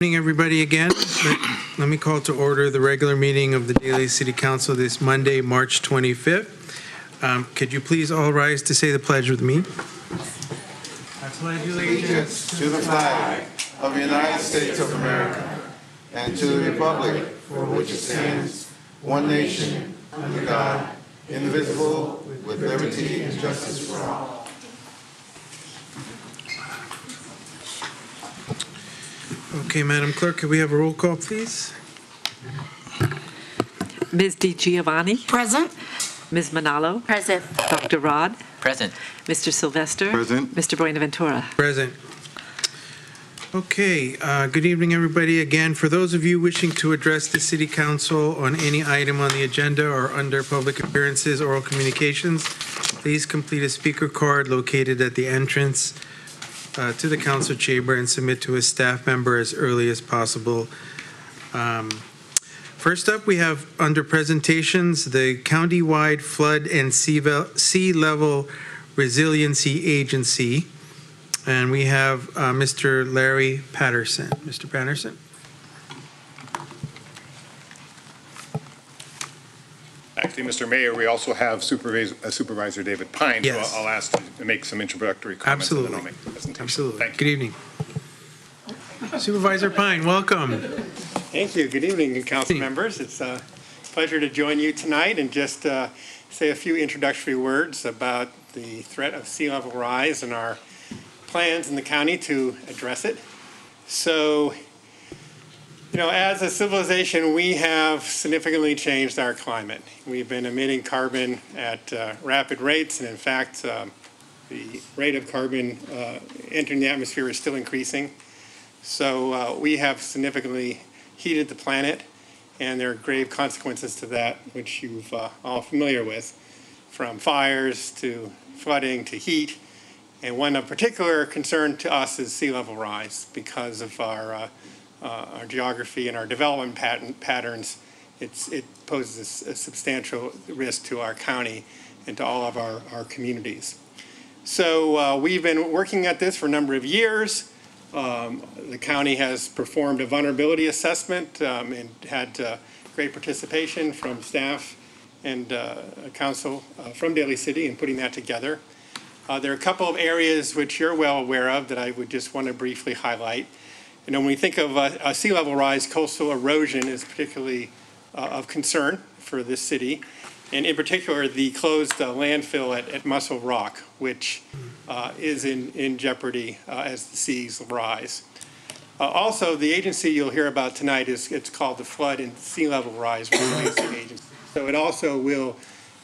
Good evening, everybody, again. Let me call to order the regular meeting of the Daly City Council this Monday, March 25th. Could you please all rise to say the pledge with me? I pledge allegiance to the flag of the United States of America and to the republic for which it stands, one nation, under God, indivisible, with liberty and justice for all. Okay, Madam Clerk, could we have a roll call, please? Ms. DiGiovanni. Present. Ms. Manalo. Present. Dr. Rod. Present. Mr. Sylvester. Present. Mr. Buenaventura. Present. Okay, good evening, everybody. Again, for those of you wishing to address the City Council on any item on the agenda or under public appearances, oral communications, please complete a speaker card located at the entrance to the council chamber and submit to a staff member as early as possible. First up, we have under presentations, the Countywide Flood and Sea Level Resiliency Agency. And we have Mr. Larry Patterson. Mr. Patterson. Actually, Mr. Mayor, we also have Supervisor David Pine. Yes. So I'll ask to make some introductory comments. Absolutely. And then I'll make the presentation. Absolutely. Thank you. Good evening. Supervisor Pine, welcome. Thank you. Good evening, council members. It's a pleasure to join you tonight and just say a few introductory words about the threat of sea level rise and our plans in the county to address it. So, you know, as a civilization, we have significantly changed our climate. We've been emitting carbon at rapid rates, and in fact, the rate of carbon entering the atmosphere is still increasing. So we have significantly heated the planet, and there are grave consequences to that, which you've all familiar with, from fires to flooding to heat. And one of particular concern to us is sea level rise because of our geography and our development patterns. It poses a substantial risk to our county and to all of our communities. So we've been working at this for a number of years. The county has performed a vulnerability assessment and had great participation from staff and council from Daly City in putting that together. There are a couple of areas which you're well aware of that I would just want to briefly highlight. You know, when we think of sea level rise, coastal erosion is particularly of concern for this city, and in particular the closed landfill at Muscle Rock, which is in jeopardy as the seas rise. Also, the agency you'll hear about tonight it's called the Flood and Sea Level Rise Resiliency Agency. So it also will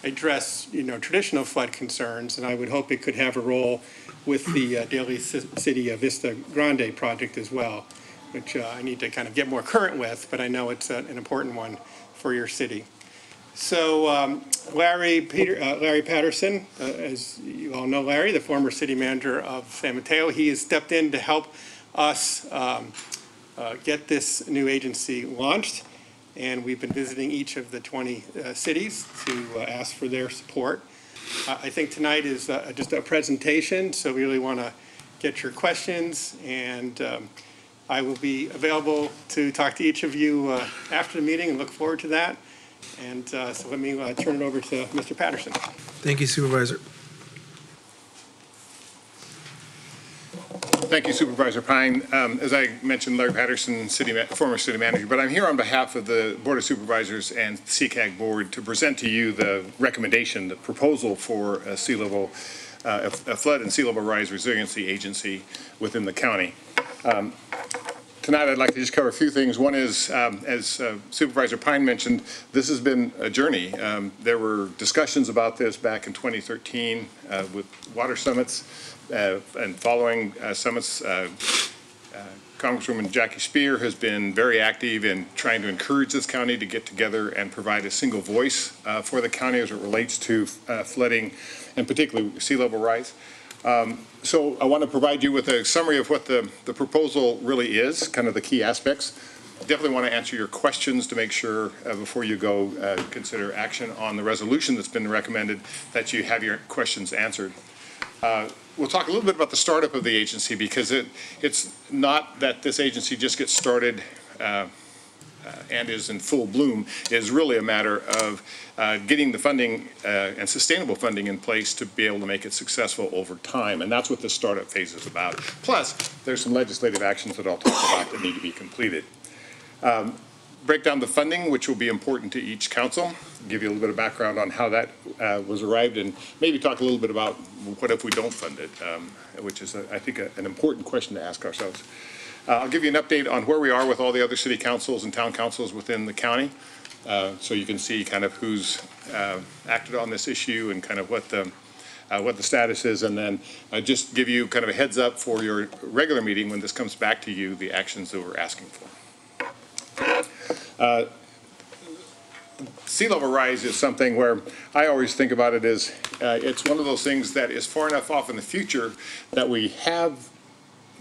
address, you know, traditional flood concerns, and I would hope it could have a role with the Daly City Vista Grande project as well, which I need to kind of get more current with, but I know it's an important one for your city. So Larry Patterson, as you all know Larry, the former city manager of San Mateo, he has stepped in to help us get this new agency launched. And we've been visiting each of the 20 cities to ask for their support. I think tonight is just a presentation, so we really want to get your questions, and I will be available to talk to each of you after the meeting and look forward to that. And so let me turn it over to Mr. Patterson. Thank you, Supervisor. Thank you, Supervisor Pine. As I mentioned, Larry Patterson, former city manager, but I'm here on behalf of the Board of Supervisors and CCAG Board to present to you the recommendation, the proposal for a flood and sea level rise resiliency agency within the county. Tonight, I'd like to just cover a few things. One is, as Supervisor Pine mentioned, this has been a journey. There were discussions about this back in 2013 with water summits. And following summits, Congresswoman Jackie Speer has been very active in trying to encourage this county to get together and provide a single voice for the county as it relates to flooding and particularly sea level rise. So I want to provide you with a summary of what the proposal really is, kind of the key aspects. Definitely want to answer your questions to make sure before you go consider action on the resolution that's been recommended that you have your questions answered. We'll talk a little bit about the startup of the agency, because it's not that this agency just gets started and is in full bloom. It is really a matter of getting the funding and sustainable funding in place to be able to make it successful over time. And that's what the startup phase is about. Plus, there's some legislative actions that I'll talk about that need to be completed. Break down the funding, which will be important to each council, give you a little bit of background on how that was arrived, and maybe talk a little bit about what if we don't fund it, which is, I think, an important question to ask ourselves. I'll give you an update on where we are with all the other city councils and town councils within the county, so you can see kind of who's acted on this issue and kind of what the status is, and then just give you kind of a heads up for your regular meeting when this comes back to you, the actions that we're asking for. Sea level rise is something where I always think about it as it's one of those things that is far enough off in the future that we have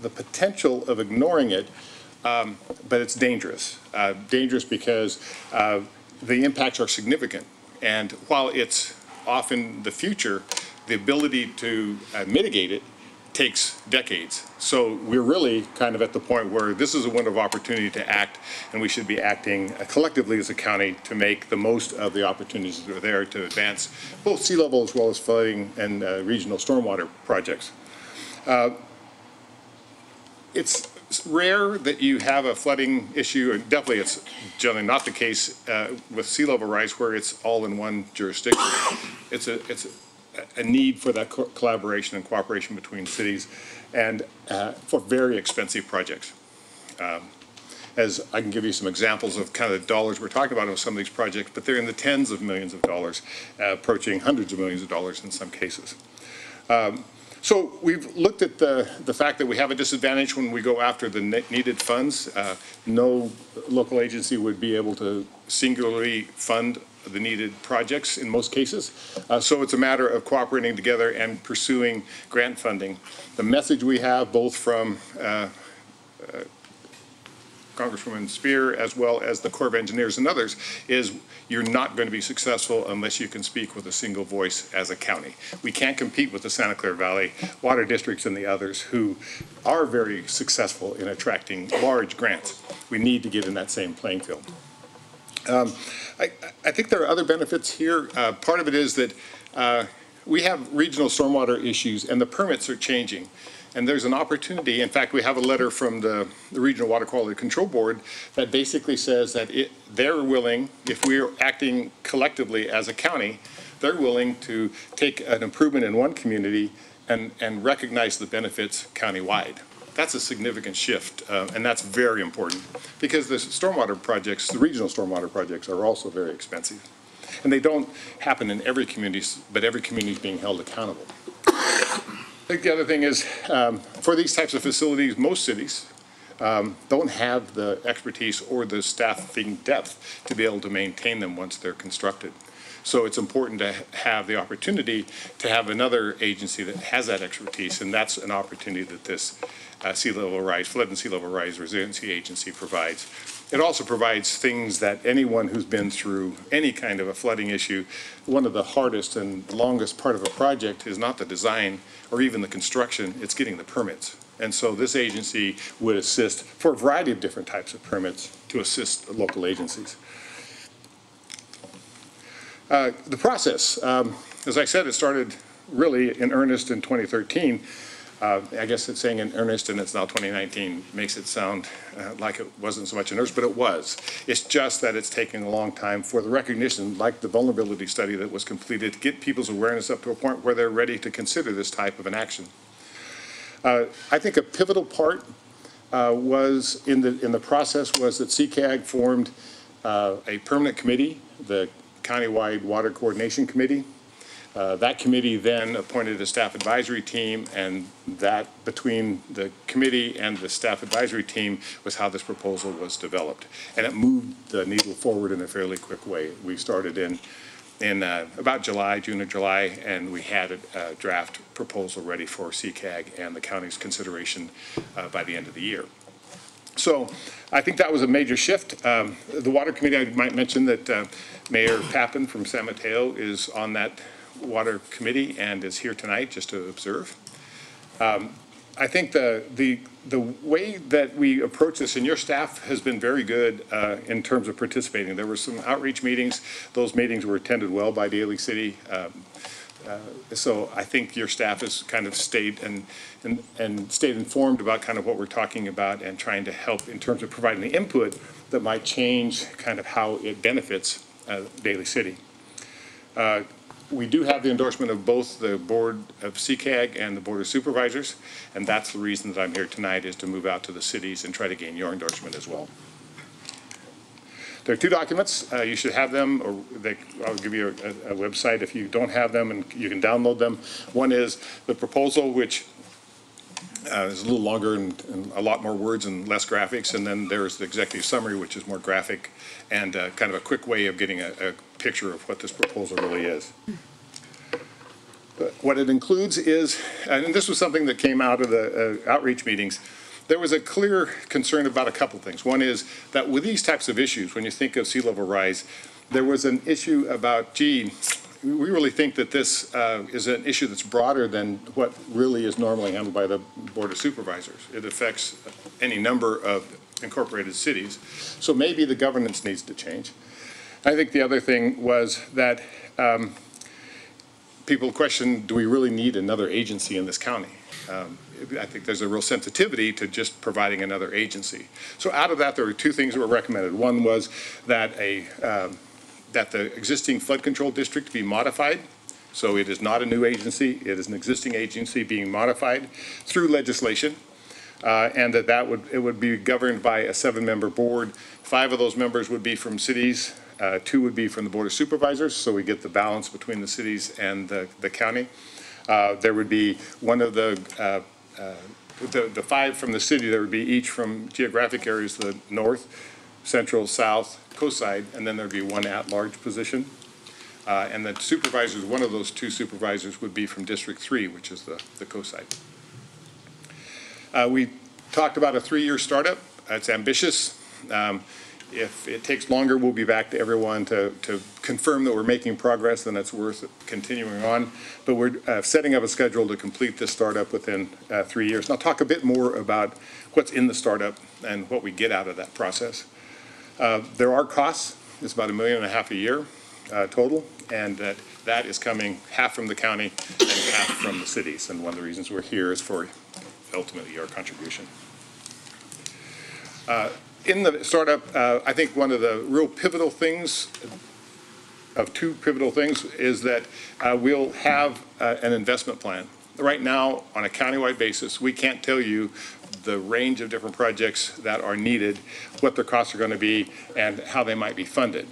the potential of ignoring it, but it's dangerous. Dangerous because the impacts are significant. And while it's off in the future, the ability to mitigate it takes decades. So we're really kind of at the point where this is a window of opportunity to act, and we should be acting collectively as a county to make the most of the opportunities that are there to advance both sea level as well as flooding and regional stormwater projects. It's rare that you have a flooding issue, and definitely it's generally not the case with sea level rise where it's all in one jurisdiction. It's a need for that collaboration and cooperation between cities, and for very expensive projects. As I can give you some examples of kind of the dollars we're talking about on some of these projects, but they're in the tens of millions of dollars, approaching hundreds of millions of dollars in some cases. So we've looked at the fact that we have a disadvantage when we go after the needed funds. No local agency would be able to singularly fund the needed projects in most cases. So it's a matter of cooperating together and pursuing grant funding. The message we have both from Congresswoman Spear as well as the Corps of Engineers and others is you're not going to be successful unless you can speak with a single voice as a county. We can't compete with the Santa Clara Valley Water Districts and the others who are very successful in attracting large grants. We need to get in that same playing field. I think there are other benefits here. Part of it is that we have regional stormwater issues and the permits are changing. And there's an opportunity. In fact, we have a letter from the Regional Water Quality Control Board that basically says that they're willing, if we're acting collectively as a county, they're willing to take an improvement in one community and recognize the benefits countywide. That's a significant shift, and that's very important because the stormwater projects, the regional stormwater projects, are also very expensive. And they don't happen in every community, but every community is being held accountable. I think the other thing is, for these types of facilities, most cities don't have the expertise or the staffing depth to be able to maintain them once they're constructed. So it's important to have the opportunity to have another agency that has that expertise, and that's an opportunity that this sea level rise, flood and sea level rise resiliency agency provides. It also provides things that anyone who's been through any kind of a flooding issue, one of the hardest and longest part of a project is not the design or even the construction, it's getting the permits. And so this agency would assist for a variety of different types of permits to assist local agencies. The process, as I said, it started really in earnest in 2013. I guess it's saying in earnest and it's now 2019 makes it sound like it wasn't so much in earnest, but it was. It's just that it's taking a long time for the recognition, like the vulnerability study that was completed, to get people's awareness up to a point where they're ready to consider this type of an action. I think a pivotal part was in the process was that CCAG formed a permanent committee, the Countywide Water Coordination Committee. That committee then appointed a staff advisory team, and that between the committee and the staff advisory team was how this proposal was developed. And it moved the needle forward in a fairly quick way. We started in about June or July, and we had a draft proposal ready for CCAG and the county's consideration by the end of the year. So I think that was a major shift. The Water Committee, I might mention that Mayor Pappen from San Mateo is on that Water Committee and is here tonight just to observe. I think the way that we approach this, and your staff has been very good in terms of participating. There were some outreach meetings. Those meetings were attended well by Daly City. So I think your staff has kind of stayed and stayed informed about kind of what we're talking about and trying to help in terms of providing the input that might change kind of how it benefits Daly City. We do have the endorsement of both the Board of CCAG and the Board of Supervisors, and that's the reason that I'm here tonight, is to move out to the cities and try to gain your endorsement as well. There are two documents. You should have them, or I'll give you a website if you don't have them, and you can download them. One is the proposal, which is a little longer and a lot more words and less graphics, and then there's the executive summary, which is more graphic and kind of a quick way of getting a picture of what this proposal really is. But what it includes is, and this was something that came out of the outreach meetings, there was a clear concern about a couple things. One is that with these types of issues, when you think of sea level rise, there was an issue about, gee, we really think that this is an issue that's broader than what really is normally handled by the Board of Supervisors. It affects any number of incorporated cities. So maybe the governance needs to change. I think the other thing was that people question, do we really need another agency in this county? I think there's a real sensitivity to just providing another agency. So out of that, there were two things that were recommended. One was that that the existing flood control district be modified. So it is not a new agency. It is an existing agency being modified through legislation. And it would be governed by a 7-member board. 5 of those members would be from cities. 2 would be from the Board of Supervisors, so we get the balance between the cities and the county. There would be one of the 5 from the city. There would be each from geographic areas: the north, central, south, coast side, and then there'd be one at-large position. And the supervisors, one of those 2 supervisors would be from District 3, which is the coast side. We talked about a 3-year startup. It's ambitious. If it takes longer, we'll be back to everyone to confirm that we're making progress, then it's worth continuing on. But we're setting up a schedule to complete this startup within 3 years. And I'll talk a bit more about what's in the startup and what we get out of that process. There are costs. It's about $1.5 million a year total, and that is coming half from the county and half from the cities. And one of the reasons we're here is for ultimately your contribution. In the startup, I think one of the real pivotal things, of 2 pivotal things, is that we'll have an investment plan. Right now, on a countywide basis, we can't tell you the range of different projects that are needed, what their costs are going to be, and how they might be funded.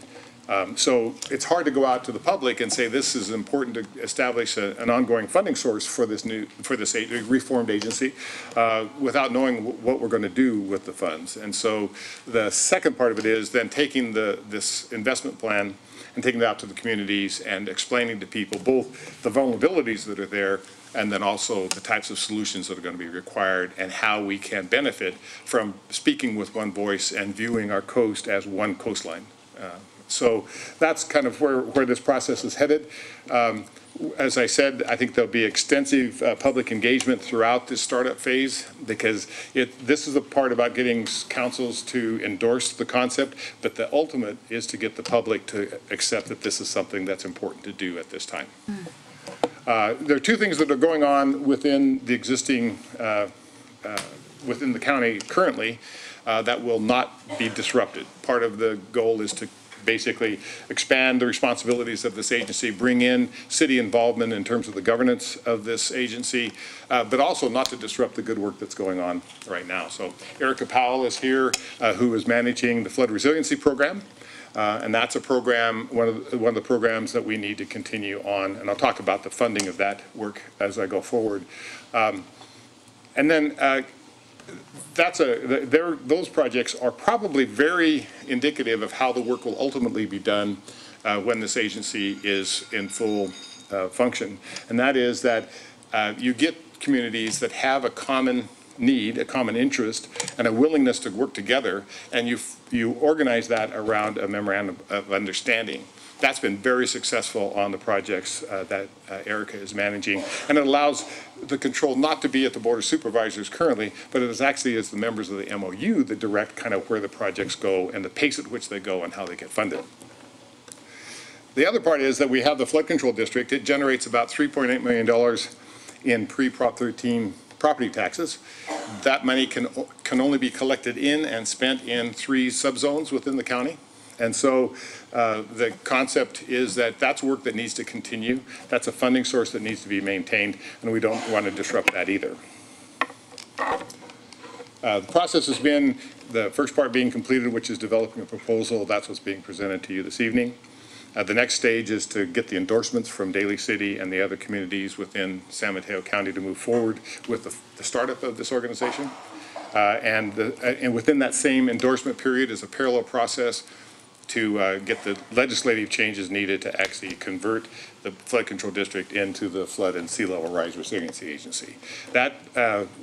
So it's hard to go out to the public and say this is important to establish an ongoing funding source for this reformed agency without knowing what we're going to do with the funds. And so the second part of it is then taking this investment plan and taking it out to the communities and explaining to people both the vulnerabilities that are there and then also the types of solutions that are going to be required and how we can benefit from speaking with one voice and viewing our coast as one coastline. So that's kind of where this process is headed. As I said, I think there'll be extensive public engagement throughout this startup phase because this is the part about getting councils to endorse the concept, but the ultimate is to get the public to accept that this is something that's important to do at this time. There are 2 things that are going on within the existing, within the county currently that will not be disrupted. Part of the goal is to basically expand the responsibilities of this agency, bring in city involvement in terms of the governance of this agency, but also not to disrupt the good work that's going on right now. So Erica Powell is here, who is managing the flood resiliency program. And that's a program, one of the programs that we need to continue on. And I'll talk about the funding of that work as I go forward. And then those projects are probably very indicative of how the work will ultimately be done when this agency is in full function. And that is that you get communities that have a common need, a common interest, and a willingness to work together, and you organize that around a memorandum of understanding. That's been very successful on the projects that Erica is managing, and it allows the control not to be at the Board of Supervisors currently, but it is actually as the members of the MOU that direct kind of where the projects go and the pace at which they go and how they get funded. The other part is that we have the flood control district. It generates about $3.8 million in pre-Prop 13 property taxes. That money can only be collected in and spent in 3 subzones within the county. And so the concept is that that's work that needs to continue. That's a funding source that needs to be maintained, and we don't want to disrupt that either. The process has been the first part being completed, which is developing a proposal. That's what's being presented to you this evening. The next stage is to get the endorsements from Daly City and the other communities within San Mateo County to move forward with the startup of this organization. And within that same endorsement period is a parallel process to get the legislative changes needed to actually convert the flood control district into the flood and sea level rise resiliency agency. That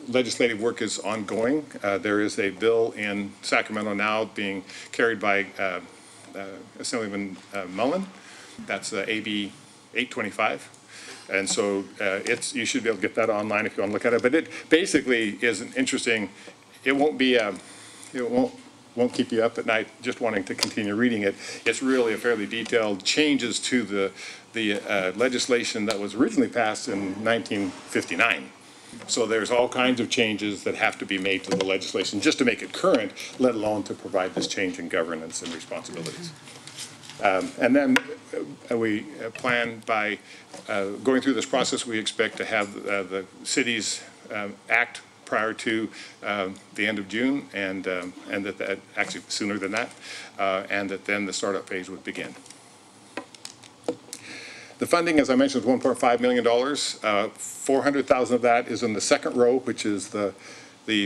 legislative work is ongoing. There is a bill in Sacramento now being carried by Assemblyman Mullen. That's AB 825. And so you should be able to get that online if you want to look at it. But it basically is an interesting, it won't keep you up at night just wanting to continue reading it. It's really a fairly detailed changes to the legislation that was originally passed in 1959. So there's all kinds of changes that have to be made to the legislation just to make it current, let alone to provide this change in governance and responsibilities. And then we plan by going through this process, we expect to have the cities act prior to the end of June, and that actually sooner than that, and that then the startup phase would begin. The funding, as I mentioned, is $1.5 million. $400,000 of that is in the second row, which is the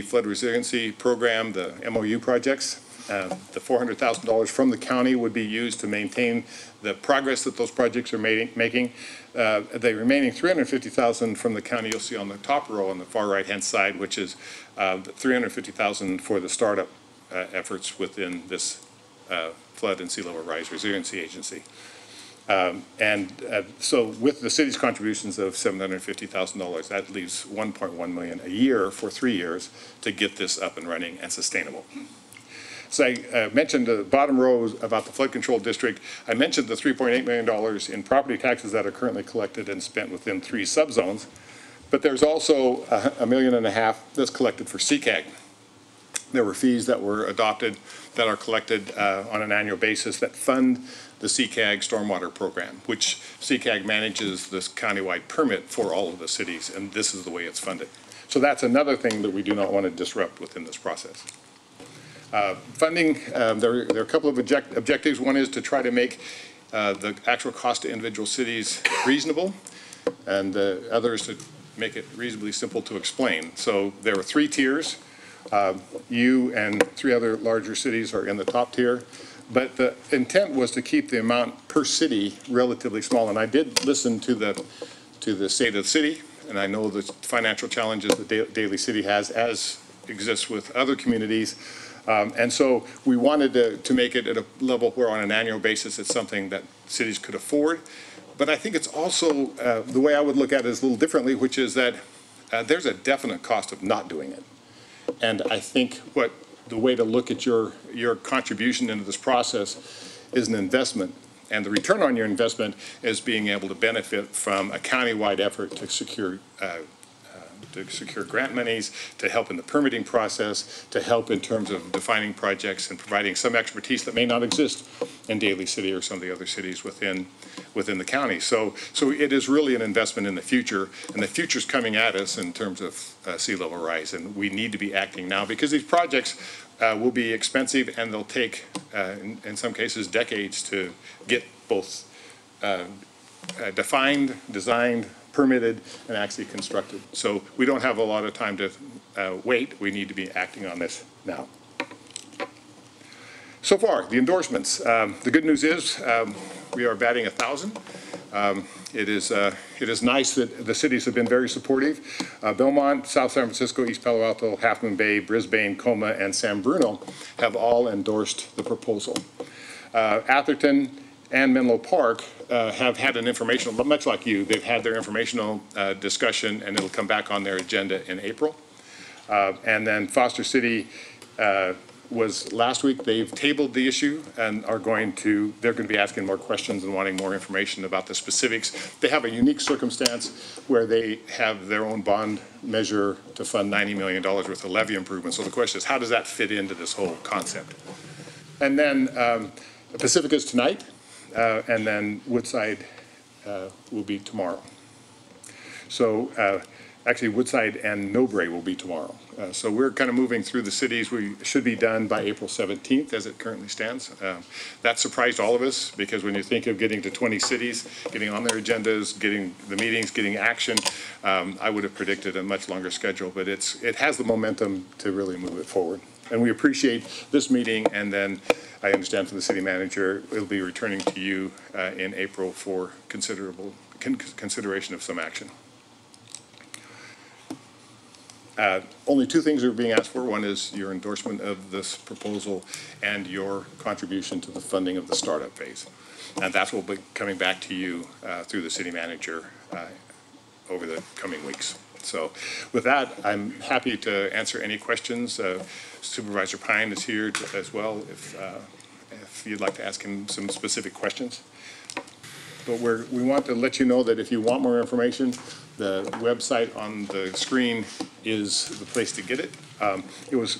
flood resiliency program, the MOU projects. The $400,000 from the county would be used to maintain the progress that those projects are making. The remaining $350,000 from the county you'll see on the top row on the far right-hand side, which is $350,000 for the startup efforts within this flood and sea level rise resiliency agency. So with the city's contributions of $750,000, that leaves $1.1 million a year for 3 years to get this up and running and sustainable. So I mentioned the bottom row about the flood control district. I mentioned the $3.8 million in property taxes that are currently collected and spent within 3 subzones, but there's also $1.5 million that's collected for CCAG. There were fees that were adopted that are collected on an annual basis that fund the CCAG stormwater program, which CCAG manages this countywide permit for all of the cities, and this is the way it's funded. So that's another thing that we do not want to disrupt within this process. Funding, there are a couple of objectives. One is to try to make the actual cost to individual cities reasonable, and the other is to make it reasonably simple to explain. So there are 3 tiers. You and 3 other larger cities are in the top tier, but the intent was to keep the amount per city relatively small. And I did listen to the state of the city, and I know the financial challenges that Daly City has, as exists with other communities. And so we wanted to make it at a level where on an annual basis it's something that cities could afford. But I think it's also, the way I would look at it is a little differently, which is that there's a definite cost of not doing it. And I think the way to look at your contribution into this process is an investment. And the return on your investment is being able to benefit from a countywide effort to secure grant monies, to help in the permitting process, to help in terms of defining projects and providing some expertise that may not exist in Daly City or some of the other cities within the county. So it is really an investment in the future, and the future's coming at us in terms of sea level rise, and we need to be acting now because these projects will be expensive, and they'll take, in some cases, decades to get both defined, designed, permitted, and actually constructed. So we don't have a lot of time to wait. We need to be acting on this now. So far, the endorsements. The good news is we are batting 1,000. It is nice that the cities have been very supportive. Belmont, South San Francisco, East Palo Alto, Half Moon Bay, Brisbane, Coma, and San Bruno have all endorsed the proposal. Atherton and Menlo Park have had an informational, much like you, they've had their informational discussion, and it'll come back on their agenda in April. And then Foster City was last week. They've tabled the issue and they're going to be asking more questions and wanting more information about the specifics. They have a unique circumstance where they have their own bond measure to fund $90 million worth of levee improvements. So the question is, how does that fit into this whole concept? And then Pacifica is tonight, and then Woodside will be tomorrow. So actually, Woodside and Nobrae will be tomorrow. So we're kind of moving through the cities. We should be done by April 17th as it currently stands. That surprised all of us, because when you think of getting to 20 cities, getting on their agendas, getting the meetings, getting action, I would have predicted a much longer schedule, but it has the momentum to really move it forward. And we appreciate this meeting, and then I understand from the city manager, it'll be returning to you in April for consideration of some action. Only two things are being asked for. One is your endorsement of this proposal and your contribution to the funding of the startup phase. And that will be coming back to you through the city manager over the coming weeks. So with that, I'm happy to answer any questions. Supervisor Pine is here as well if you'd like to ask him some specific questions. But we want to let you know that if you want more information, the website on the screen is the place to get it. It was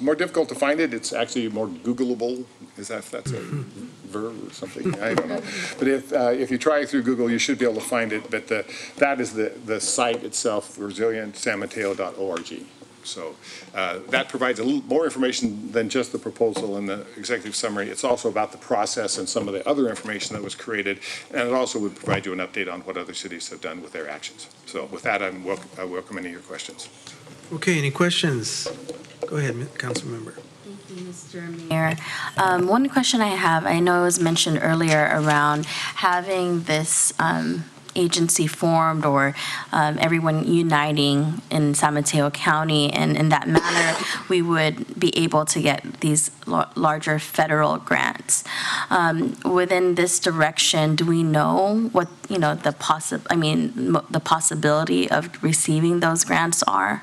more difficult to find it. It's actually more Googleable. That's a verb or something? I don't know. But if you try through Google, you should be able to find it. But that is the site itself, resilientsanmateo.org. So that provides a little more information than just the proposal and the executive summary. It's also about the process and some of the other information that was created, and it also would provide you an update on what other cities have done with their actions. So with that, I welcome any of your questions. Okay, any questions? Go ahead, Council Member. Thank you, Mr. Mayor. One question I have, I know it was mentioned earlier around having this agency formed, or everyone uniting in San Mateo County, and in that manner we would be able to get these larger federal grants. Within this direction, do we know what the possibility of receiving those grants are?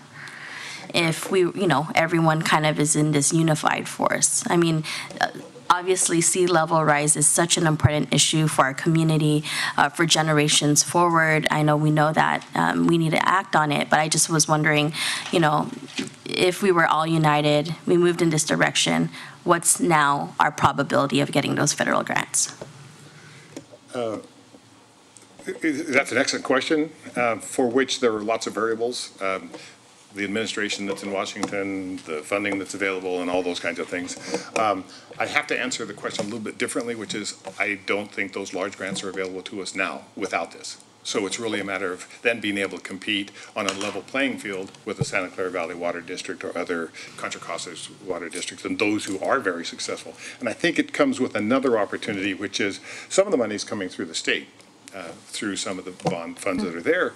If we, everyone kind of is in this unified force. I mean, obviously, sea level rise is such an important issue for our community, for generations forward. I know we know that we need to act on it, but I just was wondering, if we were all united, we moved in this direction, what's now our probability of getting those federal grants? That's an excellent question, for which there are lots of variables. The administration that's in Washington, the funding that's available, and all those kinds of things. I have to answer the question a little bit differently, which is I don't think those large grants are available to us now without this. So it's really a matter of then being able to compete on a level playing field with the Santa Clara Valley Water District or other Contra Costa's water districts, and those who are very successful. And I think it comes with another opportunity, which is some of the money is coming through the state, through some of the bond funds that are there.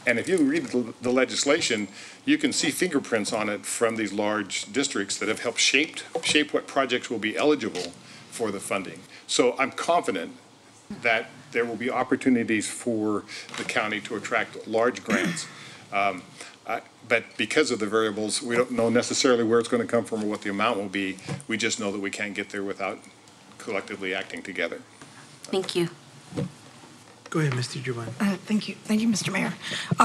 And if you read the legislation, you can see fingerprints on it from these large districts that have helped shape what projects will be eligible for the funding. So I'm confident that there will be opportunities for the county to attract large grants. But because of the variables, we don't know necessarily where it's going to come from or what the amount will be. We just know that we can't get there without collectively acting together. Thank you. Go ahead, Mr. Juban. Thank you, Mr. Mayor.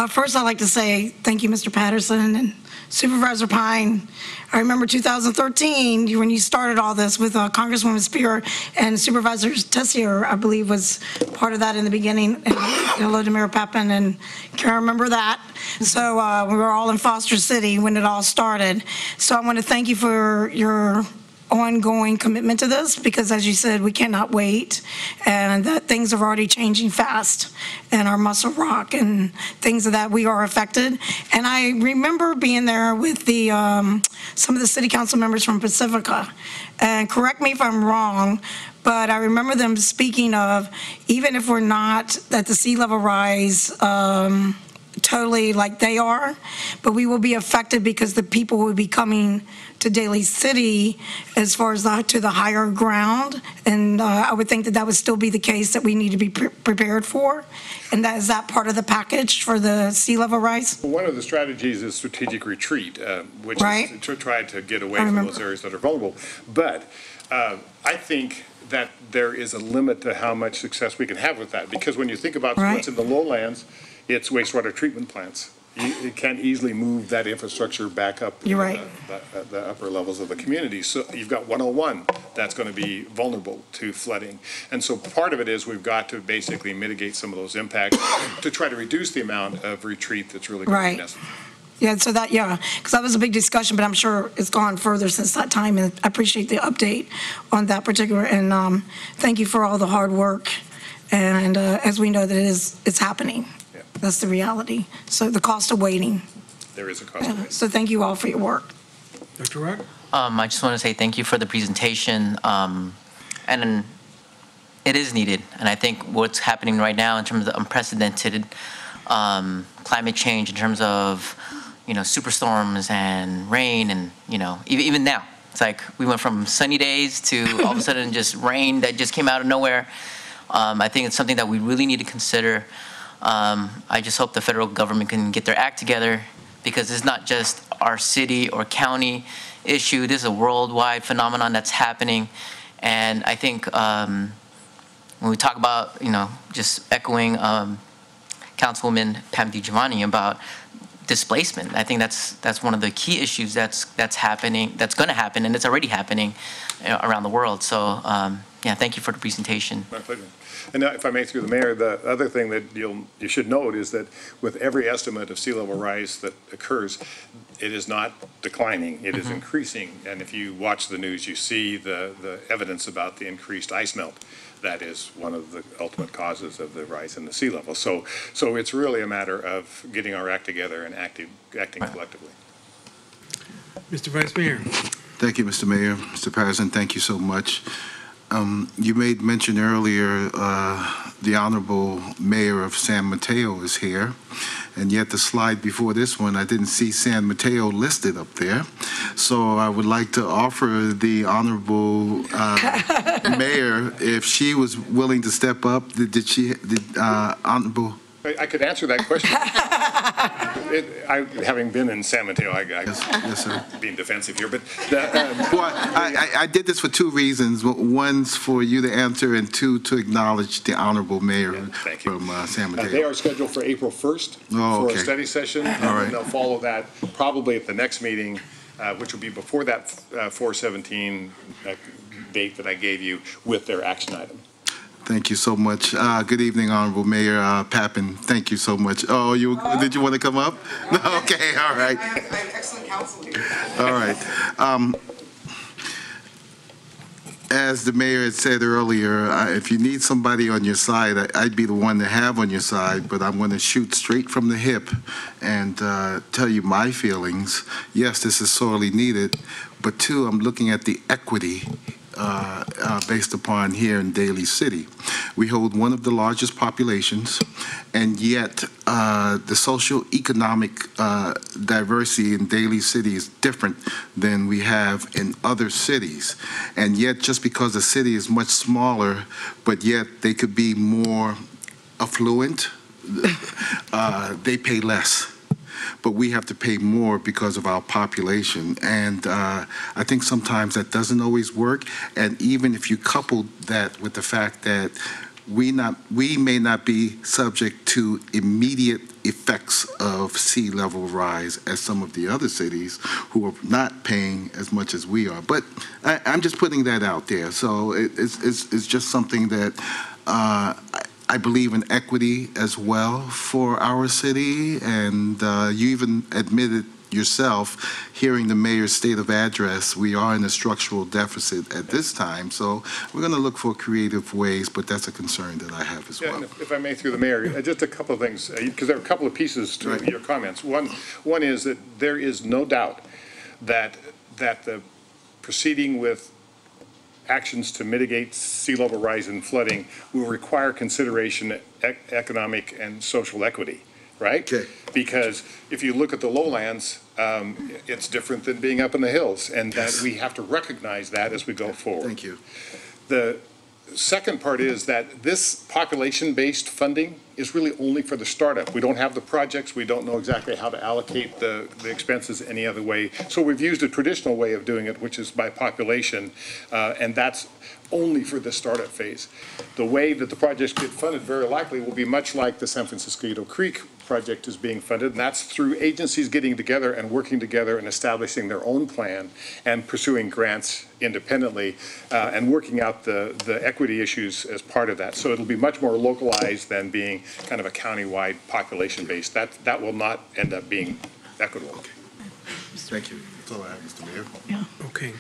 First, I'd like to say thank you, Mr. Patterson and Supervisor Pine. I remember 2013 when you started all this with Congresswoman Spear, and Supervisor Tessier, I believe, was part of that in the beginning. And hello to Mayor Pappen, and can I remember that? So we were all in Foster City when it all started. So I want to thank you for your ongoing commitment to this, because as you said, we cannot wait, and that things are already changing fast, and our Muscle Rock and things of that, we are affected. And I remember being there with the, some of the city council members from Pacifica, and correct me if I'm wrong, but I remember them speaking of, even if we're not at the sea level rise, totally like they are, but we will be affected because the people will be coming to Daly City as far as to the higher ground. And I would think that that would still be the case that we need to be prepared for. And is that part of the package for the sea level rise? One of the strategies is strategic retreat, which Right. is to try to get away I from remember. those areas that are vulnerable. But I think that there is a limit to how much success we can have with that, because when you think about Right. what's in the lowlands, it's wastewater treatment plants. You can't easily move that infrastructure back up. You're right. The upper levels of the community. So you've got 101 that's going to be vulnerable to flooding. And so part of it is we've got to basically mitigate some of those impacts to try to reduce the amount of retreat that's really going to be Right. necessary. Yeah, so that, yeah, because that was a big discussion, but I'm sure it's gone further since that time, and I appreciate the update on that particular, and thank you for all the hard work, and as we know that it's happening. Yeah. That's the reality. So the cost of waiting. There is a cost of it. So thank you all for your work. Dr. Rod? I just want to say thank you for the presentation. And it is needed. And I think what's happening right now in terms of unprecedented climate change, in terms of, superstorms and rain, and, even now, it's like we went from sunny days to all of a sudden just rain that just came out of nowhere. I think it's something that we really need to consider. I just hope the federal government can get their act together, because it's not just our city or county issue. This is a worldwide phenomenon that's happening. And I think when we talk about, just echoing Councilwoman Pam DiGiovanni about displacement, I think that's one of the key issues that's happening, that's going to happen, and it's already happening around the world. So, yeah, thank you for the presentation. My pleasure. And now, if I may, through the mayor, the other thing that you should note is that with every estimate of sea level rise that occurs, it is not declining, it is increasing. And if you watch the news, you see the evidence about the increased ice melt. That is one of the ultimate causes of the rise in the sea level. So it's really a matter of getting our act together and acting collectively. Mr. Vice Mayor? Thank you, Mr. Mayor. Mr. Patterson, thank you so much. You made mention earlier, the Honorable Mayor of San Mateo is here, and yet the slide before this one, I didn't see San Mateo listed up there. So I would like to offer the Honorable Mayor, if she was willing to step up, did Honorable? I could answer that question. Having been in San Mateo, Yes, sir. being defensive here, but Well, I did this for two reasons. One's for you to answer, and two, to acknowledge the Honorable Mayor thank you. from San Mateo. They are scheduled for April 1st Oh, for okay. a study session. All right. And they'll follow that probably at the next meeting, which will be before that 4/17 date that I gave you, with their action item. Thank you so much. Good evening, Honorable Mayor Pappen. Thank you so much. Oh, did you want to come up? No, okay, all right. I have excellent counsel here. All right. As the mayor had said earlier, if you need somebody on your side, I'd be the one to have on your side, but I'm going to shoot straight from the hip and tell you my feelings. Yes, this is sorely needed, but two, I'm looking at the equity based upon here in Daly City. We hold one of the largest populations, and yet the social-economic diversity in Daly City is different than we have in other cities. And yet, just because the city is much smaller, but yet they could be more affluent, they pay less. But we have to pay more because of our population. And I think sometimes that doesn't always work. And even if you couple that with the fact that we may not be subject to immediate effects of sea level rise as some of the other cities who are not paying as much as we are. But I'm just putting that out there. So it's just something that I believe in equity as well for our city, and you even admitted yourself, hearing the mayor's state of address, we are in a structural deficit at this time. So we're going to look for creative ways, but that's a concern that I have as Yeah, well. and if I may, through the mayor, just a couple of things, because there are a couple of pieces to Right. your comments. One is that there is no doubt that the proceeding with actions to mitigate sea level rise and flooding will require consideration economic and social equity, right? Okay. Because if you look at the lowlands, it's different than being up in the hills, and that we have to recognize that as we go forward. Thank you. The second part is that this population-based funding is really only for the startup. We don't have the projects. We don't know exactly how to allocate the expenses any other way. So we've used a traditional way of doing it, which is by population, and that's only for the startup phase. The way that the projects get funded very likely will be much like the San Francisco Creek project is being funded, and that's through agencies getting together and working together and establishing their own plan and pursuing grants independently and working out the equity issues as part of that. So it'll be much more localized than being kind of a county-wide population-based. That will not end up being equitable. Thank you. That's all I have, Mr. Mayor. Okay.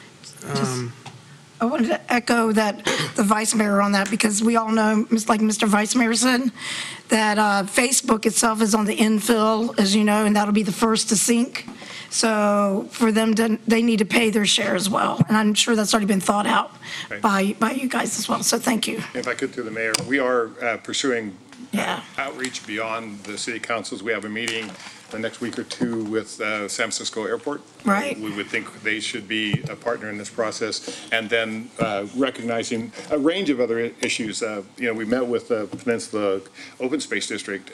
I wanted to echo that, the vice mayor on that, because we all know, like Mr. Vice Mayor said, that Facebook itself is on the infill, as you know, and that'll be the first to sink. So for them to, they need to pay their share as well. And I'm sure that's already been thought out Right. by you guys as well. So thank you. If I could, through the mayor, we are pursuing Yeah. outreach beyond the city councils. We have a meeting the next week or two with San Francisco Airport. Right. We would think they should be a partner in this process. And then recognizing a range of other issues. We met with the Peninsula Open Space District.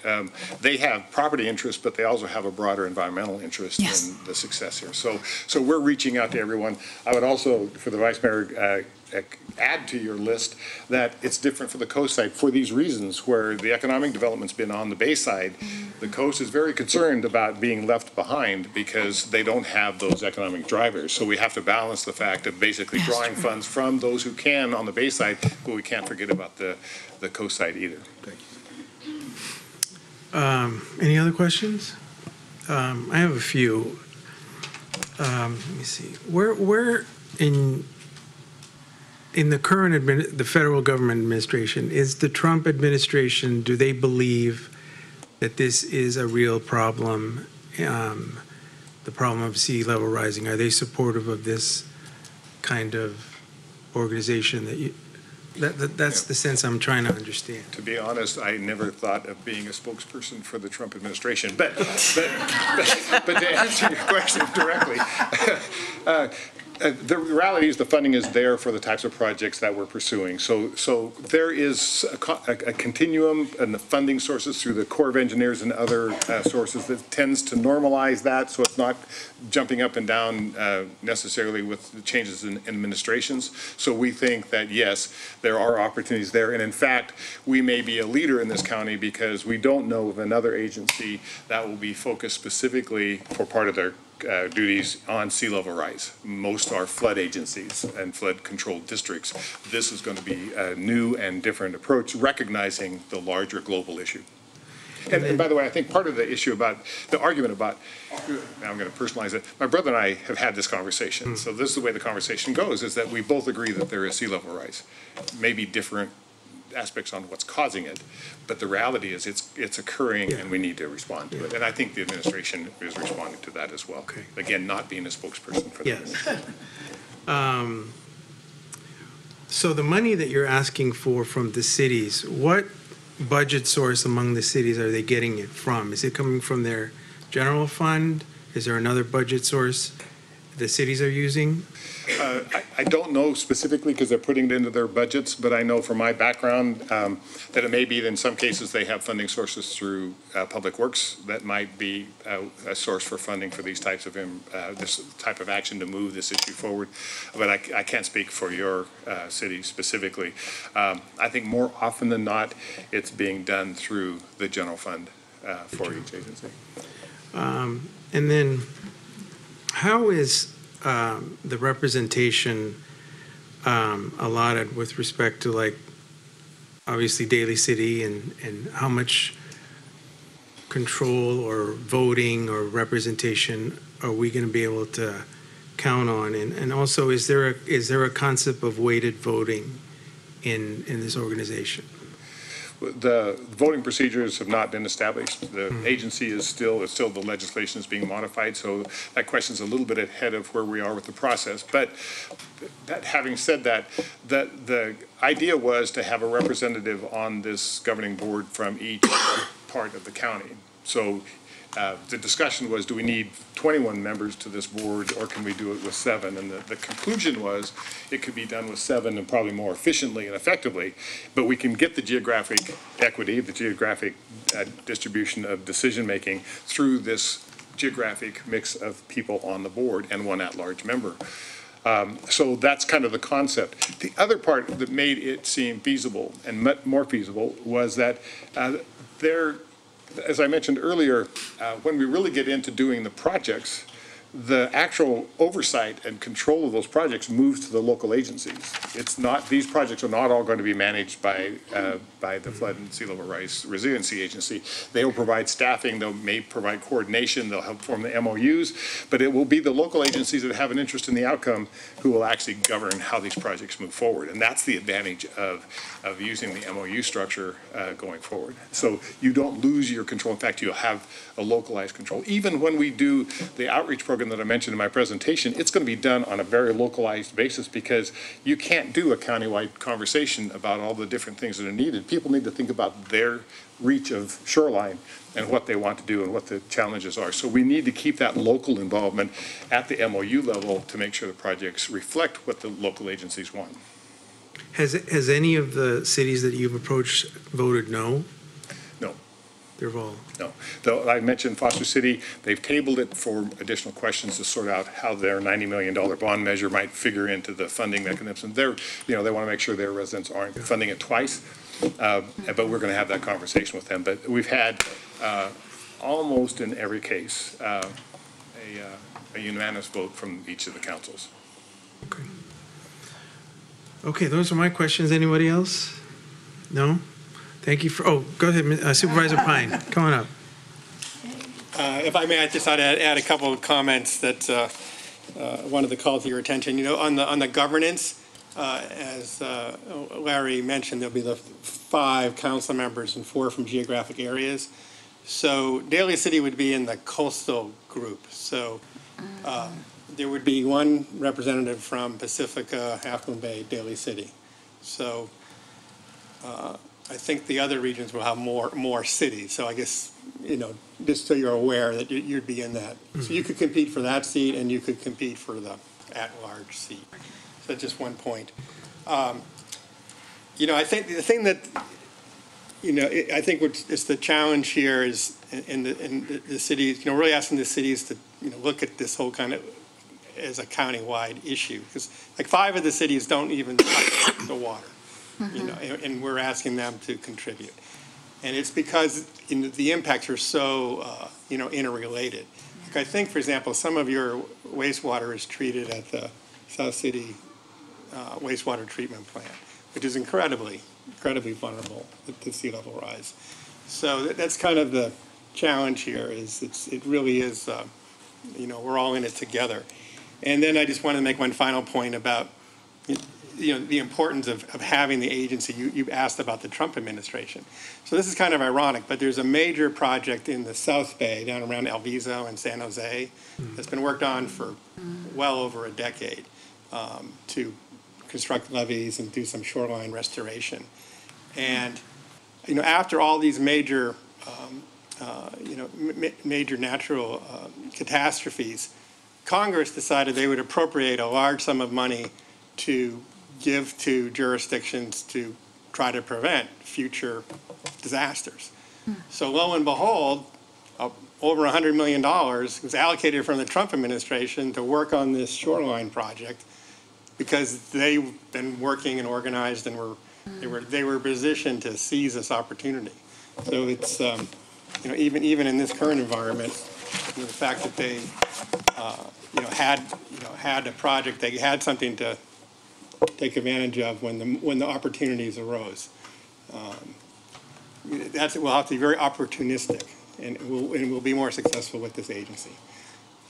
They have property interests, but they also have a broader environmental interest Yes. in the success here. So we're reaching out to everyone. I would also, for the Vice Mayor, add to your list that it's different for the coast side for these reasons, where the economic development's been on the bay side. The coast is very concerned about being left behind because they don't have those economic drivers. So we have to balance the fact of basically drawing funds from those who can on the bay side, but we can't forget about the coast side either. Thank you. Any other questions? I have a few. Let me see. Where in the current the federal government administration, is the Trump administration, do they believe that this is a real problem, the problem of sea level rising? Are they supportive of this kind of organization that's the sense I'm trying to understand? To be honest, I never thought of being a spokesperson for the Trump administration. But to answer your question directly, the reality is the funding is there for the types of projects that we're pursuing. So there is a continuum in the funding sources through the Corps of Engineers and other sources that tends to normalize that, so it's not jumping up and down necessarily with the changes in administrations. So we think that, yes, there are opportunities there. And in fact, we may be a leader in this county because we don't know of another agency that will be focused specifically for part of their duties on sea level rise. Most are flood agencies and flood control districts. This is going to be a new and different approach, recognizing the larger global issue. And by the way, I think part of the issue about the argument about, now I'm going to personalize it, my brother and I have had this conversation. So this is the way the conversation goes, is that we both agree that there is sea level rise. Maybe different aspects on what's causing it, but the reality is it's occurring and we need to respond to it. And I think the administration is responding to that as well. Okay. Again, not being a spokesperson for the administration. Yes. So the money that you're asking for from the cities, what budget source among the cities are they getting it from? Is it coming from their general fund? Is there another budget source the cities are using? I don't know specifically because they're putting it into their budgets, but I know from my background that it may be that in some cases they have funding sources through Public Works that might be a source for funding for these types of this type of action to move this issue forward. But I can't speak for your city specifically. I think more often than not, it's being done through the general fund for each agency. And then how is the representation allotted with respect to, like, obviously Daly City and how much control or voting or representation are we going to be able to count on? And also, is there a concept of weighted voting in this organization? The voting procedures have not been established. The agency is still the legislation is being modified, so that question's a little bit ahead of where we are with the process. But having said that, the idea was to have a representative on this governing board from each part of the county. So the discussion was, do we need 21 members to this board, or can we do it with 7? And the conclusion was it could be done with 7 and probably more efficiently and effectively, but we can get the geographic equity, the geographic distribution of decision-making through this geographic mix of people on the board and one at-large member. So that's kind of the concept. The other part that made it seem feasible and more feasible was that as I mentioned earlier, when we really get into doing the projects, the actual oversight and control of those projects moves to the local agencies. It's not, these projects are not all going to be managed by the Flood and Sea Level Rise Resiliency Agency. They will provide staffing, they may provide coordination, they'll help form the MOUs, but it will be the local agencies that have an interest in the outcome who will actually govern how these projects move forward. And that's the advantage of using the MOU structure going forward. So you don't lose your control. In fact, you'll have a localized control. Even when we do the outreach program that I mentioned in my presentation, it's going to be done on a very localized basis, because you can't do a countywide conversation about all the different things that are needed. People need to think about their reach of shoreline and what they want to do and what the challenges are. So we need to keep that local involvement at the MOU level to make sure the projects reflect what the local agencies want. Has any of the cities that you've approached voted no? No. They're all. No. Though I mentioned Foster City, they've tabled it for additional questions to sort out how their $90 million bond measure might figure into the funding mechanism. They want to make sure their residents aren't funding it twice. But we're going to have that conversation with them. But we've had almost in every case a unanimous vote from each of the councils. Okay. Okay, those are my questions. Anybody else? No? Thank you for, go ahead, Supervisor Pine, come on up. If I may, I just thought I'd add a couple of comments that wanted to call to your attention. On the governance, as Larry mentioned, there'll be the 5 council members and 4 from geographic areas. So Daly City would be in the coastal group. So there would be 1 representative from Pacifica, Half Moon Bay, Daly City. So I think the other regions will have more cities. So I guess, just so you're aware that you'd be in that. So you could compete for that seat, and you could compete for the at-large seat. So that's just one point. I think the thing that, I think it's the challenge here is in the cities, really asking the cities to, look at this whole kind of as a countywide issue. Because like 5 of the cities don't even touch the water. And we're asking them to contribute. And it's because the impacts are so, interrelated. Like I think, for example, some of your wastewater is treated at the South City wastewater treatment plant, which is incredibly vulnerable to sea level rise. So that's kind of the challenge here. It really is, we're all in it together. And then I just wanted to make one final point about the importance of having the agency. You asked about the Trump administration. So this is kind of ironic, but there's a major project in the South Bay down around El Viso and San Jose that's been worked on for well over a decade to construct levees and do some shoreline restoration. And, after all these major, major natural catastrophes, Congress decided they would appropriate a large sum of money to give to jurisdictions to try to prevent future disasters. So lo and behold, over $100 million was allocated from the Trump administration to work on this shoreline project because they've been working and organized and they were positioned to seize this opportunity. So it's even in this current environment, the fact that they had a project, they had something to take advantage of when the opportunities arose. We'll have to be very opportunistic, and we'll be more successful with this agency.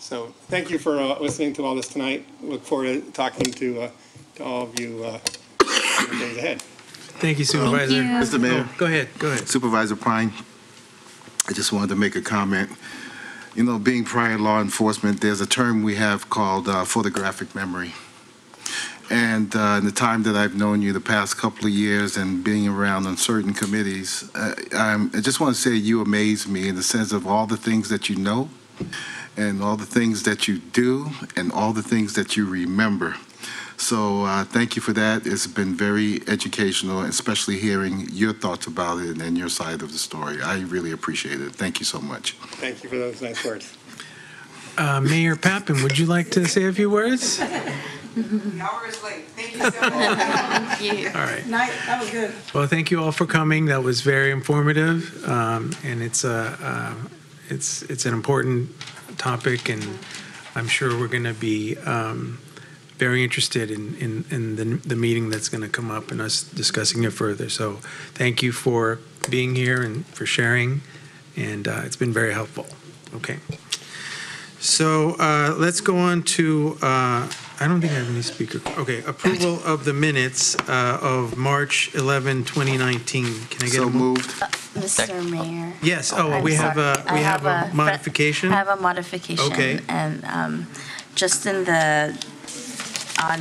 So thank you for listening to all this tonight. Look forward to talking to all of you in the days ahead. Thank you, Supervisor. Mr. Mayor, Go ahead. Supervisor Pine, I just wanted to make a comment. You know, being prior law enforcement, there's a term we have called photographic memory. And in the time that I've known you the past couple of years and being around on certain committees, I just want to say you amaze me in the sense of all the things that you know and all the things that you do and all the things that you remember. So thank you for that. It's been very educational, especially hearing your thoughts about it and your side of the story. I really appreciate it. Thank you so much. Thank you for those nice words. Mayor Pappen, would you like to say a few words? The hour is late. Thank you so much. Thank you. All right. Night, that was good. Well, thank you all for coming. That was very informative, and it's an important topic, and I'm sure we're going to be very interested in the meeting that's going to come up and us discussing it further. So thank you for being here and for sharing, and it's been very helpful. Okay. So let's go on to, I don't think I have any speaker. Okay, approval of the minutes of March 11, 2019. Can I get So a moved. Mr. Mayor. Yes. Oh, I'm we have sorry. a modification. I have a modification. Okay. And just on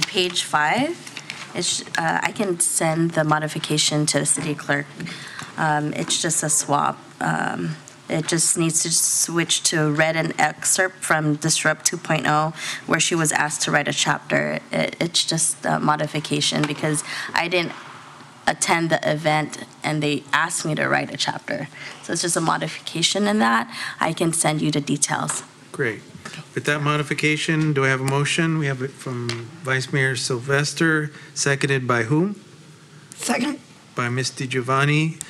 page 5, I can send the modification to the city clerk. It's just a swap. It just needs to switch to read an excerpt from Disrupt 2.0, where she was asked to write a chapter. It's just a modification because I didn't attend the event and they asked me to write a chapter. So it's just a modification in that. I can send you the details. Great. With that modification, do I have a motion? We have it from Vice Mayor Sylvester, seconded by whom? Second. By Ms. DiGiovanni.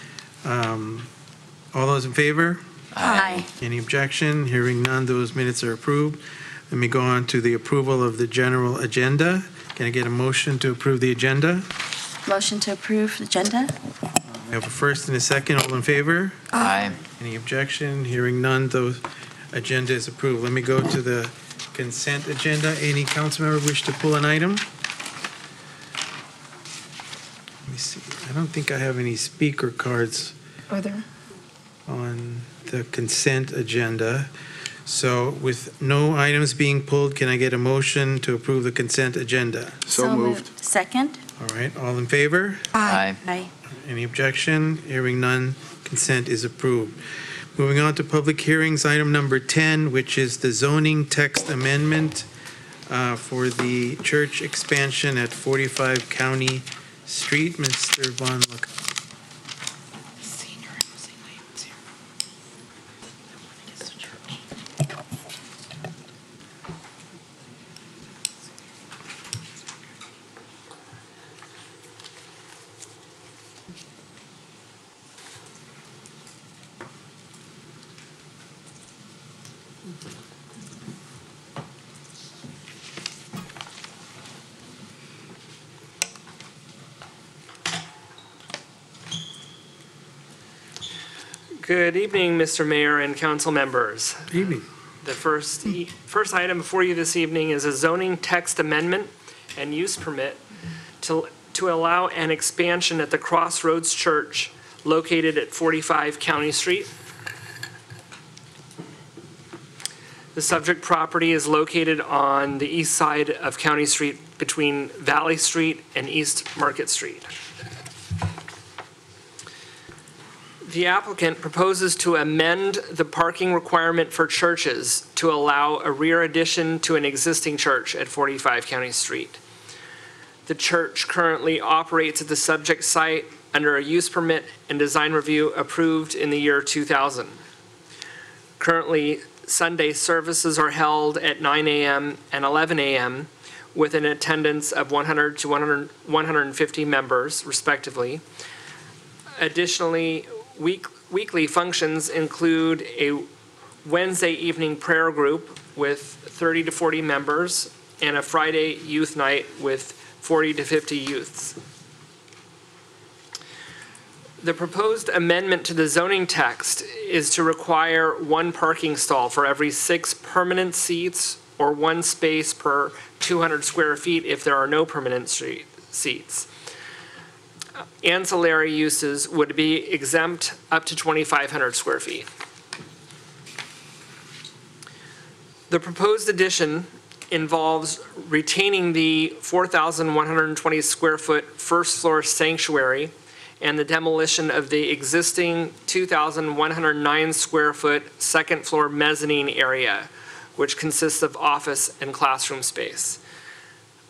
All those in favor? Aye. Any objection? Hearing none, those minutes are approved. Let me go on to the approval of the general agenda. Can I get a motion to approve the agenda? Motion to approve the agenda? We have a first and a second. All in favor? Aye. Any objection? Hearing none, those agenda is approved. Let me go to the consent agenda. Any council member wish to pull an item? Let me see. I don't think I have any speaker cards Are there? on the consent agenda. So with no items being pulled, can I get a motion to approve the consent agenda? So moved. Second? All right, all in favor? Aye. Aye. Any objection? Hearing none, consent is approved. Moving on to public hearings, item number 10, which is the zoning text amendment for the church expansion at 45 County Street. Mr. Von Luck. Good evening, Mr. Mayor and council members. Good evening. The first item before you this evening is a zoning text amendment and use permit to allow an expansion at the Crossroads Church located at 45 County Street. The subject property is located on the east side of County Street between Valley Street and East Market Street. The applicant proposes to amend the parking requirement for churches to allow a rear addition to an existing church at 45 County Street. The church currently operates at the subject site under a use permit and design review approved in the year 2000. Currently, Sunday services are held at 9 a.m. and 11 a.m. with an attendance of 100 to 150 members, respectively. Additionally, weekly functions include a Wednesday evening prayer group with 30 to 40 members and a Friday youth night with 40 to 50 youths. The proposed amendment to the zoning text is to require one parking stall for every 6 permanent seats or 1 space per 200 square feet if there are no permanent seats. Ancillary uses would be exempt up to 2,500 square feet. The proposed addition involves retaining the 4,120 square foot first floor sanctuary and the demolition of the existing 2,109 square foot second floor mezzanine area, which consists of office and classroom space.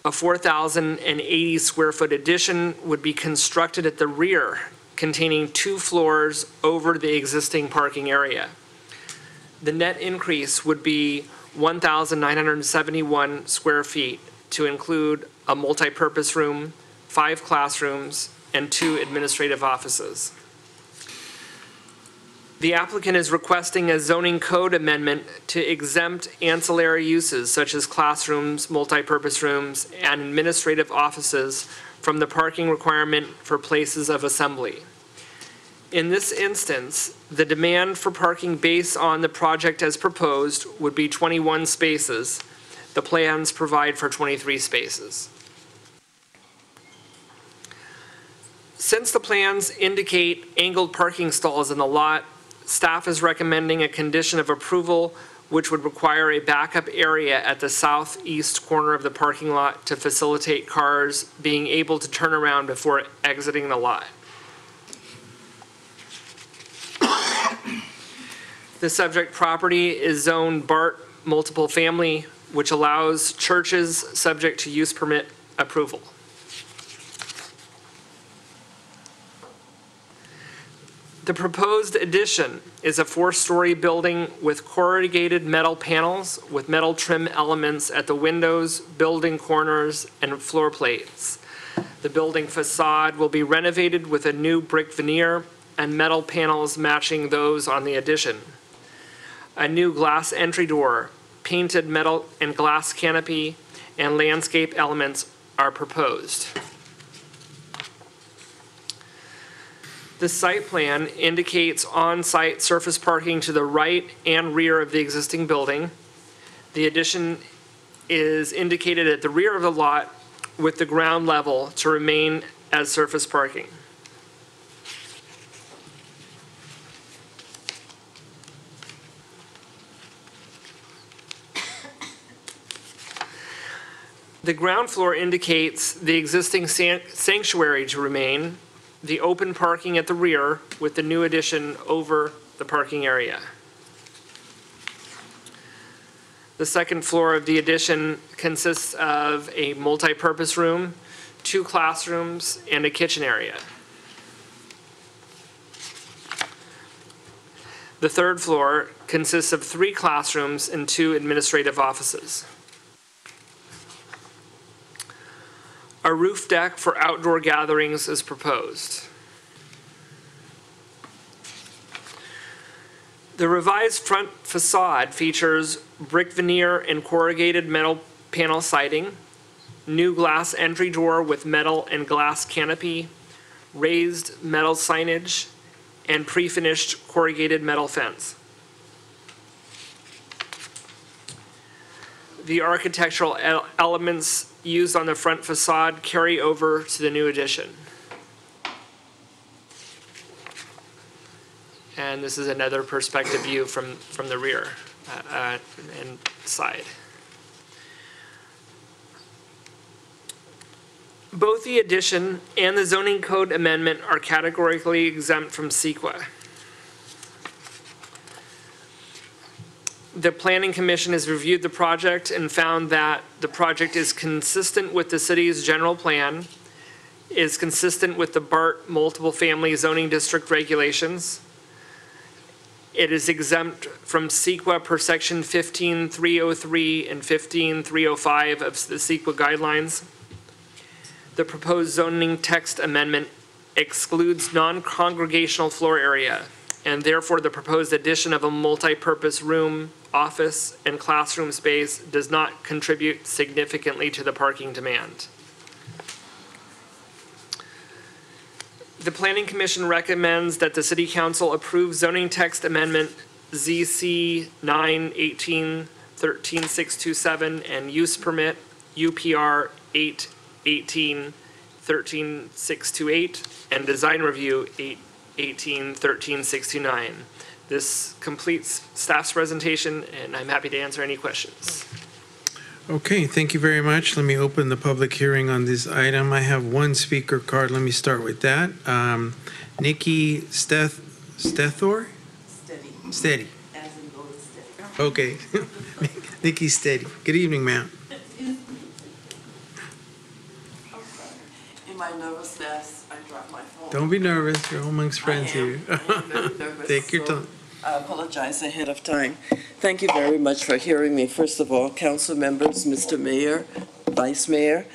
A 4,080 square foot addition would be constructed at the rear, containing 2 floors over the existing parking area. The net increase would be 1,971 square feet to include a multi-purpose room, 5 classrooms, and 2 administrative offices. The applicant is requesting a zoning code amendment to exempt ancillary uses such as classrooms, multi-purpose rooms, and administrative offices from the parking requirement for places of assembly. In this instance, the demand for parking based on the project as proposed would be 21 spaces. The plans provide for 23 spaces. Since the plans indicate angled parking stalls in the lot, staff is recommending a condition of approval which would require a backup area at the southeast corner of the parking lot to facilitate cars being able to turn around before exiting the lot. The subject property is zoned BART multiple family, which allows churches subject to use permit approval. The proposed addition is a 4-story building with corrugated metal panels with metal trim elements at the windows, building corners, and floor plates. The building facade will be renovated with a new brick veneer and metal panels matching those on the addition. A new glass entry door, painted metal and glass canopy, and landscape elements are proposed. The site plan indicates on-site surface parking to the right and rear of the existing building. The addition is indicated at the rear of the lot with the ground level to remain as surface parking. The ground floor indicates the existing sanctuary to remain, the open parking at the rear with the new addition over the parking area. The second floor of the addition consists of a multi-purpose room, 2 classrooms, and a kitchen area. The third floor consists of 3 classrooms and 2 administrative offices. A roof deck for outdoor gatherings is proposed. The revised front facade features brick veneer and corrugated metal panel siding, new glass entry door with metal and glass canopy, raised metal signage, and pre-finished corrugated metal fence. The architectural elements used on the front facade carry over to the new addition. And this is another perspective view from the rear and side. Both the addition and the zoning code amendment are categorically exempt from CEQA. The Planning Commission has reviewed the project and found that the project is consistent with the city's general plan, is consistent with the BART multiple family zoning district regulations. It is exempt from CEQA per section 15.303 and 15.305 of the CEQA guidelines. The proposed zoning text amendment excludes non-congregational floor area, and therefore the proposed addition of a multi-purpose room, office, and classroom space does not contribute significantly to the parking demand. The Planning Commission recommends that the City Council approve zoning text amendment ZC 918-13627 and use permit UPR 818-13628 and design review 818-13629. This completes staff's presentation, and I'm happy to answer any questions. Okay, thank you very much. Let me open the public hearing on this item. I have one speaker card. Let me start with that. Nikki Stethor? Steady. Okay. Nikki Steady. Good evening, ma'am. In my nervousness, I dropped my phone. Don't be nervous. You're amongst friends here. I am very nervous, Take your time. I apologize ahead of time. Thank you very much for hearing me. First of all, council members, Mr. Mayor, Vice Mayor.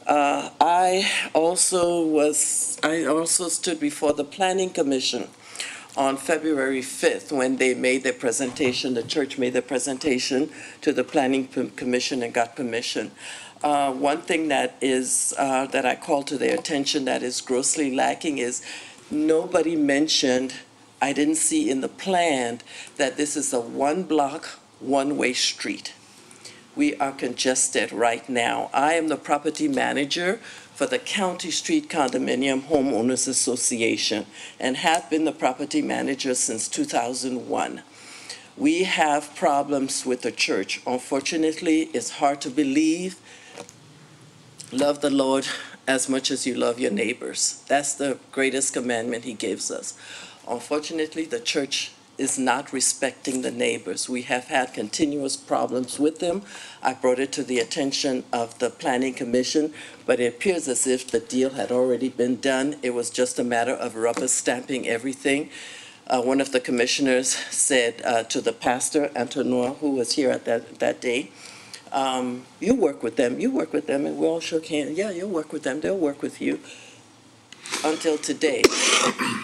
I also stood before the Planning Commission on February 5th when they made their presentation, the church made their presentation to the Planning Commission and got permission. One thing that I call to their attention that is grossly lacking is nobody mentioned, I didn't see in the plan, that this is a one-block, one-way street. We are congested right now. I am the property manager for the County Street Condominium Homeowners Association and have been the property manager since 2001. We have problems with the church. Unfortunately, it's hard to believe. Love the Lord as much as you love your neighbors. That's the greatest commandment he gives us. Unfortunately, the church is not respecting the neighbors. We have had continuous problems with them. I brought it to the attention of the Planning Commission, but it appears as if the deal had already been done. It was just a matter of rubber stamping everything. One of the commissioners said to the pastor, Antonio, who was here at that day, you work with them, and we all shook hands. Yeah, you'll work with them, they'll work with you. Until today,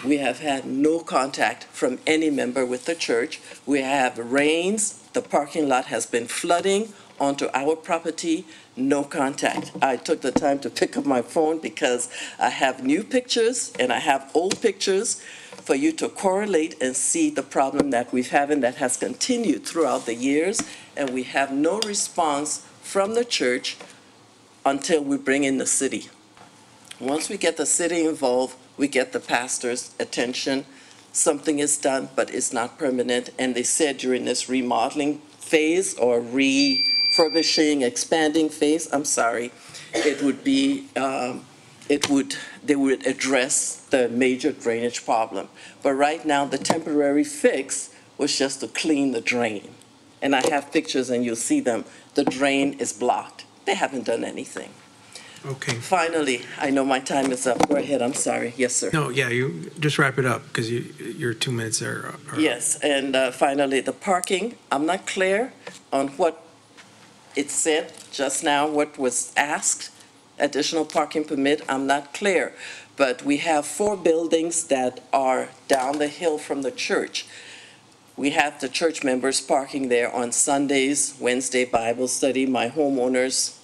we have had no contact from any member with the church. We have rains, the parking lot has been flooding onto our property, no contact. I took the time to pick up my phone because I have new pictures and I have old pictures for you to correlate and see the problem that we've had and that has continued throughout the years, and we have no response from the church until we bring in the city. Once we get the city involved, we get the pastor's attention. Something is done, but it's not permanent. And they said during this remodeling phase or refurbishing, expanding phase, it would be, they would address the major drainage problem. But right now, the temporary fix was just to clean the drain. And I have pictures and you'll see them. The drain is blocked. They haven't done anything. Okay. Finally, I know my time is up. Go ahead, I'm sorry. Yes, sir. No, yeah, you just wrap it up because your 2 minutes are. Yes, and finally, the parking, I'm not clear on what it said just now, what was asked, additional parking permit, I'm not clear. But we have 4 buildings that are down the hill from the church. We have the church members parking there on Sundays, Wednesday Bible study, my homeowners,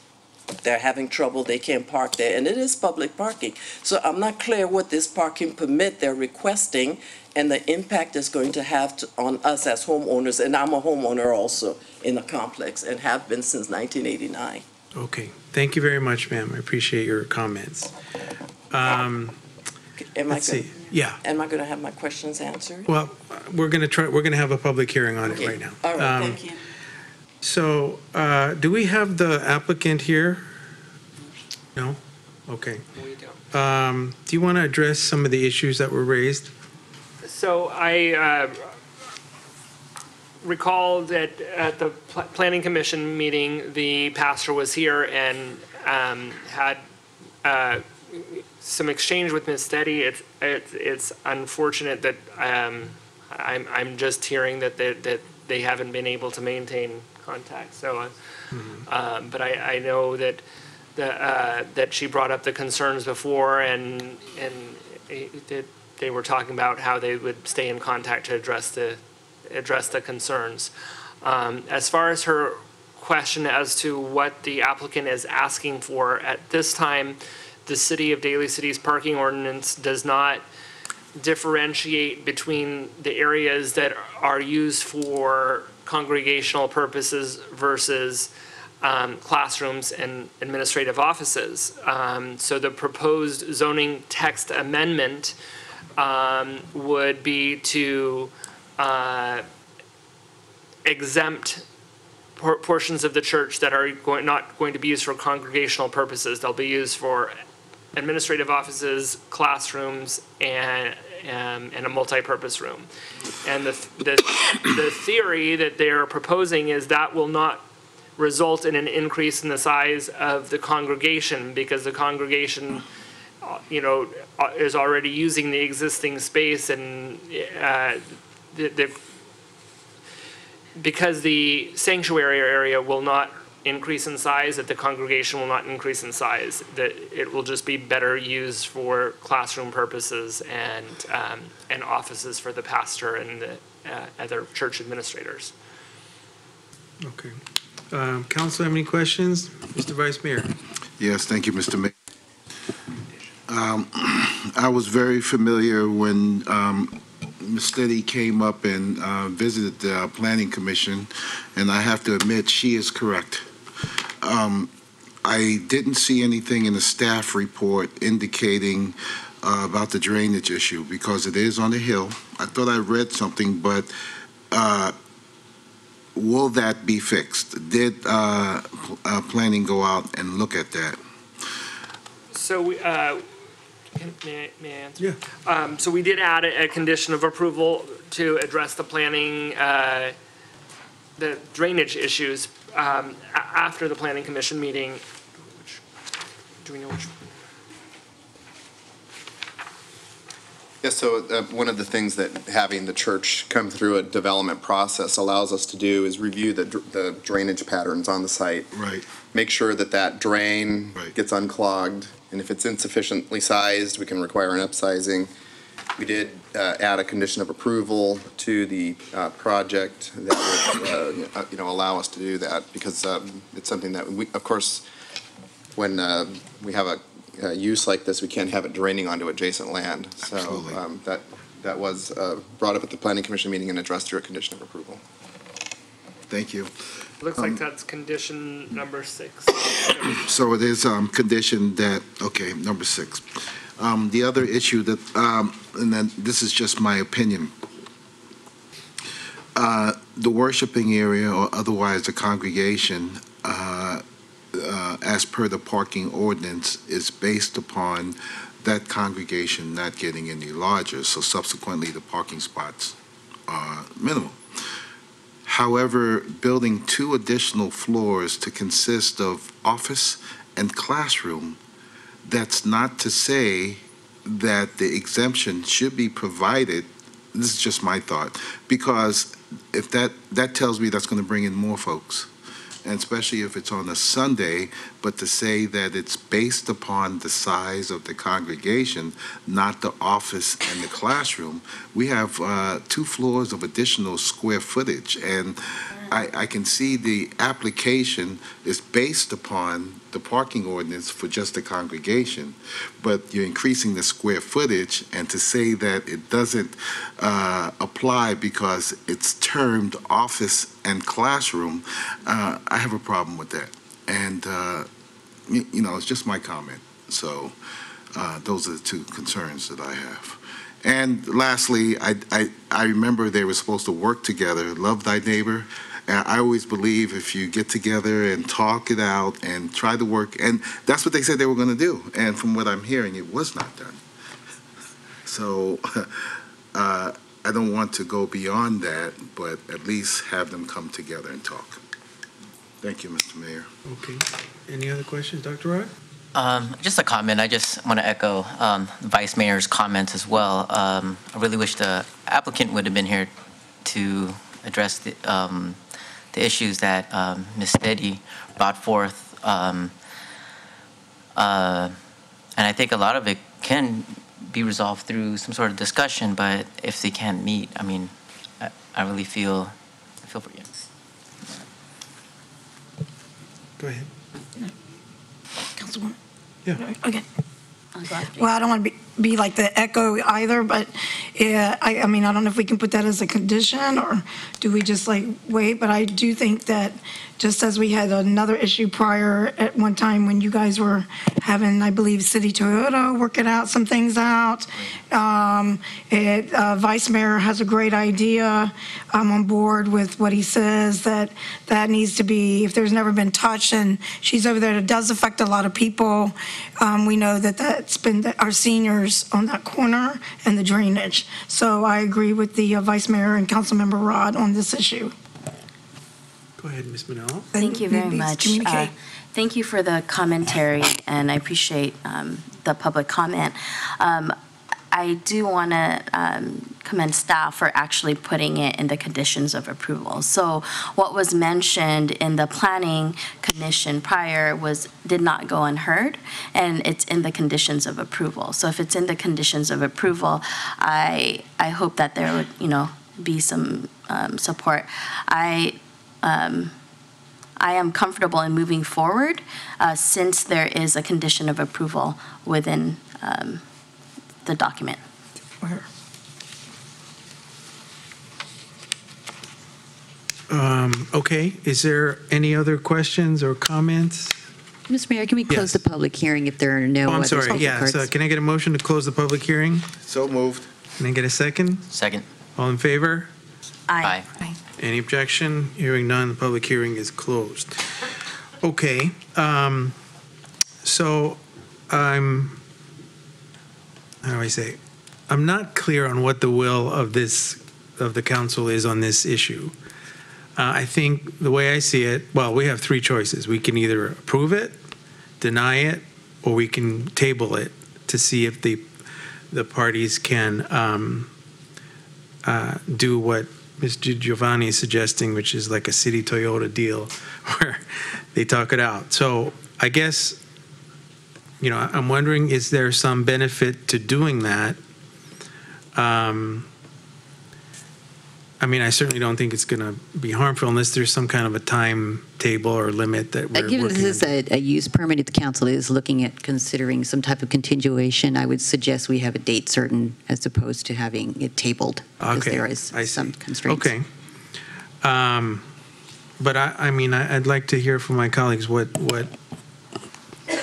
they're having trouble, they can't park there, and it is public parking. So I'm not clear what this parking permit they're requesting and the impact it's going to have on us as homeowners, and I'm a homeowner also in the complex and have been since 1989. Okay, thank you very much, ma'am. I appreciate your comments. Let's see. Yeah. Am I going to have my questions answered? Well, we're going to have a public hearing on it right now. All right, thank you. So, do we have the applicant here? No? Okay. We don't. Do you want to address some of the issues that were raised? So I recall that at the Planning Commission meeting, the pastor was here and had some exchange with Ms. Steady. It's unfortunate that I'm just hearing that they haven't been able to maintain contact. So, but I know that that she brought up the concerns before, and they were talking about how they would stay in contact to address the concerns. As far as her question as to what the applicant is asking for at this time, the City of Daly City's parking ordinance does not differentiate between the areas that are used for congregational purposes versus classrooms and administrative offices. So the proposed zoning text amendment would be to exempt portions of the church that are not going to be used for congregational purposes. They'll be used for administrative offices, classrooms, and a multi-purpose room. And the theory that they're proposing is that will not result in an increase in the size of the congregation, because the congregation, is already using the existing space, and because the sanctuary area will not increase in size, that the congregation will not increase in size, that it will just be better used for classroom purposes and offices for the pastor and the other church administrators. Okay. Council, have any questions? Mr. Vice Mayor. Yes, thank you, Mr. Mayor. I was very familiar when Ms. Steady came up and visited the Planning Commission, and I have to admit, she is correct. I didn't see anything in the staff report indicating about the drainage issue, because it is on the hill. I thought I read something, but will that be fixed? Did planning go out and look at that? So may I answer? Yeah. So we did add a condition of approval to address the planning, the drainage issues after the Planning Commission meeting. Do we know which? Yes, so one of the things that having the church come through a development process allows us to do is review the drainage patterns on the site. Right. Make sure that drain gets unclogged, and if it's insufficiently sized, we can require an upsizing. We did add a condition of approval to the project that would allow us to do that, because it's something that we, of course, when we have a use like this, we can't have it draining onto adjacent land. So that was brought up at the Planning Commission meeting and addressed through a condition of approval. Thank you. Looks like that's condition number 6. So it is conditioned that, okay, number 6. The other issue that, and then this is just my opinion, the worshiping area, or otherwise the congregation, as per the parking ordinance, is based upon that congregation not getting any larger, so subsequently the parking spots are minimal. However, building 2 additional floors to consist of office and classroom, that's not to say that the exemption should be provided. This is just my thought, because if that tells me that's going to bring in more folks, and especially if it's on a Sunday, but to say that it's based upon the size of the congregation, not the office and the classroom. We have 2 floors of additional square footage, and I can see the application is based upon the parking ordinance for just the congregation, but you're increasing the square footage, and to say that it doesn't apply because it's termed office and classroom, I have a problem with that. And, it's just my comment. So those are the 2 concerns that I have. And lastly, I remember they were supposed to work together, love thy neighbor. And I always believe if you get together and talk it out and try to work, and that's what they said they were going to do. And from what I'm hearing, it was not done. So I don't want to go beyond that, but at least have them come together and talk. Thank you, Mr. Mayor. Okay. Any other questions, Dr. Rod? Just a comment. I just want to echo the Vice Mayor's comments as well. I really wish the applicant would have been here to address the issues that Ms. Steady brought forth. And I think a lot of it can be resolved through some sort of discussion, but if they can't meet, I mean, I really feel for you. Go ahead. Councilwoman? Yeah. Okay. Well, I don't want to be like the echo either, but yeah, I mean, I don't know if we can put that as a condition, or do we just like wait? But I do think that just as we had another issue prior at one time when you guys were having, I believe, City Toyota working out some things out. Vice Mayor has a great idea. I'm on board with what he says, that needs to be, if there's never been touched, and she's over there, it does affect a lot of people. We know that's been our seniors on that corner and the drainage. So I agree with the Vice Mayor and Councilmember Rod on this issue. Go ahead, Ms. Manello. Thank you very much. Communicate. Thank you for the commentary, and I appreciate the public comment. I do want to commend staff for actually putting it in the conditions of approval. So what was mentioned in the planning commission prior did not go unheard, and it's in the conditions of approval. So if it's in the conditions of approval, I hope that there would, be some support. I am comfortable in moving forward since there is a condition of approval within the document. Okay, is there any other questions or comments? Mr. Mayor, can we close the public hearing if there are no Oh, I'm other sorry, speaker yeah, cards? so can I get a motion to close the public hearing? So moved. Can I get a second? Second. All in favor? Aye. Any objection? Hearing none, the public hearing is closed. Okay, so how do I say? I'm not clear on what the will of the council is on this issue. I think the way I see it, well, we have three choices. We can either approve it, deny it, or we can table it to see if the parties can do what Mr. Giovanni is suggesting, which is like a City Toyota deal where they talk it out. So I guess, I'm wondering, is there some benefit to doing that? I certainly don't think it's going to be harmful unless there's some kind of a timetable or limit that we're Given working this is a use permit, if the council is looking at considering some type of continuation, I would suggest we have a date certain as opposed to having it tabled, because Okay, there is I some see. constraints. Okay. But I'd like to hear from my colleagues what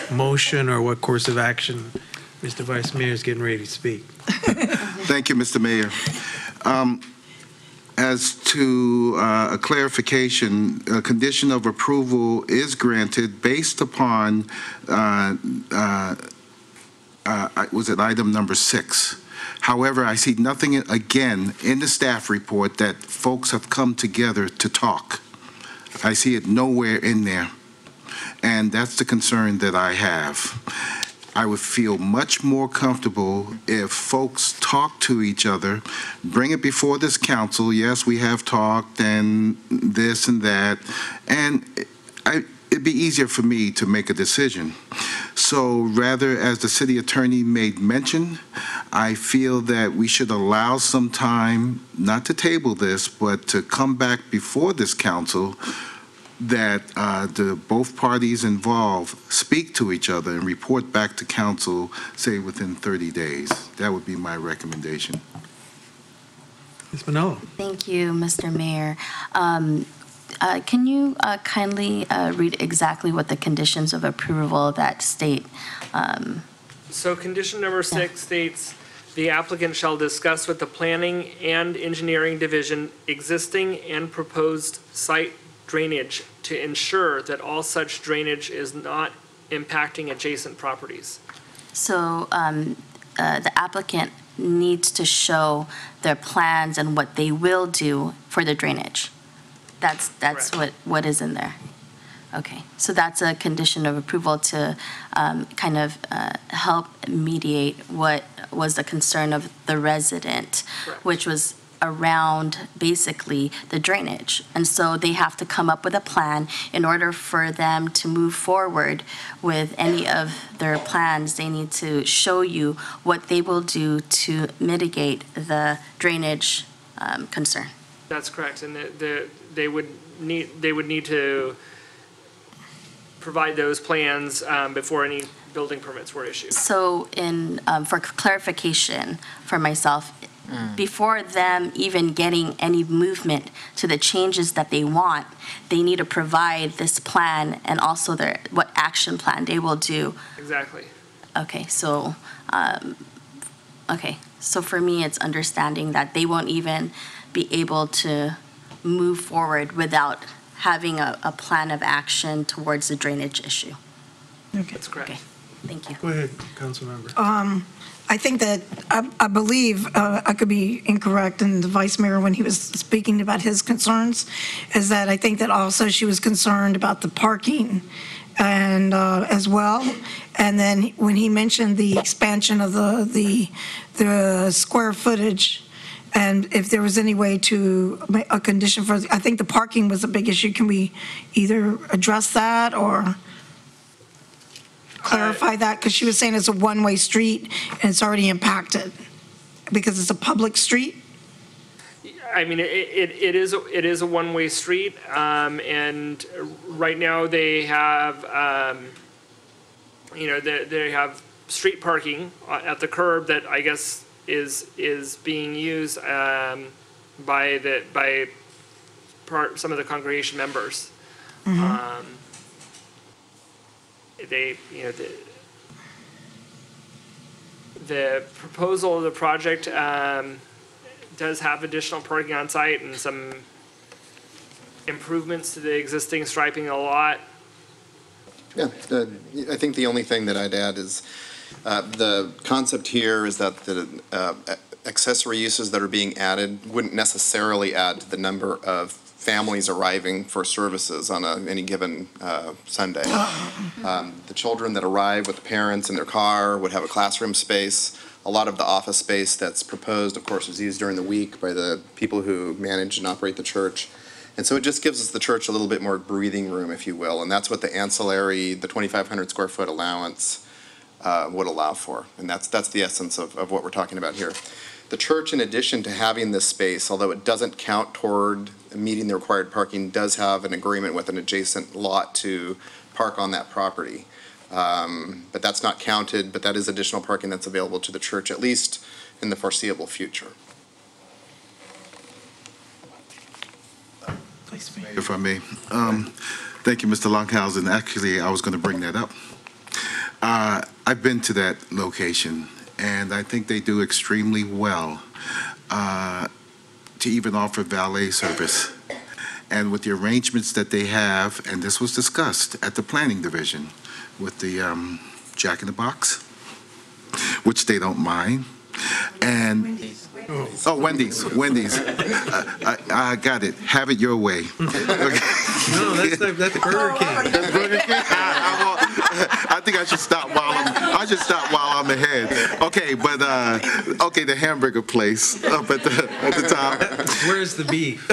motion or what course of action Mr. Vice Mayor is getting ready to speak. Thank you, Mr. Mayor. As to a clarification, a condition of approval is granted based upon, was it item number 6? However, I see nothing, again, in the staff report that folks have come together to talk. I see it nowhere in there. And that's the concern that I have. I would feel much more comfortable if folks talk to each other, bring it before this council. Yes, we have talked and this and that, and it'd be easier for me to make a decision. So rather, as the city attorney made mention, I feel that we should allow some time, not to table this, but to come back before this council, that both parties involved speak to each other and report back to council, say, within 30 days. That would be my recommendation. Ms. Manello. Thank you, Mr. Mayor. Can you kindly read exactly what the conditions of approval that state? So condition number 6 states, the applicant shall discuss with the Planning and Engineering Division existing and proposed site drainage to ensure that all such drainage is not impacting adjacent properties. So the applicant needs to show their plans and what they will do for the drainage. That's what is in there. Okay, so that's a condition of approval to kind of help mediate what was the concern of the resident, Correct. which was around basically the drainage. And so they have to come up with a plan in order for them to move forward with any of their plans. They need to show you what they will do to mitigate the drainage concern. That's correct, and they would need to provide those plans before any building permits were issued. So for clarification for myself, before them even getting any movement to the changes that they want, they need to provide this plan and also what action plan they will do. Exactly. Okay, so for me, it's understanding that they won't even be able to move forward without having a plan of action towards the drainage issue. That's correct. Okay, thank you. Go ahead, Councilmember. I think that, I believe, I could be incorrect, and the Vice Mayor, when he was speaking about his concerns, is that I think that also she was concerned about the parking and as well. And then when he mentioned the expansion of the square footage, and if there was any way to make a condition for, I think the parking was a big issue. Can we either address that or clarify that? Because she was saying it's a one-way street and it's already impacted because it's a public street. I mean, it is a one-way street, and right now they have, they have street parking at the curb that I guess is being used by some of the congregation members. The proposal of the project does have additional parking on site and some improvements to the existing striping a lot. Yeah, I think the only thing that I'd add is the concept here is that the accessory uses that are being added wouldn't necessarily add to the number of families arriving for services on any given Sunday. The children that arrive with the parents in their car would have a classroom space. A lot of the office space that's proposed, of course, is used during the week by the people who manage and operate the church. And so it just gives us the church a little bit more breathing room, if you will, and that's what the ancillary, the 2,500 square foot allowance would allow for. And that's the essence of what we're talking about here. The church, in addition to having this space, although it doesn't count toward meeting the required parking, does have an agreement with an adjacent lot to park on that property. But that's not counted, but that is additional parking that's available to the church, at least in the foreseeable future. If I may. Thank you, Mr. Longhausen. Actually, I was going to bring that up. I've been to that location, and I think they do extremely well to even offer valet service. And with the arrangements that they have, and this was discussed at the Planning Division with the Jack in the Box, which they don't mind. And Wendy's. I got it. Have it your way. Okay. No, that's Burger King. That's Burger King. I think I should stop while I'm ahead. Okay, but the hamburger place up at the top. Where's the beef?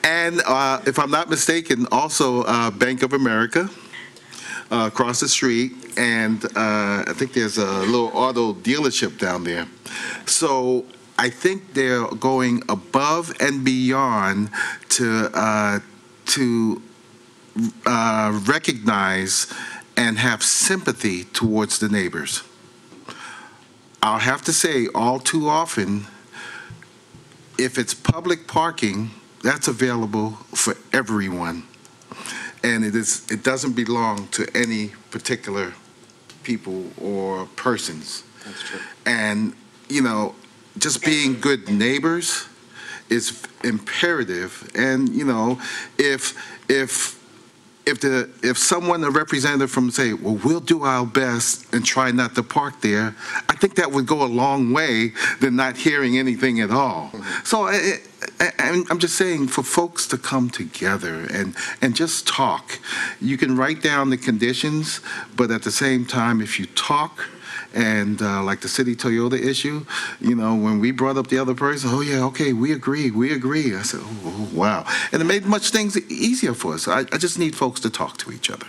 And if I'm not mistaken, also Bank of America across the street, and I think there's a little auto dealership down there. So I think they're going above and beyond to recognize and have sympathy towards the neighbors. I'll have to say, all too often, if it's public parking, that's available for everyone. And it doesn't belong to any particular people or persons. That's true. And, just being good neighbors is imperative. And, if someone, a representative from, say, well, we'll do our best and try not to park there, I think that would go a long way than not hearing anything at all. Mm-hmm. So I'm just saying, for folks to come together and just talk. You can write down the conditions, but at the same time, if you talk, and like the City Toyota issue, when we brought up the other person, oh yeah, okay, we agree. I said, oh wow. And it made much things easier for us. I just need folks to talk to each other.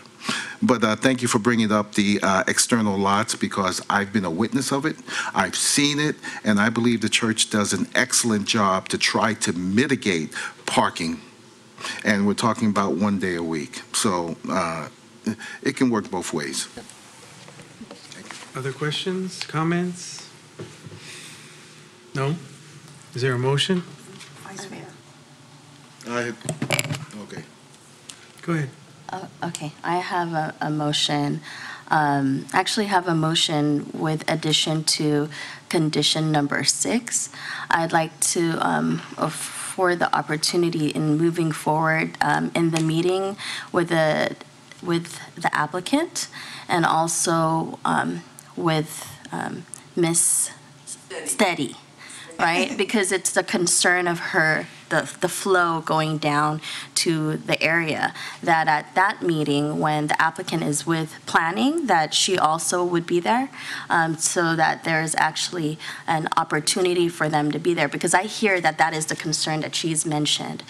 But thank you for bringing up the external lots, because I've been a witness of it. I've seen it, and I believe the church does an excellent job to try to mitigate parking. And we're talking about 1 day a week. So it can work both ways. Other questions, comments? No? Is there a motion? Vice Mayor. Okay. Go ahead. Okay, I have a motion. Actually have a motion with addition to condition number 6. I'd like to afford the opportunity in moving forward in the meeting with the applicant and also with Ms. Steady, right? Because it's the concern of her, the flow going down to the area, that at that meeting, when the applicant is with planning, that she also would be there, so that there's actually an opportunity for them to be there, because I hear that that is the concern that she's mentioned.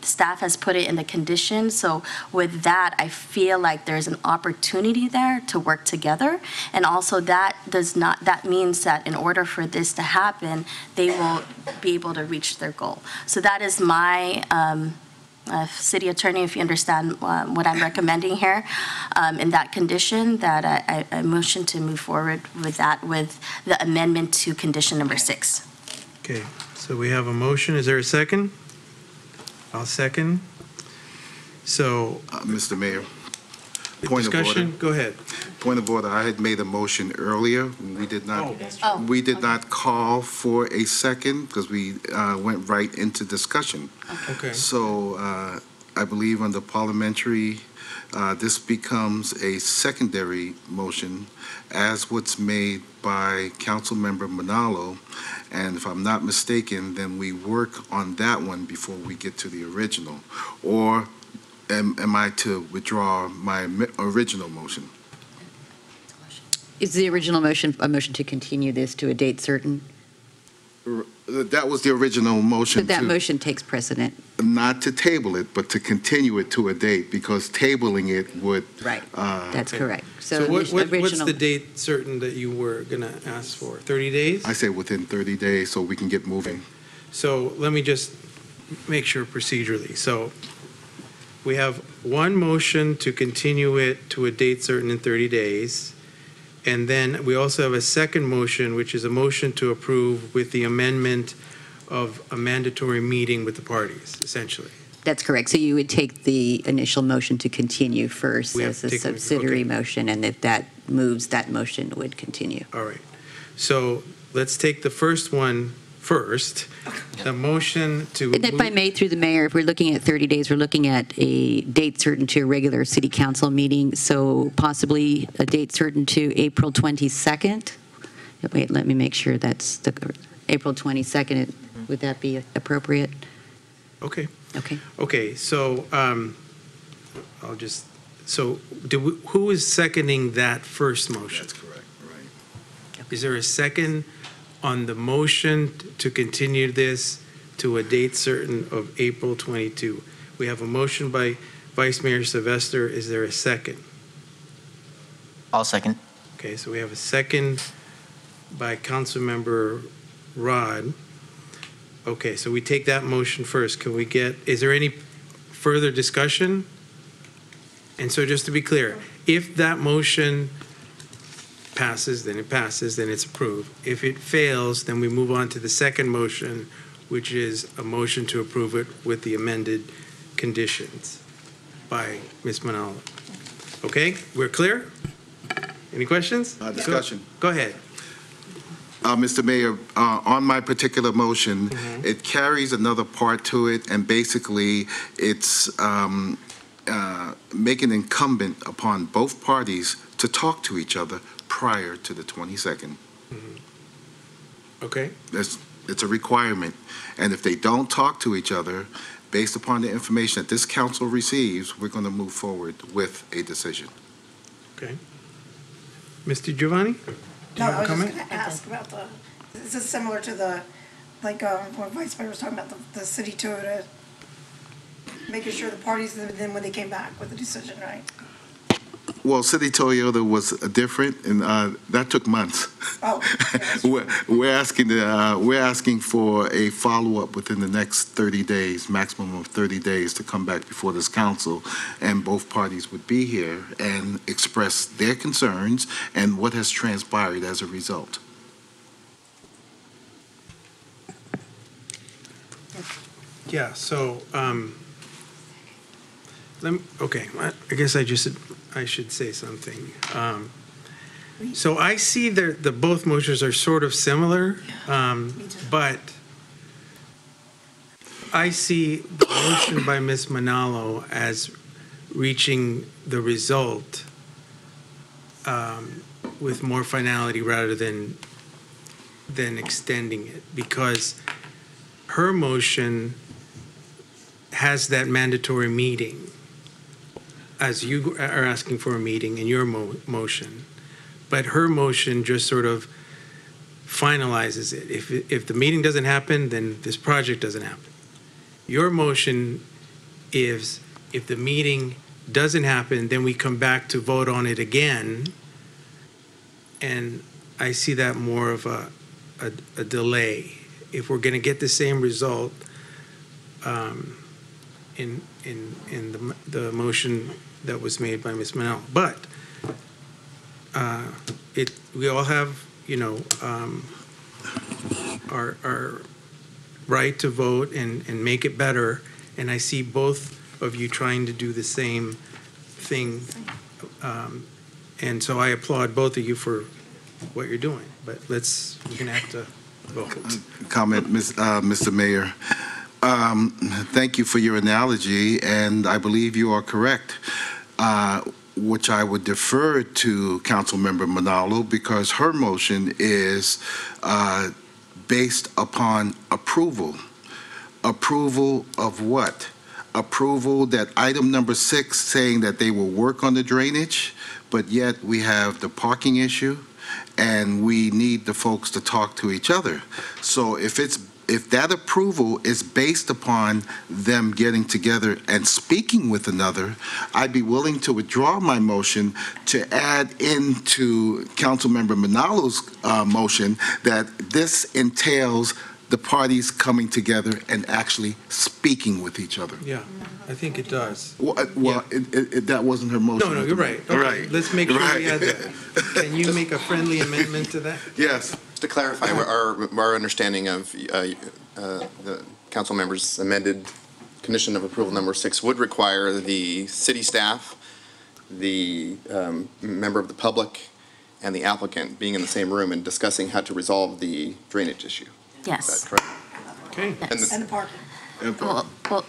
Staff has put it in the condition, so with that, I feel like there's an opportunity there to work together, and also that means that in order for this to happen, they will be able to reach their goal. So that is my, city attorney, if you understand what I'm recommending here, in that condition, that I motion to move forward with that, with the amendment to condition number 6. Okay, so we have a motion. Is there a second? I'll second. So, Mr. Mayor, point of order. discussion, go ahead. Point of order, I had made a motion earlier. We did not call for a second because we went right into discussion. Okay. So I believe under parliamentary, this becomes a secondary motion as what's made by Councilmember Manalo. And if I'm not mistaken, then we work on that one before we get to the original. Or am I to withdraw my original motion? Is the original motion a motion to continue this to a date certain? That was the original motion. But that motion takes precedent. Not to table it, but to continue it to a date, because tabling it would. Right, that's Okay. correct. So what's original- the date certain that you were going to ask for? 30 days? I say within 30 days so we can get moving. So let me just make sure procedurally. So we have one motion to continue it to a date certain in 30 days. And then we also have a second motion, which is a motion to approve with the amendment of a mandatory meeting with the parties, essentially. That's correct. So you would take the initial motion to continue first We have as to a take- subsidiary okay. motion, and if that moves, that motion would continue. All right. So let's take the first one first. The motion to. And if I may, through the mayor, if we're looking at 30 days, we're looking at a date certain to a regular city council meeting, so possibly a date certain to April 22nd. Wait, let me make sure that's the April 22nd. Would that be appropriate? Okay. Okay. Okay, so who is seconding that first motion? That's correct, right. Is there a second on the motion to continue this to a date certain of April 22? We have a motion by Vice Mayor Sylvester. Is there a second? I'll second. Okay, so we have a second by Councilmember Rod. Okay, so we take that motion first. Can we is there any further discussion? And so just to be clear, if that motion passes, then it passes, then it's approved. If it fails, then we move on to the second motion, which is a motion to approve it with the amended conditions by Ms. Manalo. Okay, we're clear? Any questions? Discussion. Go ahead. Mr. Mayor, on my particular motion, it carries another part to it, and basically it's making incumbent upon both parties to talk to each other prior to the 22nd. Okay. It's a requirement, and if they don't talk to each other, based upon the information that this council receives, we're going to move forward with a decision. Okay. Mr. Giovanni? No, I was just comment? going to ask about this is similar to the, like, what Vice Mayor was talking about, the city tour, making sure the parties, then when they came back with the decision, right? Well, City Toyota was different, and that took months. Oh, We're asking for a follow-up within the next 30 days, maximum of 30 days, to come back before this council, and both parties would be here and express their concerns and what has transpired as a result. Yeah, so, okay, I guess I should say something. So I see the both motions are sort of similar, but I see the motion by Ms. Manalo as reaching the result with more finality rather than extending it, because her motion has that mandatory meeting, as you are asking for a meeting in your motion, but her motion just sort of finalizes it. If the meeting doesn't happen, then this project doesn't happen. Your motion is, if the meeting doesn't happen, then we come back to vote on it again, and I see that more of a delay. If we're going to get the same result in the motion that was made by Ms. Manalo. But we all have, our right to vote and make it better, and I see both of you trying to do the same thing, and so I applaud both of you for what you're doing, but we're going to have to vote. Comment, Mr. Mayor. Thank you for your analogy, and I believe you are correct, which I would defer to Councilmember Manalo, because her motion is based upon approval. Approval of what? Approval that item number 6 saying that they will work on the drainage, but yet we have the parking issue, and we need the folks to talk to each other. So if that approval is based upon them getting together and speaking with another, I'd be willing to withdraw my motion to add into Councilmember Manalo's motion that this entails the parties coming together and actually speaking with each other. Yeah, I think it does. Well, that wasn't her motion. No, you're right. Okay, Right. let's make sure we have that. Can you make a friendly amendment to that? Yes. To clarify, our understanding of the council members' amended condition of approval number 6 would require the city staff, the member of the public, and the applicant being in the same room and discussing how to resolve the drainage issue. Yes. Is that correct? Okay. Yes. And the parking. Well,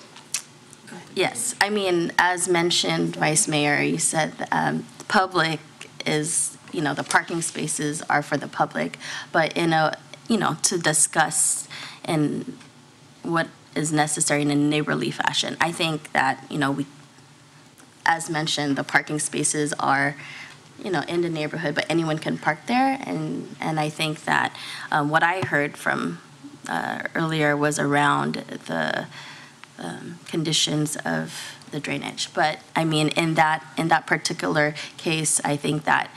yes. I mean, as mentioned, Vice Mayor, you said the public is, the parking spaces are for the public, but to discuss and what is necessary in a neighborly fashion. I think that, as mentioned, the parking spaces are, in the neighborhood, but anyone can park there. And I think that what I heard from earlier was around the conditions of the drainage. But I mean, in that particular case, I think that,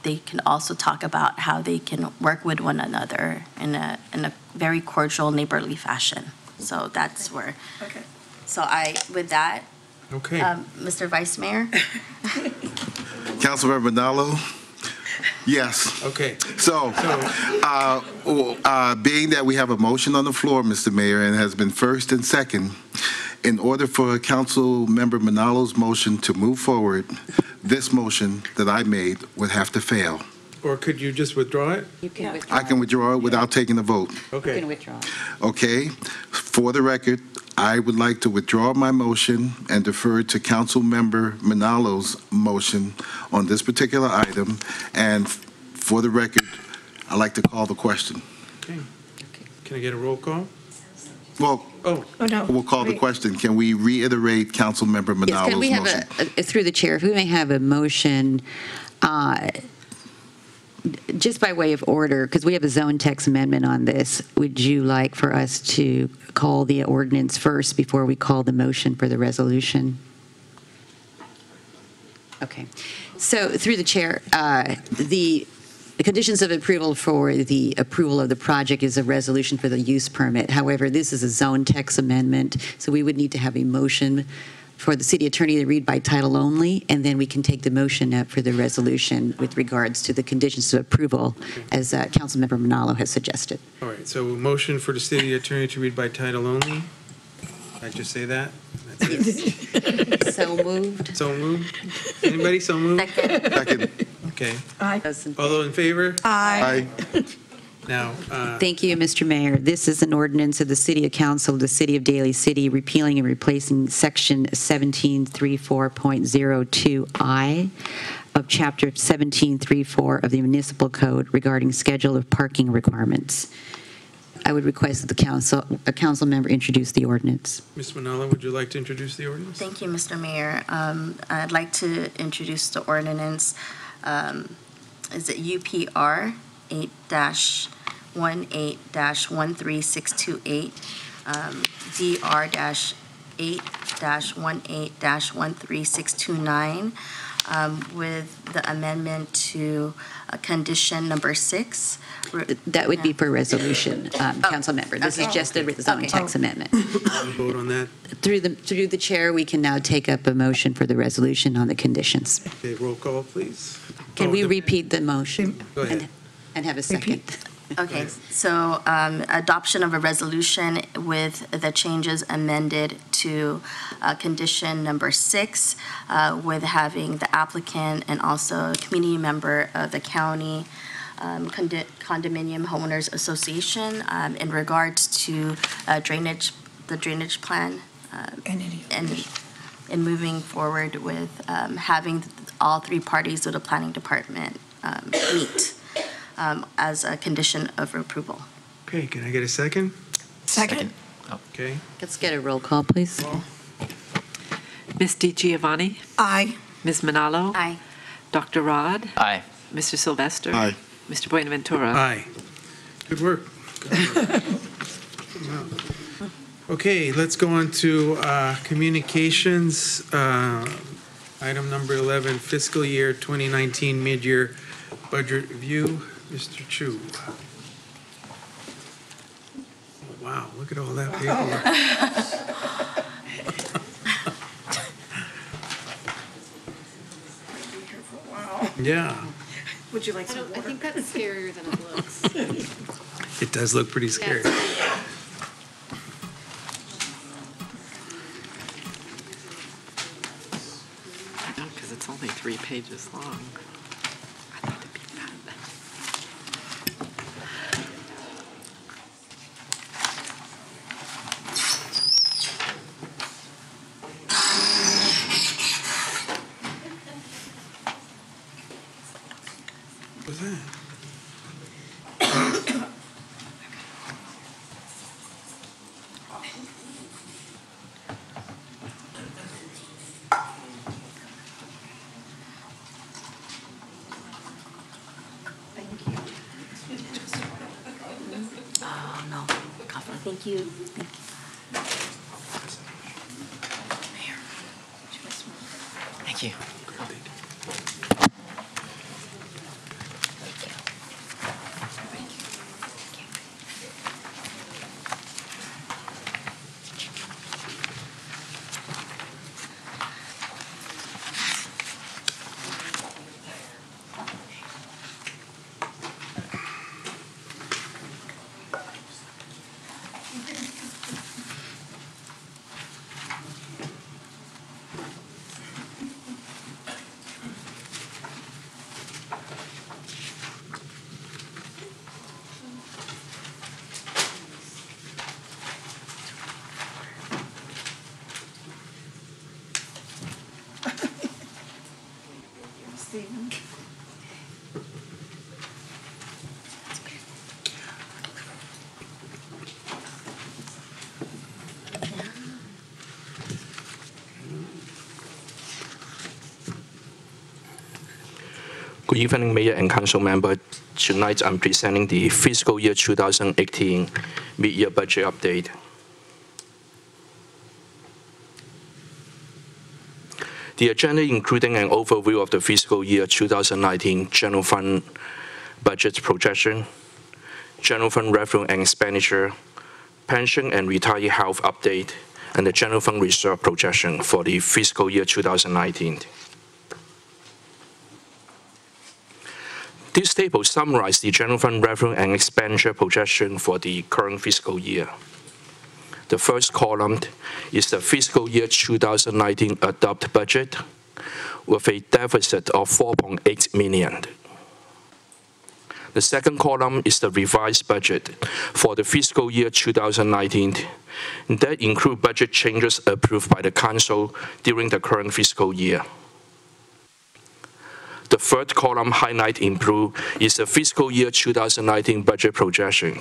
they can also talk about how they can work with one another in a very cordial, neighborly fashion. So that's where. Okay. So with that, Okay. Mr. Vice Mayor? Councilmember Manalo? Yes. Okay. So, being that we have a motion on the floor, Mr. Mayor, and has been first and second, in order for Councilmember Manalo's motion to move forward, this motion that I made would have to fail. Or could you just withdraw it? You can withdraw. I can withdraw it without taking a vote. You Okay. can withdraw. Okay? For the record, I would like to withdraw my motion and defer to Councilmember Manalo's motion on this particular item. And for the record, I'd like to call the question. Okay. Can I get a roll call? Well, Oh, no. we'll call the Wait. question. Can we reiterate Councilmember Yes, can we Manalo's have motion? through the chair, if we may have a motion, just by way of order, because we have a zone text amendment on this, would you like for us to call the ordinance first before we call the motion for the resolution? Okay. So through the chair, the conditions of approval for the approval of the project is a resolution for the use permit. However, this is a zone text amendment, so we would need to have a motion for the city attorney to read by title only, and then we can take the motion up for the resolution with regards to the conditions of approval, as Councilmember Manalo has suggested. All right, so motion for the city attorney to read by title only. Did I just say that? That's it. So moved. So moved? Anybody so moved? Second. Okay. Aye. All those in favor? Aye. Now, Thank you, Mr. Mayor. This is an ordinance of the City Council of the City of Daly City repealing and replacing Section 1734.02I of Chapter 1734 of the Municipal Code regarding schedule of parking requirements. I would request that a council member introduce the ordinance. Ms. Manala, would you like to introduce the ordinance? Thank you, Mr. Mayor. I'd like to introduce the ordinance. Is it UPR 8-18-13628, DR-8-18-13629, with the amendment to condition number 6. That would be for resolution, council member. This is just a zone text amendment. Vote on that. Through the chair, we can now take up a motion for the resolution on the conditions. Okay, roll call, please. Can we repeat the motion? Go ahead. And have a second? Okay, so adoption of a resolution with the changes amended to condition number 6, with having the applicant and also a community member of the county condominium homeowners association in regards to the drainage plan, and moving forward with having all 3 parties of the planning department meet as a condition of approval. Okay, can I get a second? Second. Okay. Let's get a roll call, please. Ms. DiGiovanni? Aye. Ms. Manalo? Aye. Dr. Rod? Aye. Mr. Sylvester? Aye. Mr. Buenaventura? Aye. Good work. Okay, let's go on to communications. Item number 11, fiscal year 2019 mid-year budget review. Mr. Chu. Oh, wow, look at all that paperwork. Yeah, Would you like some I think that's scarier than it looks. it does look pretty scary. Because it's only 3 pages long. I thought it'd be that. What's that? Oh, no. Thank you. Thank you. Stephen. Good evening, Mayor and Council member. Tonight, I'm presenting the fiscal year 2018 mid-year budget update. The agenda including an overview of the fiscal year 2019 general fund budget projection, general fund revenue and expenditure, pension and retiree health update, and the general fund reserve projection for the fiscal year 2019. This table summarizes the general fund revenue and expenditure projection for the current fiscal year. The first column is the fiscal year 2019 adopted budget with a deficit of $4.8 million. The second column is the revised budget for the fiscal year 2019 that include budget changes approved by the Council during the current fiscal year. The third column, highlighted in blue, is the fiscal year 2019 budget projection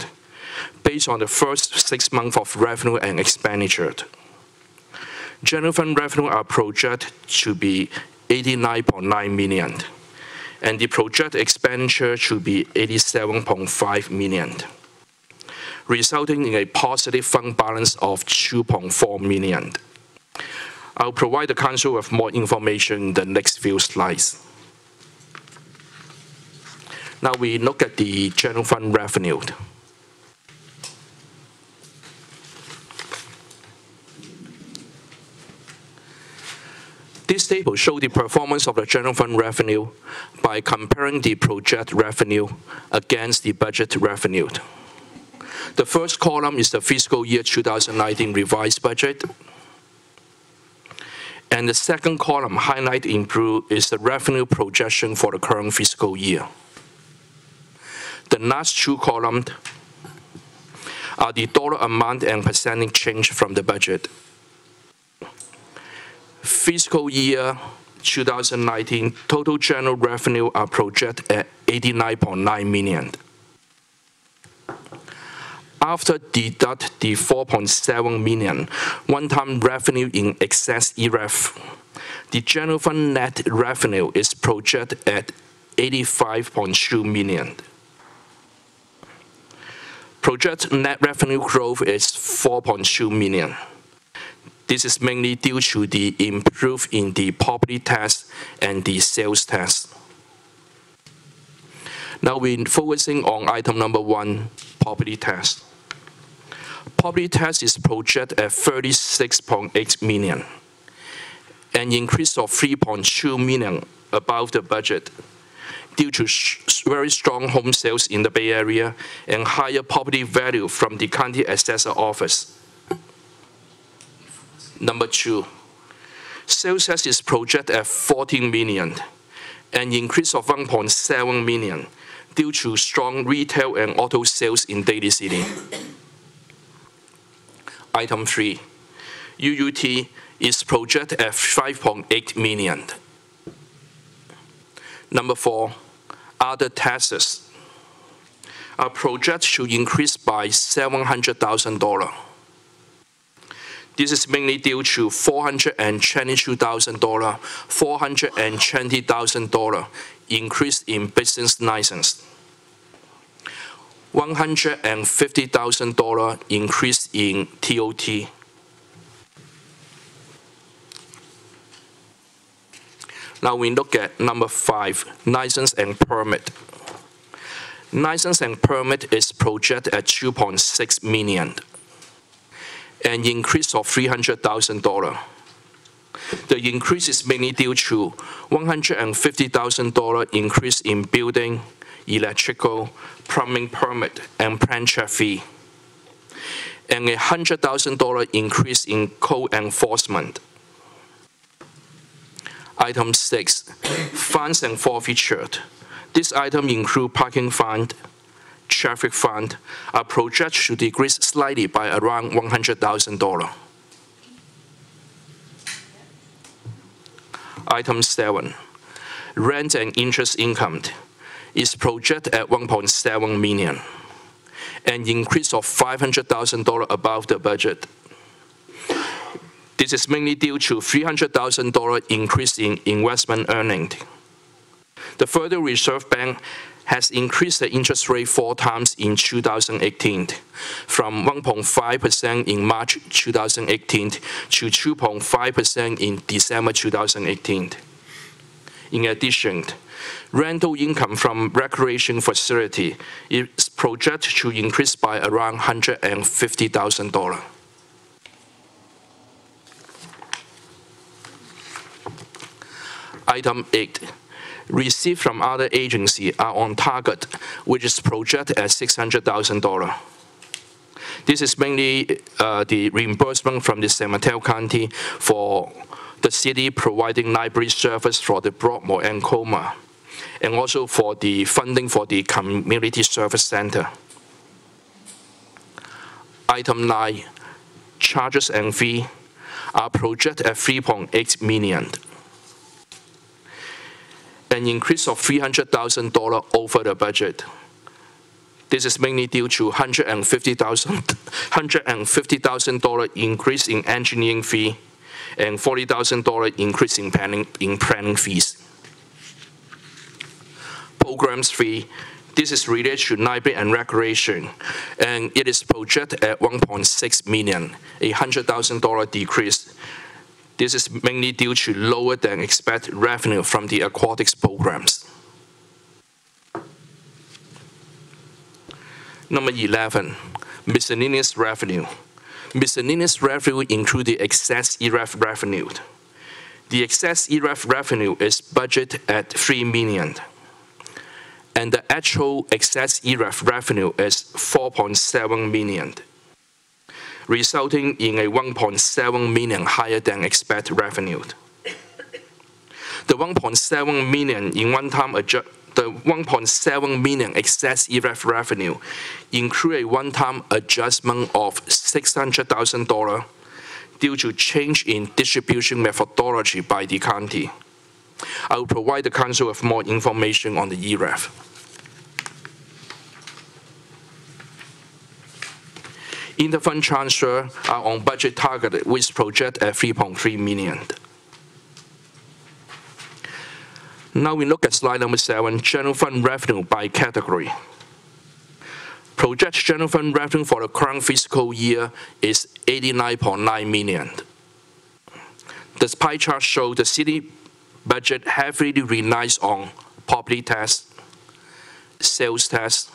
based on the first 6 months of revenue and expenditure. General fund revenue are projected to be $89.9 million, and the projected expenditure should be $87.5 million, resulting in a positive fund balance of $2.4 million. I'll provide the Council with more information in the next few slides. Now we look at the general fund revenue. This table shows the performance of the general fund revenue by comparing the projected revenue against the budget revenue. The first column is the fiscal year 2019 revised budget, and the second column, highlighted in blue, is the revenue projection for the current fiscal year. The last two columns are the dollar amount and percentage change from the budget. Fiscal year 2019 total general revenue are projected at $89.9 million. After deduct the $4.7 million one-time revenue in excess ERAF, the general fund net revenue is projected at $85.2 million. Projected net revenue growth is $4.2 million. This is mainly due to the improvement in the property tax and the sales tax. Now we're focusing on item number 1, property tax. Property tax is projected at $36.8 million, an increase of $3.2 million above the budget due to very strong home sales in the Bay Area and higher property value from the county assessor office. Number 2, sales tax is projected at $14 million, an increase of $1.7 million due to strong retail and auto sales in Daly City. Item 3, UUT is projected at $5.8 million. Number 4, other taxes are projected to increase by $700,000. This is mainly due to $422,000, $420,000 increase in business license, $150,000 increase in TOT. Now we look at number 5, license and permit. License and permit is projected at $2.6 million, an increase of $300,000. The increase is mainly due to $150,000 increase in building, electrical, plumbing permit, and plan check fee, and a $100,000 increase in code enforcement. Item 6, fines and forfeiture. This item includes parking fine, traffic fine, are projected to decrease slightly by around $100,000. Item 7, rent and interest income is projected at $1.7 million, an increase of $500,000 above the budget. This is mainly due to $300,000 increase in investment earnings. The Federal Reserve Bank has increased the interest rate 4 times in 2018, from 1.5% in March 2018 to 2.5% in December 2018. In addition, rental income from recreation facility is projected to increase by around $150,000. Item 8. Received from other agencies are on target, which is projected at $600,000. This is mainly the reimbursement from the San Mateo County for the city providing library service for the Broadmoor and Colma, and also for the funding for the Community Service Center. Item 9. Charges and fee are projected at $3.8 million. An increase of $300,000 over the budget. This is mainly due to $150,000 increase in engineering fee and $40,000 increase in planning fees. Programs fee. This is related to library and recreation, and it is projected at $1.6 million, a $100,000 decrease. This is mainly due to lower than expected revenue from the aquatics programs. Number 11, miscellaneous revenue. Miscellaneous revenue includes the excess ERAF revenue. The excess ERAF revenue is budgeted at $3 million. And the actual excess ERAF revenue is $4.7 million, resulting in a $1.7 million higher than expected revenue. The $1.7 million in the $1.7 million excess ERAF revenue include a one-time adjustment of $600,000 due to change in distribution methodology by the county. I will provide the council with more information on the ERAF. Interfund transfer are on budget target with project at $3.3 million. Now we look at slide number 7, general fund revenue by category. Project general fund revenue for the current fiscal year is $89.9 million. The pie chart shows the city budget heavily relies on property tax, sales tax,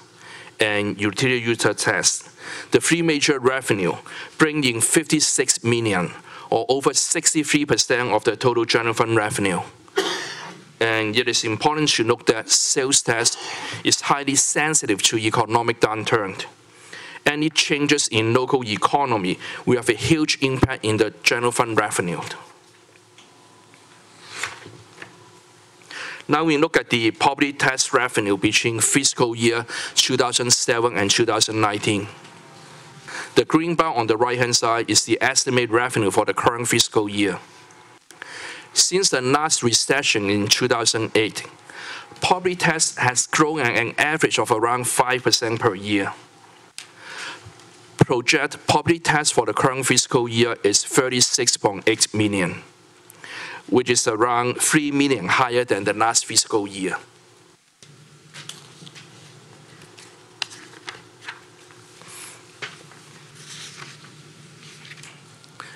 and utility user tax. The three major revenue bring in $56 million, or over 63% of the total general fund revenue. And it is important to note that sales tax is highly sensitive to economic downturn. Any changes in local economy will have a huge impact in the general fund revenue. Now we look at the property tax revenue between fiscal year 2007 and 2019. The green bar on the right-hand side is the estimated revenue for the current fiscal year. Since the last recession in 2008, property tax has grown at an average of around 5% per year. Project property tax for the current fiscal year is $36.8 million, which is around $3 million higher than the last fiscal year.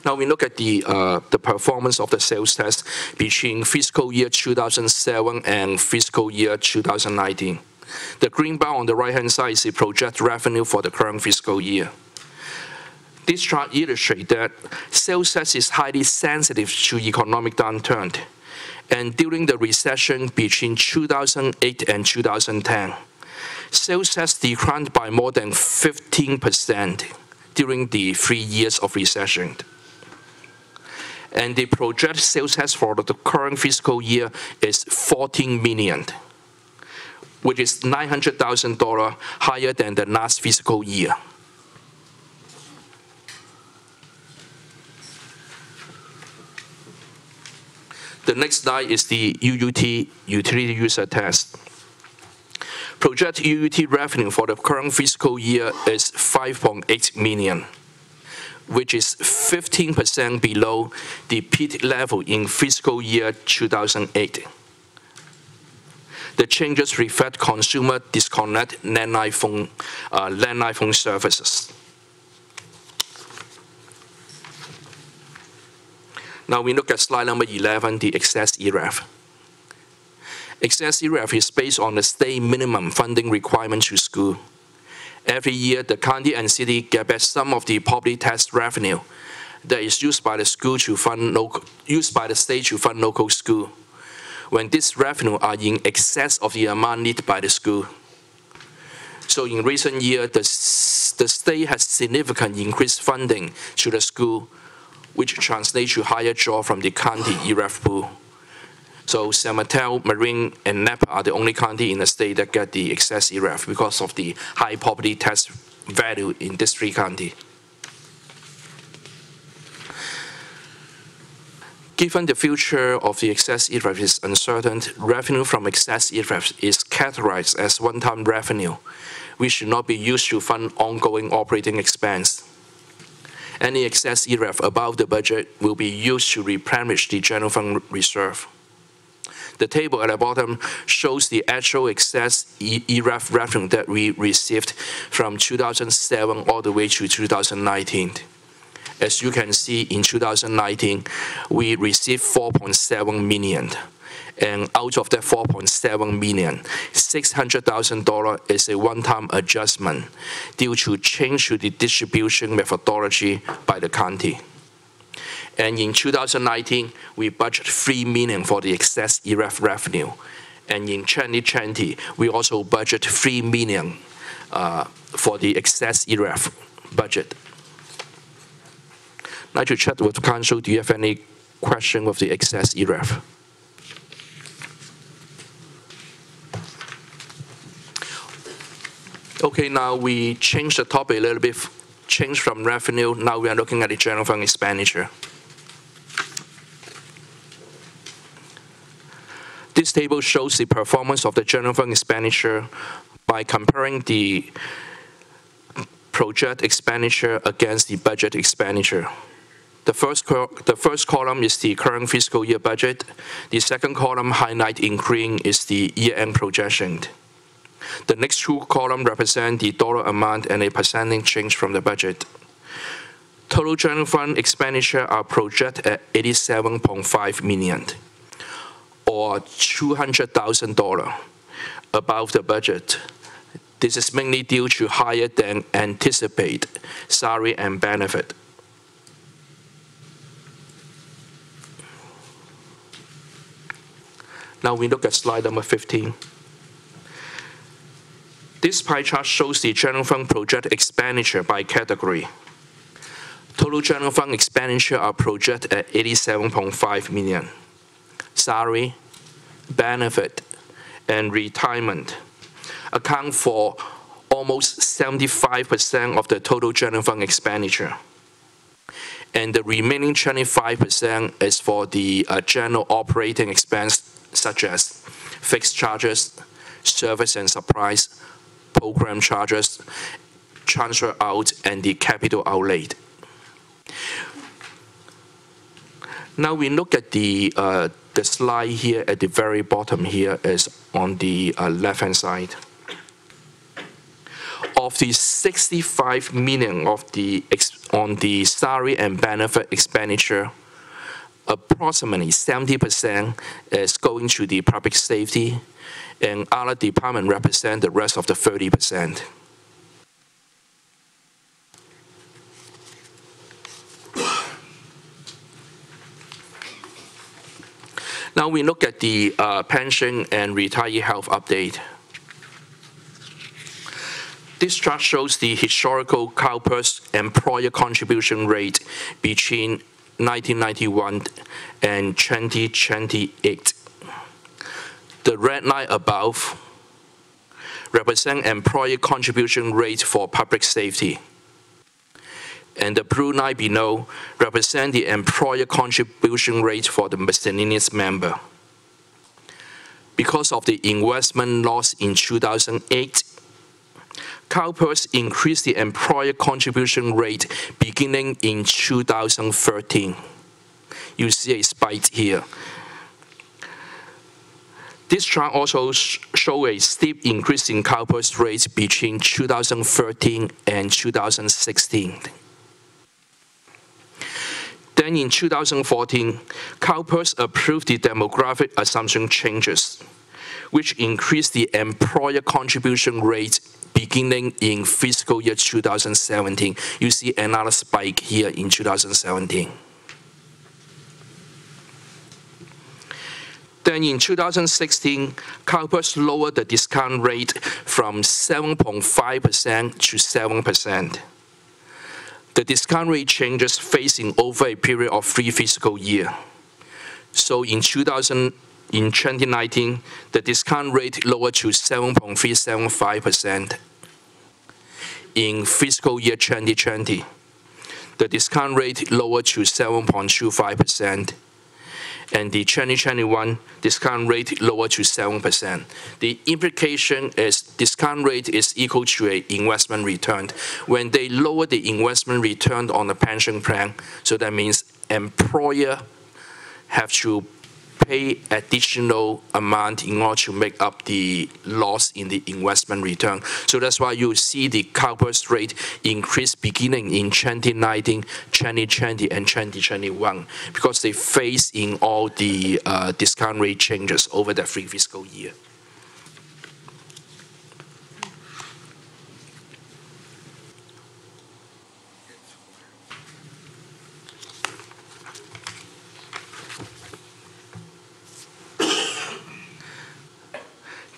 Now we look at the performance of the sales tax between fiscal year 2007 and fiscal year 2019. The green bar on the right-hand side is the projected revenue for the current fiscal year. This chart illustrates that sales tax is highly sensitive to economic downturn. And during the recession between 2008 and 2010, sales tax declined by more than 15% during the 3 years of recession. And the projected sales tax for the current fiscal year is $14 million, which is $900,000 higher than the last fiscal year. The next slide is the UUT, utility user tax. Projected UUT revenue for the current fiscal year is $5.8 million, which is 15% below the peak level in fiscal year 2008. The changes reflect consumer disconnect landline phone services. Now we look at slide number 11, the excess ERAF. Excess ERAF is based on the state minimum funding requirement to school. Every year, the county and city get back some of the property tax revenue that is used by the school to fund the state to fund local school, when this revenue are in excess of the amount needed by the school. So in recent years, the state has significantly increased funding to the school, which translates to higher draw from the county ERAF pool. So San Mateo, Marin, and Napa are the only county in the state that get the excess ERAF because of the high property tax value in these three counties. Given the future of the excess ERAF is uncertain, revenue from excess ERAF is categorized as one-time revenue, which should not be used to fund ongoing operating expense. Any excess ERAF above the budget will be used to replenish the general fund reserve. The table at the bottom shows the actual excess ERAF revenue that we received from 2007 all the way to 2019. As you can see, in 2019, we received $4.7 million. And out of that $4.7 million, $600,000 is a one-time adjustment due to change to the distribution methodology by the county. And in 2019, we budgeted $3 million for the excess ERAF revenue. And in 2020, we also budgeted $3 million for the excess ERAF budget. I'd like to chat with Council. Do you have any question with the excess ERAF? Okay, now we change the topic a little bit, change from revenue. Now we are looking at the general fund expenditure. This table shows the performance of the general fund expenditure by comparing the project expenditure against the budget expenditure. The first column is the current fiscal year budget. The second column, highlight in green, is the year-end projection. The next two columns represent the dollar amount and a percentage change from the budget. Total general fund expenditure are projected at $87.5 million, or $200,000 above the budget. This is mainly due to higher than anticipated salary and benefit. Now we look at slide number 15. This pie chart shows the general fund project expenditure by category. Total general fund expenditure are projected at $87.5 million. Salary, benefit, and retirement account for almost 75% of the total general fund expenditure. And the remaining 25% is for the general operating expense, such as fixed charges, service and supplies, program charges, transfer out, and the capital outlay. Now we look at the slide here at the very bottom here is on the left-hand side. Of the $65 million on the salary and benefit expenditure, approximately 70% is going to the public safety, and other departments represent the rest of the 30%. Now we look at the pension and retiree health update. This chart shows the historical CalPERS employer contribution rate between 1991 and 2028. The red line above represents employer contribution rate for public safety, and the blue line below represents the employer contribution rate for the miscellaneous member. Because of the investment loss in 2008, CalPERS increased the employer contribution rate beginning in 2013. You see a spike here. This chart also shows a steep increase in CalPERS rates between 2013 and 2016. Then in 2014, CalPERS approved the demographic assumption changes, which increased the employer contribution rate beginning in fiscal year 2017. You see another spike here in 2017. Then in 2016, CalPERS lowered the discount rate from 7.5% to 7%. The discount rate changes phasing over a period of 3 fiscal years. So in 2019, the discount rate lowered to 7.375%. In fiscal year 2020, the discount rate lowered to 7.25%. And the 2021 discount rate lowered to 7%. The implication is discount rate is equal to an investment return. When they lower the investment return on the pension plan, so that means employer have to pay additional amount in order to make up the loss in the investment return. So that's why you see the CalPERS rate increase beginning in 2019, 2020, and 2021, because they phase in all the discount rate changes over the 3 fiscal years.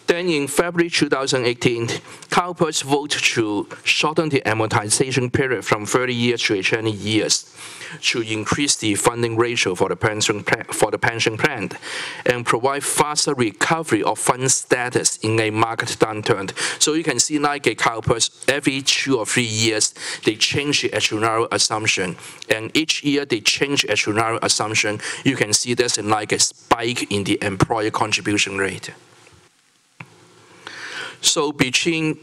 Then in February 2018, CalPERS voted to shorten the amortization period from 30 years to 20 years to increase the funding ratio for the pension plan and provide faster recovery of fund status in a market downturn. So you can see like a CalPERS, every 2 or 3 years, they change the actuarial assumption. And each year they change actuarial assumption. You can see there's like a spike in the employer contribution rate. So between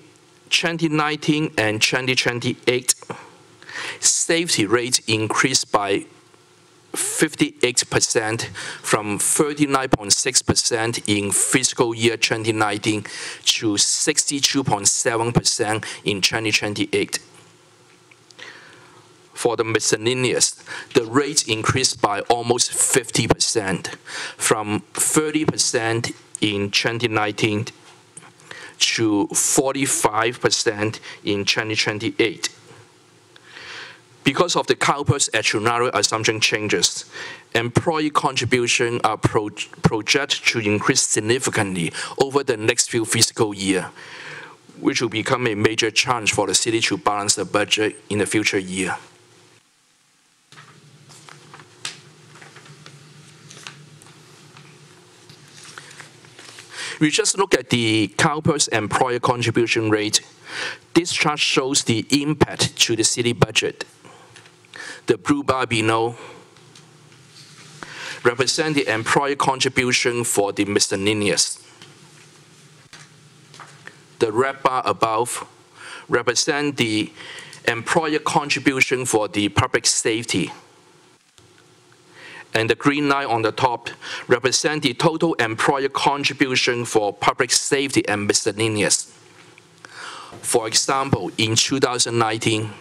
2019 and 2028, safety rates increased by 58% from 39.6% in fiscal year 2019 to 62.7% in 2028. For the miscellaneous, the rate increased by almost 50% from 30% in 2019 to 45% in 2028. Because of the CalPERS actuarial assumption changes, employee contributions are projected to increase significantly over the next few fiscal years, which will become a major challenge for the city to balance the budget in the future year. We just look at the CalPERS employer contribution rate. This chart shows the impact to the city budget. The blue bar below represent the employer contribution for the miscellaneous. The red bar above represent the employer contribution for the public safety. And the green line on the top represent the total employer contribution for public safety and miscellaneous. For example, in 2019,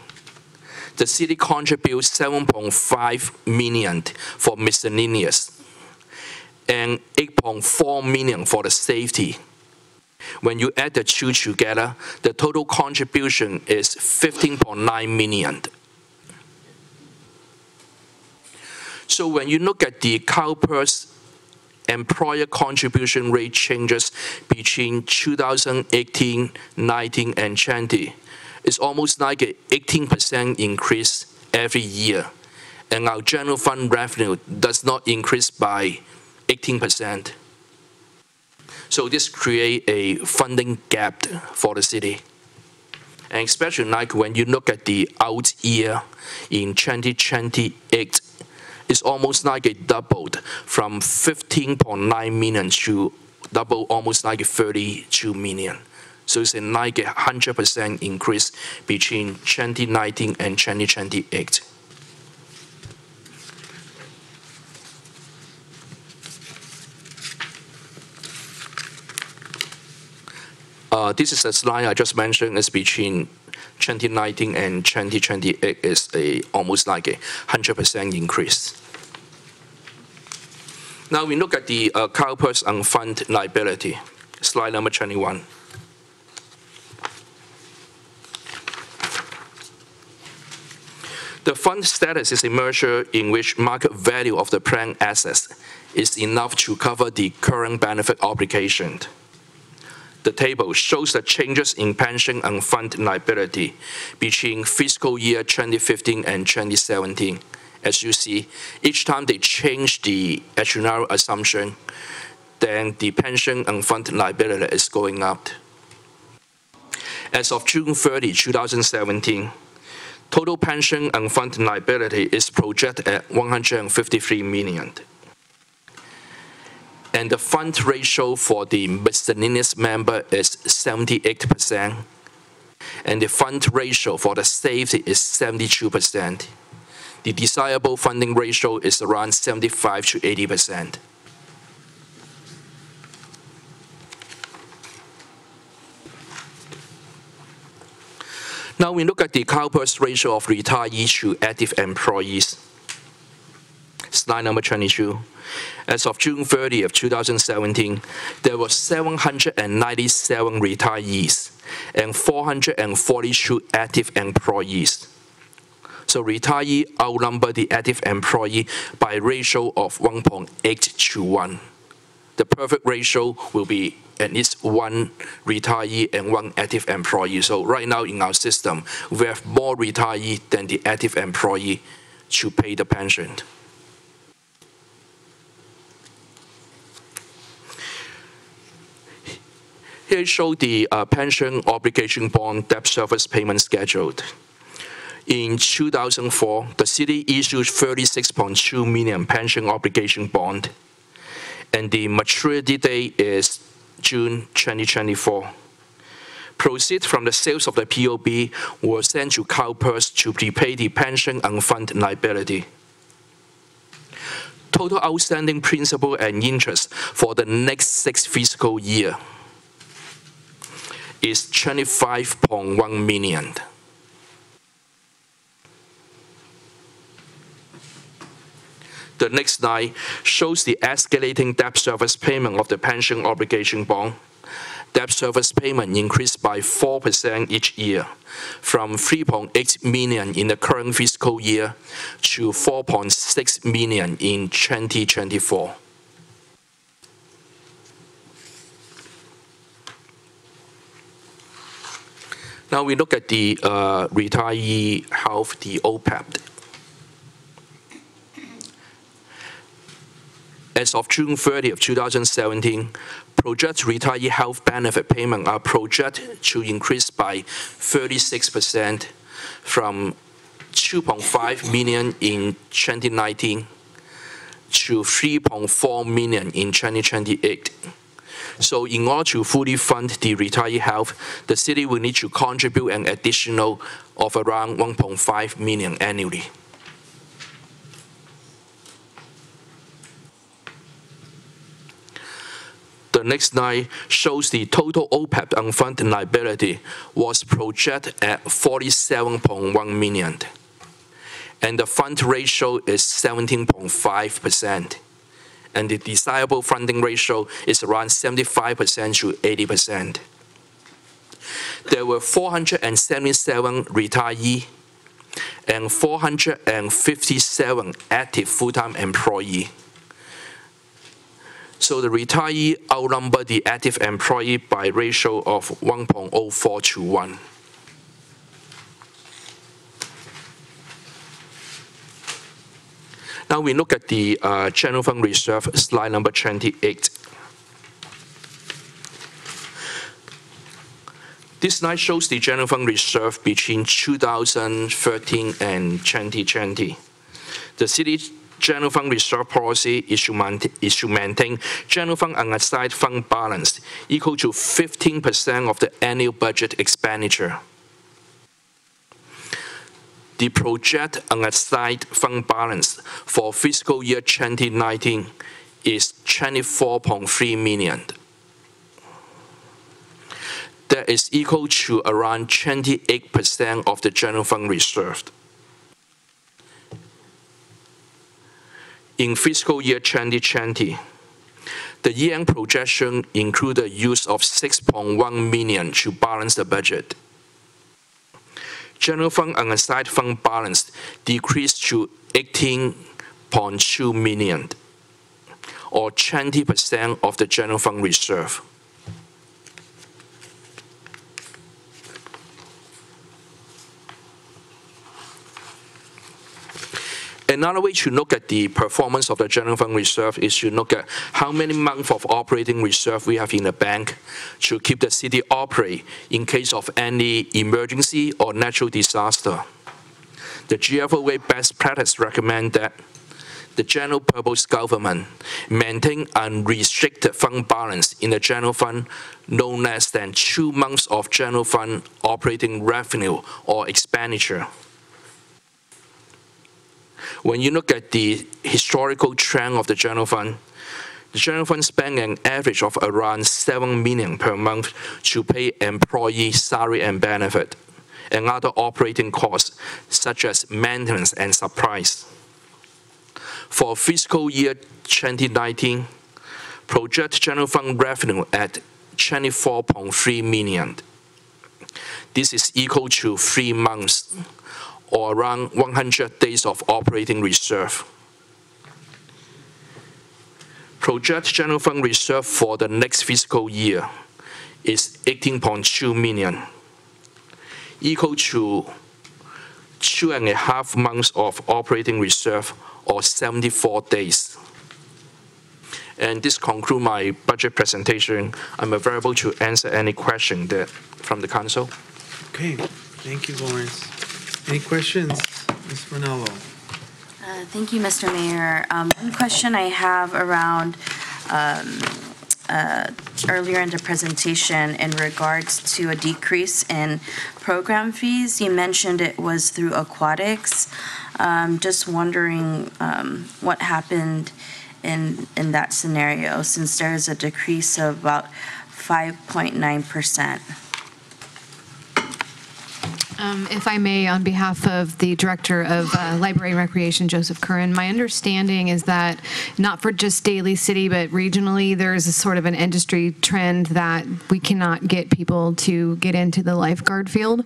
the city contributes 7.5 million for miscellaneous and 8.4 million for the safety. When you add the two together, the total contribution is 15.9 million. So when you look at the CalPERS employer contribution rate changes between 2018, 19, and 20, it's almost like an 18% increase every year. And our general fund revenue does not increase by 18%. So this creates a funding gap for the city. And especially like when you look at the out year in 2028, it's almost like it doubled from 15.9 million to double almost like 32 million. So it's like 100% increase between 2019 and 2028. This is a slide I just mentioned is between 2019 and 2028 is almost like a 100% increase. Now we look at the CalPERS unfunded liability, slide number 21. The fund status is a measure in which market value of the plan assets is enough to cover the current benefit obligation. The table shows the changes in pension unfunded liability between fiscal year 2015 and 2017. As you see, each time they change the actuarial assumption, then the pension unfunded liability is going up. As of June 30, 2017, total pension unfunded liability is projected at $153 million. And the fund ratio for the miscellaneous member is 78%, and the fund ratio for the safety is 72%. The desirable funding ratio is around 75 to 80%. Now we look at the CalPERS ratio of retirees to active employees. Slide number 22. As of June 30 of 2017, there were 797 retirees and 442 active employees. So retiree outnumber the active employee by a ratio of 1.8 to 1. The perfect ratio will be at least one retiree and one active employee. So right now in our system, we have more retiree than the active employee to pay the pension. Here show the pension obligation bond debt service payment schedule. In 2004, the city issued 36.2 million pension obligation bond, and the maturity date is June 2024. Proceeds from the sales of the POB were sent to CalPERS to repay the pension unfunded liability. Total outstanding principal and interest for the next 6 fiscal years is $25.1 million. The next slide shows the escalating debt service payment of the pension obligation bond. Debt service payment increased by 4% each year, from $3.8 million in the current fiscal year to $4.6 million in 2024. Now we look at the retiree health, the OPEB. As of June 30 of 2017, projected retiree health benefit payments are projected to increase by 36% from $2.5 million in 2019 to $3.4 million in 2028. So in order to fully fund the retiree health, the city will need to contribute an additional of around $1.5 million annually. The next slide shows the total OPEB unfunded liability was projected at $47.1 million, and the fund ratio is 17.5%, and the desirable funding ratio is around 75% to 80%. There were 477 retirees and 457 active full-time employees. So the retiree outnumber the active employee by a ratio of 1.04 to 1. Now we look at the general fund reserve, slide number 28. This slide shows the general fund reserve between 2013 and 2020. The city general fund reserve policy is to maintain general fund unassigned fund balance equal to 15% of the annual budget expenditure. The projected unassigned fund balance for fiscal year 2019 is $24.3 million. that is equal to around 28% of the general fund reserve. In fiscal year 2020, the year-end projection included a use of $6.1 million to balance the budget. General fund unassigned fund balance decreased to $18.2 million, or 20% of the general fund reserve. Another way to look at the performance of the general fund reserve is to look at how many months of operating reserve we have in the bank to keep the city operate in case of any emergency or natural disaster. The GFOA best practice recommend that the general purpose government maintain unrestricted fund balance in the general fund no less than 2 months of general fund operating revenue or expenditure. When you look at the historical trend of the general fund spent an average of around $7 million per month to pay employee salary and benefit, and other operating costs such as maintenance and supplies. For fiscal year 2019, project general fund revenue at $24.3 million. This is equal to 3 months, or around 100 days of operating reserve. Project general fund reserve for the next fiscal year is $18.2 million, equal to 2.5 months of operating reserve, or 74 days. And this concludes my budget presentation. I'm available to answer any question from the council. Okay, thank you, Lawrence. Any questions, Ms. Manalo? Thank you, Mr. Mayor. One question I have around earlier in the presentation in regards to a decrease in program fees. You mentioned it was through aquatics. Just wondering what happened in that scenario, since there is a decrease of about 5.9%. If I may, on behalf of the Director of Library and Recreation, Joseph Curran, my understanding is that not for just Daly City, but regionally, there is a sort of an industry trend that we cannot get people to get into the lifeguard field.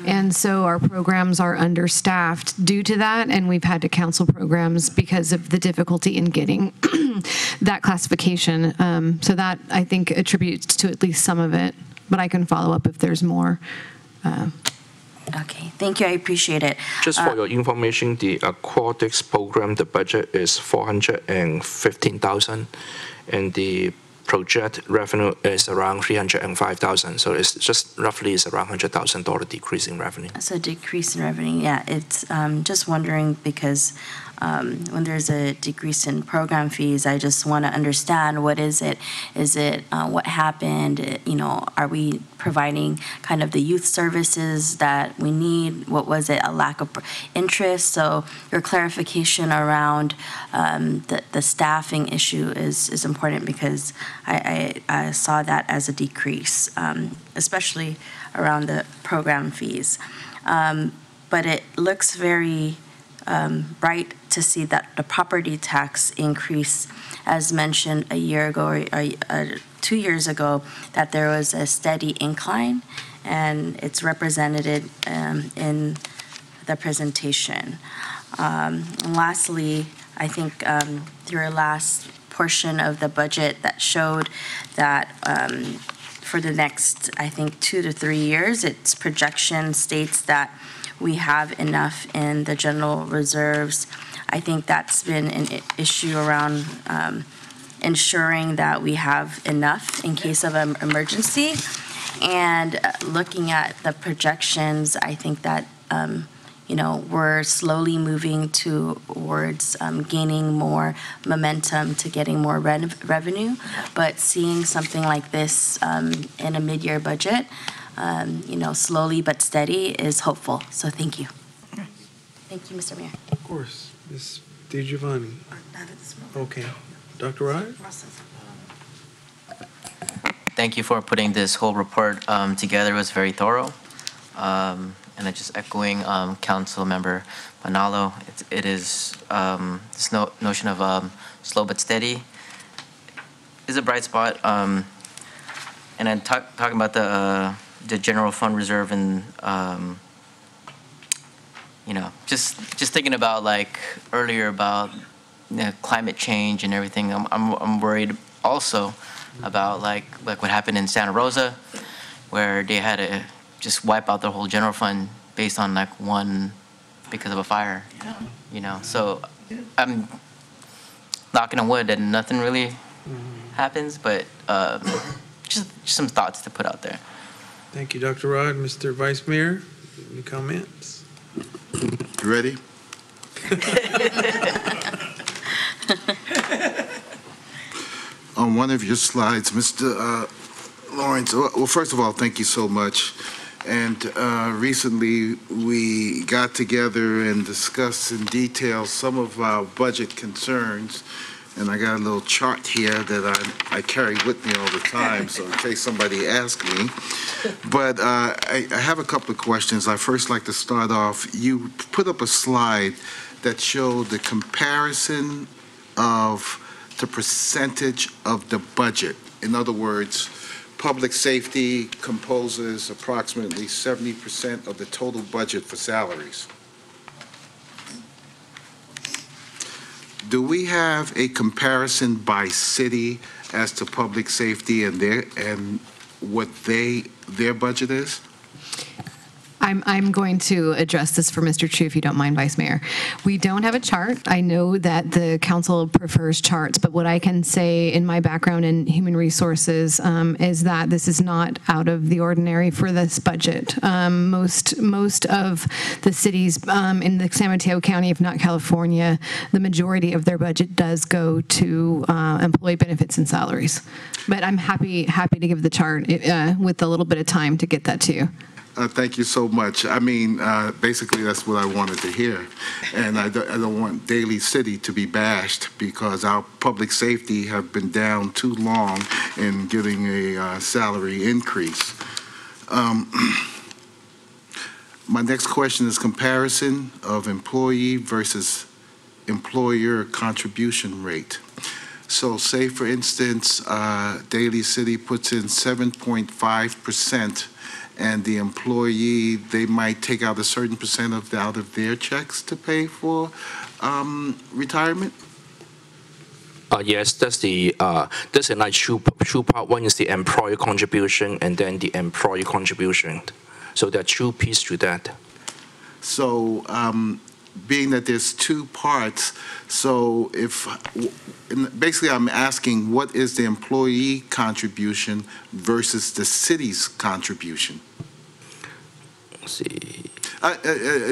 And so our programs are understaffed due to that, and we've had to cancel programs because of the difficulty in getting that classification. So that, I think, attributes to at least some of it, but I can follow up if there's more. Okay, thank you. I appreciate it. Just for your information, the aquatics program, the budget is $415,000, and the project revenue is around $305,000. So it's just roughly is around $100,000 decrease in revenue. So decrease in revenue, yeah. It's just wondering because when there's a decrease in program fees, I just want to understand what is it? Is it what happened? You know, are we providing kind of the youth services that we need? What was it? A lack of interest? So your clarification around the staffing issue is important because I saw that as a decrease, especially around the program fees. But it looks very bright to see that the property tax increase, as mentioned a year ago or 2 years ago, that there was a steady incline, and it's represented in the presentation. And lastly, I think your last portion of the budget that showed that for the next, I think, 2 to 3 years, its projection states that we have enough in the general reserves. I think that's been an issue around ensuring that we have enough in case of an emergency. And looking at the projections, I think that, you know, we're slowly moving towards gaining more momentum to getting more revenue. But seeing something like this in a mid-year budget, you know, slowly but steady is hopeful. So thank you. Thank you, Mr. Mayor. Of course. Ms. DeGiovanni. Okay. Dr. Rod? thank you for putting this whole report together. It was very thorough. And I just echoing Council Member Manalo, it is this notion of slow but steady is a bright spot. And then talking about the general fund reserve and just thinking about like earlier about climate change and everything. I'm worried also about like what happened in Santa Rosa, where they had to just wipe out the whole general fund based on like one because of a fire. So I'm knocking on wood that nothing really happens, but just some thoughts to put out there. Thank you, Dr. Rod. Mr. Vice Mayor, any comments? You ready? On one of your slides, Mr. Lawrence, well, first of all, thank you so much. And recently, we got together and discussed in detail some of our budget concerns. And I got a little chart here that I carry with me all the time, so in case somebody asks me. But I have a couple of questions. I first like to start off. You put up a slide that showed the comparison of the percentage of the budget. In other words, public safety composes approximately 70% of the total budget for salaries. Do we have a comparison by city as to public safety and what their budget is? I'm going to address this for Mr. Chu, if you don't mind, Vice Mayor. We don't have a chart. I know that the council prefers charts, but what I can say in my background in human resources is that this is not out of the ordinary for this budget. Most of the cities in the San Mateo County, if not California, the majority of their budget does go to employee benefits and salaries. But I'm happy to give the chart with a little bit of time to get that to you. Thank you so much. I mean, basically, that's what I wanted to hear. And I don't want Daly City to be bashed because our public safety have been down too long in getting a salary increase. My next question is comparison of employee versus employer contribution rate. So say, for instance, Daly City puts in 7.5%, and the employee, they might take out a certain percent out of their checks to pay for retirement? Yes, that's like two part. One is the employer contribution and then the employee contribution. So there are two pieces to that. So being that there's two parts, so basically I'm asking what is the employee contribution versus the city's contribution? Let's see.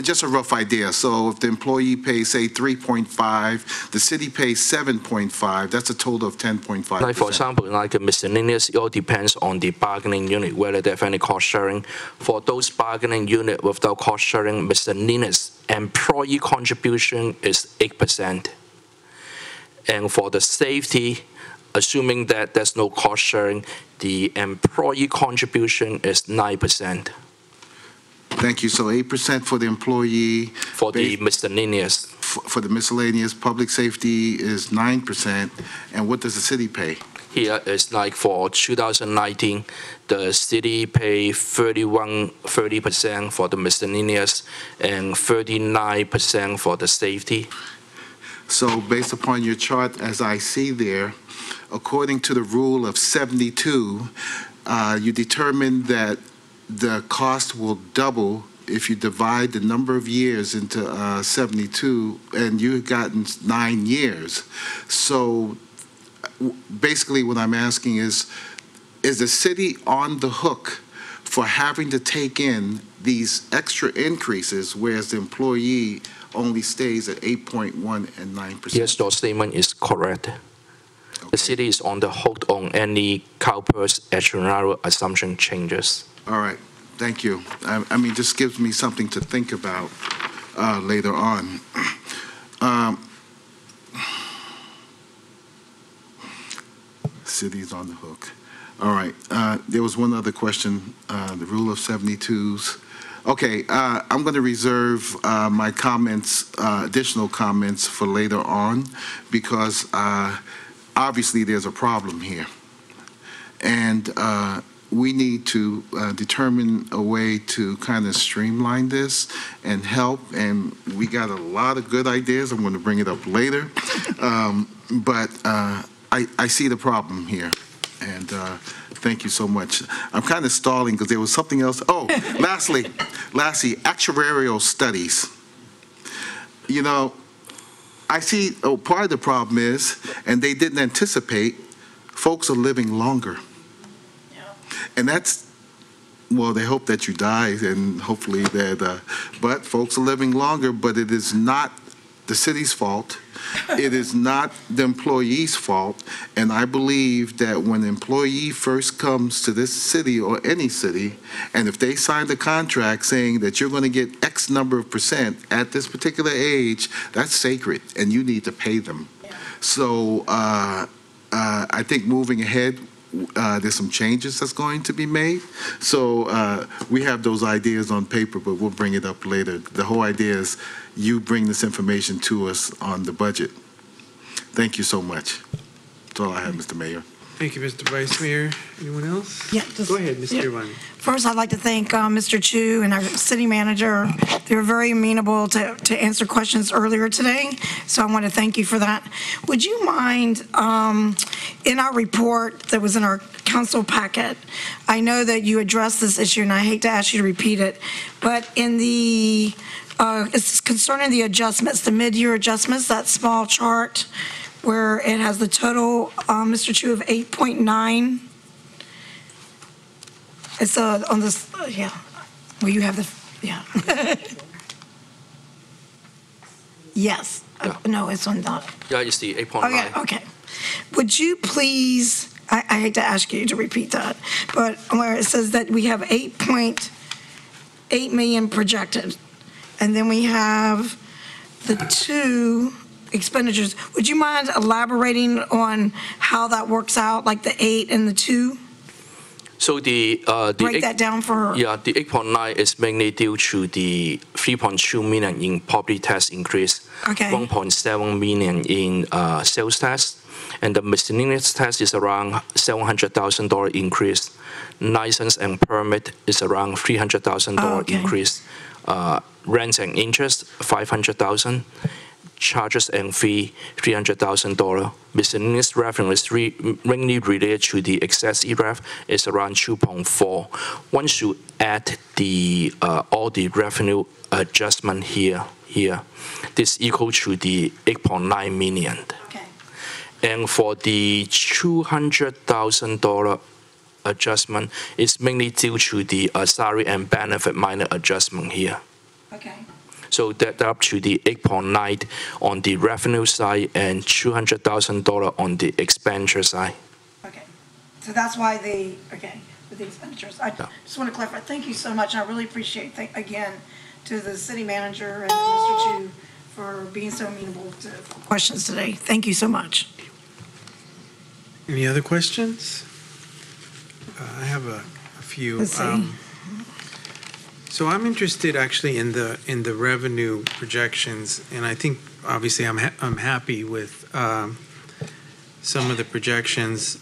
Just a rough idea. So if the employee pays, say, 3.5, the city pays 7.5, that's a total of 10.5%. Like, for example, like a miscellaneous, it all depends on the bargaining unit, whether they have any cost sharing. For those bargaining unit without cost sharing, miscellaneous employee contribution is 8%. And for the safety, assuming that there's no cost sharing, the employee contribution is 9%. Thank you. So 8% for the employee. For the miscellaneous. For the miscellaneous, public safety is 9%. And what does the city pay? Here is like for 2019, the city pay 30% for the miscellaneous and 39% for the safety. So based upon your chart, as I see there, according to the rule of 72, you determined that the cost will double if you divide the number of years into 72, and you've gotten 9 years. So basically what I'm asking is the city on the hook for having to take in these extra increases, whereas the employee only stays at 8.1 and 9%? Yes, your statement is correct. Okay. The city is on the hook on any CalPERS actuarial assumption changes. All right, thank you. I mean, just gives me something to think about later on. City's on the hook. All right. There was one other question, the rule of 72s. Okay, I'm going to reserve my comments, additional comments for later on, because obviously there's a problem here. And we need to determine a way to kind of streamline this and help. And we got a lot of good ideas. I'm going to bring it up later. But I see the problem here. And thank you so much. I'm kind of stalling because there was something else. Oh, lastly, actuarial studies. You know, I see, part of the problem is, and they didn't anticipate, folks are living longer. And that's, well, they hope that you die and hopefully that, but folks are living longer, but it is not the city's fault. It is not the employee's fault. And I believe that when an employee first comes to this city or any city, and if they signed a contract saying that you're going to get X number of % at this particular age, that's sacred and you need to pay them. So I think moving ahead, there's some changes that's going to be made. So we have those ideas on paper, but we'll bring it up later. The whole idea is you bring this information to us on the budget. Thank you so much. That's all I have, Mr. Mayor. Thank you, Mr. Vice Mayor. Anyone else? Yeah. Go ahead, Mr. Giovanni. First, I'd like to thank Mr. Chu and our city manager. They were very amenable to answer questions earlier today, so I want to thank you for that. Would you mind, in our report that was in our council packet, I know that you addressed this issue, and I hate to ask you to repeat it, but in the, it's concerning the adjustments, the mid-year adjustments, that small chart where it has the total, Mr. Chu, of 8.9. It's on this, yeah, where you have the, yeah. Yes. Yeah. No, it's on that. Yeah, it's the 8.9. Okay. Would you please, I hate to ask you to repeat that, but where it says that we have 8.8 million projected, and then we have the two expenditures. Would you mind elaborating on how that works out, like the 8 and the 2? So the Break that down for. Yeah, the 8.9 is mainly due to the 3.2 million in property tax increase, Okay. 1.7 million in sales tax, and the miscellaneous tax is around $700,000 increase. License and permit is around $300,000 okay. increase. Rent and interest $500,000. Charges and fee $300,000. Miscellaneous revenue is mainly related to the excess ERAF is around 2.4. Once you add the all the revenue adjustment here, this equal to the 8.9 million. Okay. And for the $200,000 adjustment, it's mainly due to the salary and benefit minor adjustment here. Okay. So that up to the 8.9 on the revenue side and $200,000 on the expenditure side. Okay. So that's why with the expenditures. I just want to clarify. Thank you so much. I really appreciate, again, to the city manager and Mr. Chu for being so amenable to questions today. Thank you so much. Any other questions? I have a few. Let's see. So I'm interested actually in the revenue projections, and I think obviously I'm happy with some of the projections.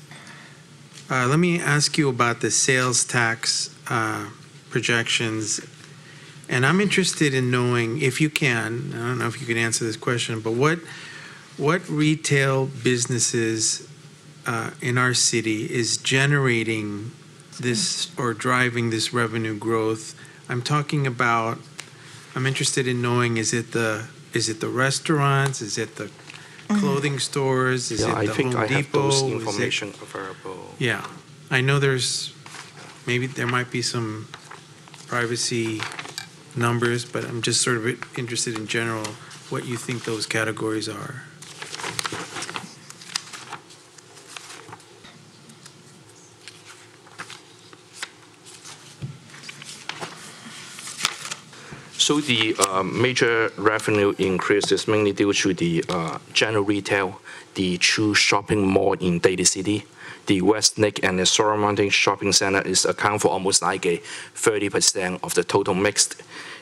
Let me ask you about the sales tax projections, and I'm interested in knowing, if you can, I don't know if you can answer this question, but what retail businesses in our city is generating this or driving this revenue growth? I'm talking about, I'm interested in knowing, is it the restaurants? Is it the clothing stores? Is it the Home Depot? I have those information available. Yeah. I know maybe there might be some privacy numbers, but I'm just sort of interested in general what you think those categories are. So the major revenue increase is mainly due to the general retail, the true shopping mall in Daly City, the Westlake and the surrounding shopping center is account for almost like a 30% of the total mix.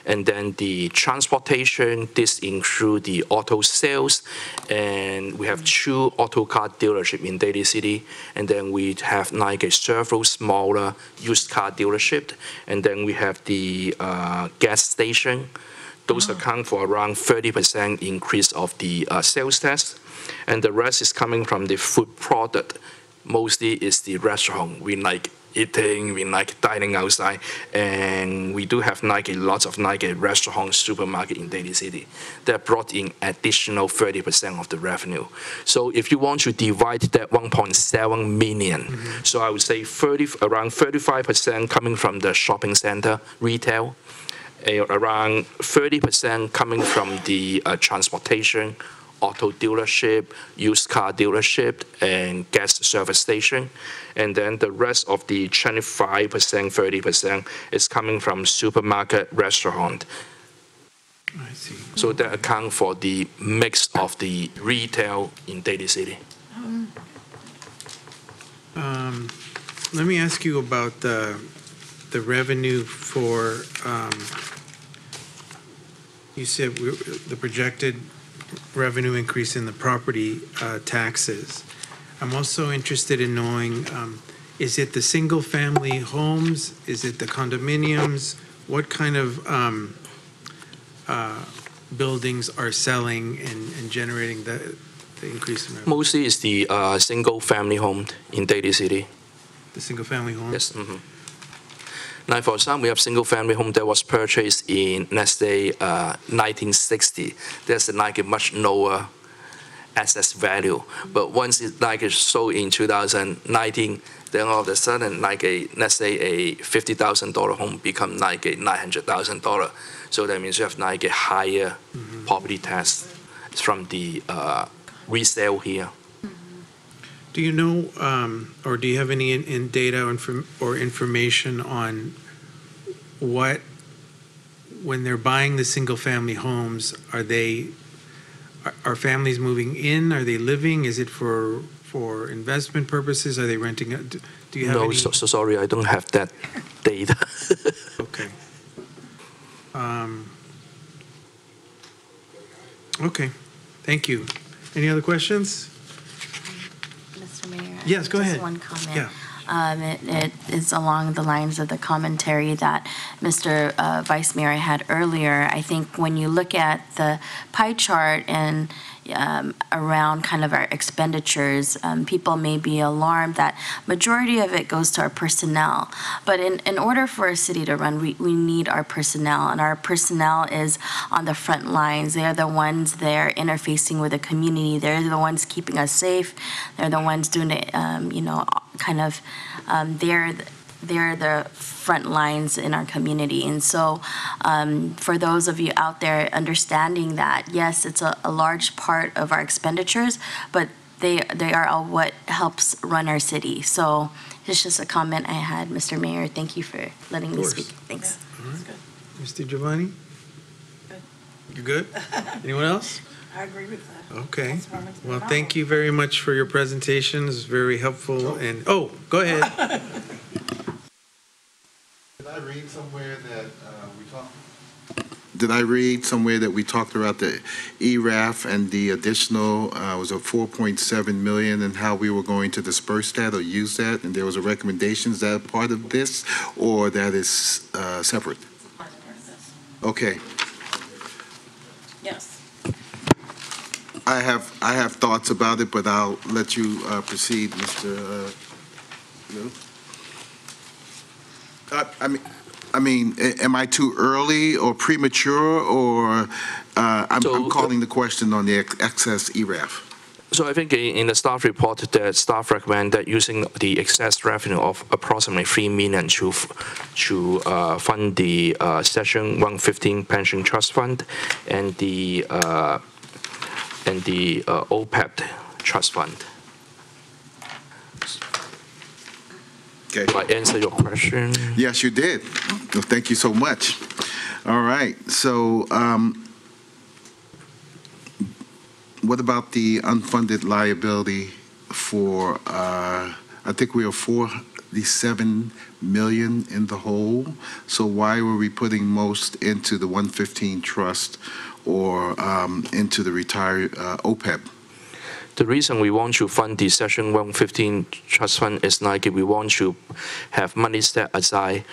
And then the transportation, this include the auto sales, and we have 2 auto car dealership in Daly City, and then we have like a several smaller used car dealership, and then we have the gas station. Those account for around 30% increase of the sales tax, and the rest is coming from the food product. Mostly is the restaurant. We like eating, we like dining outside, and we do have like a lot of like a restaurant, supermarket in Daly City that brought in additional 30% of the revenue. So if you want to divide that 1.7 million, so I would say around 35% coming from the shopping center, retail, around 30% coming from the transportation, auto dealership, used car dealership, and gas service station. And then the rest of the 25%, 30% is coming from supermarket, restaurant. I see. So that account for the mix of the retail in Daly City. Let me ask you about the revenue for, you said the projected revenue increase in the property taxes. I'm also interested in knowing, is it the single-family homes? Is it the condominiums? What kind of buildings are selling and generating the increase in revenue? Mostly is the single-family home in Daly City. The single-family homes? Yes. Now, for example, we have single-family home that was purchased in, let's say, 1960. There's like a much lower asset value. But once it like is sold in 2019, then all of a sudden, like let's say a $50,000 home become like a $900,000. So that means you have like a higher property tax from the resale here. Do you know, or do you have any in data or information on what, when they're buying the single-family homes, are families moving in? Are they living? Is it for investment purposes? Are they renting? Do you have any? No, so sorry, I don't have that data. Okay. Okay, thank you. Any other questions? Mr. Mayor? Yes, go ahead. Just one comment. Yeah. It is along the lines of the commentary that Mr. Vice Mayor had earlier. I think when you look at the pie chart and around kind of our expenditures, people may be alarmed that majority of it goes to our personnel. But in order for a city to run, we need our personnel, and our personnel is on the front lines. They are the ones there interfacing with the community. They're the ones keeping us safe. They're the ones doing it, they're the front lines in our community. And so for those of you out there understanding that, yes, it's a large part of our expenditures, but they are what helps run our city. So it's just a comment I had, Mr. Mayor. Thank you for letting me speak. Thanks. All right. Mr. Giovanni? You good? Anyone else? I agree with that. Okay. Well, thank you very much for your presentation. It's very helpful. And, oh, go ahead. Did I read somewhere that we talked about the ERAF and the additional, was it 4.7 million, and how we were going to disperse that or use that? And there was a recommendation. Is that part of this, or that is separate? Okay. Yes. I have thoughts about it, but I'll let you proceed, Mr. Liu. I mean, am I too early or premature, or I'm calling the question on the excess ERAF? So I think in the staff report, the staff recommend that using the excess revenue of approximately $3 million to fund the Section 115 Pension Trust Fund and the OPEB Trust Fund. Okay. Did I answer your question? Yes, you did. Well, thank you so much. All right. So what about the unfunded liability for I think we are 47 million in the hole. So why were we putting most into the 115 trust or into the retired OPEB? The reason we want to fund the Section 115 trust fund is like we want to have money set aside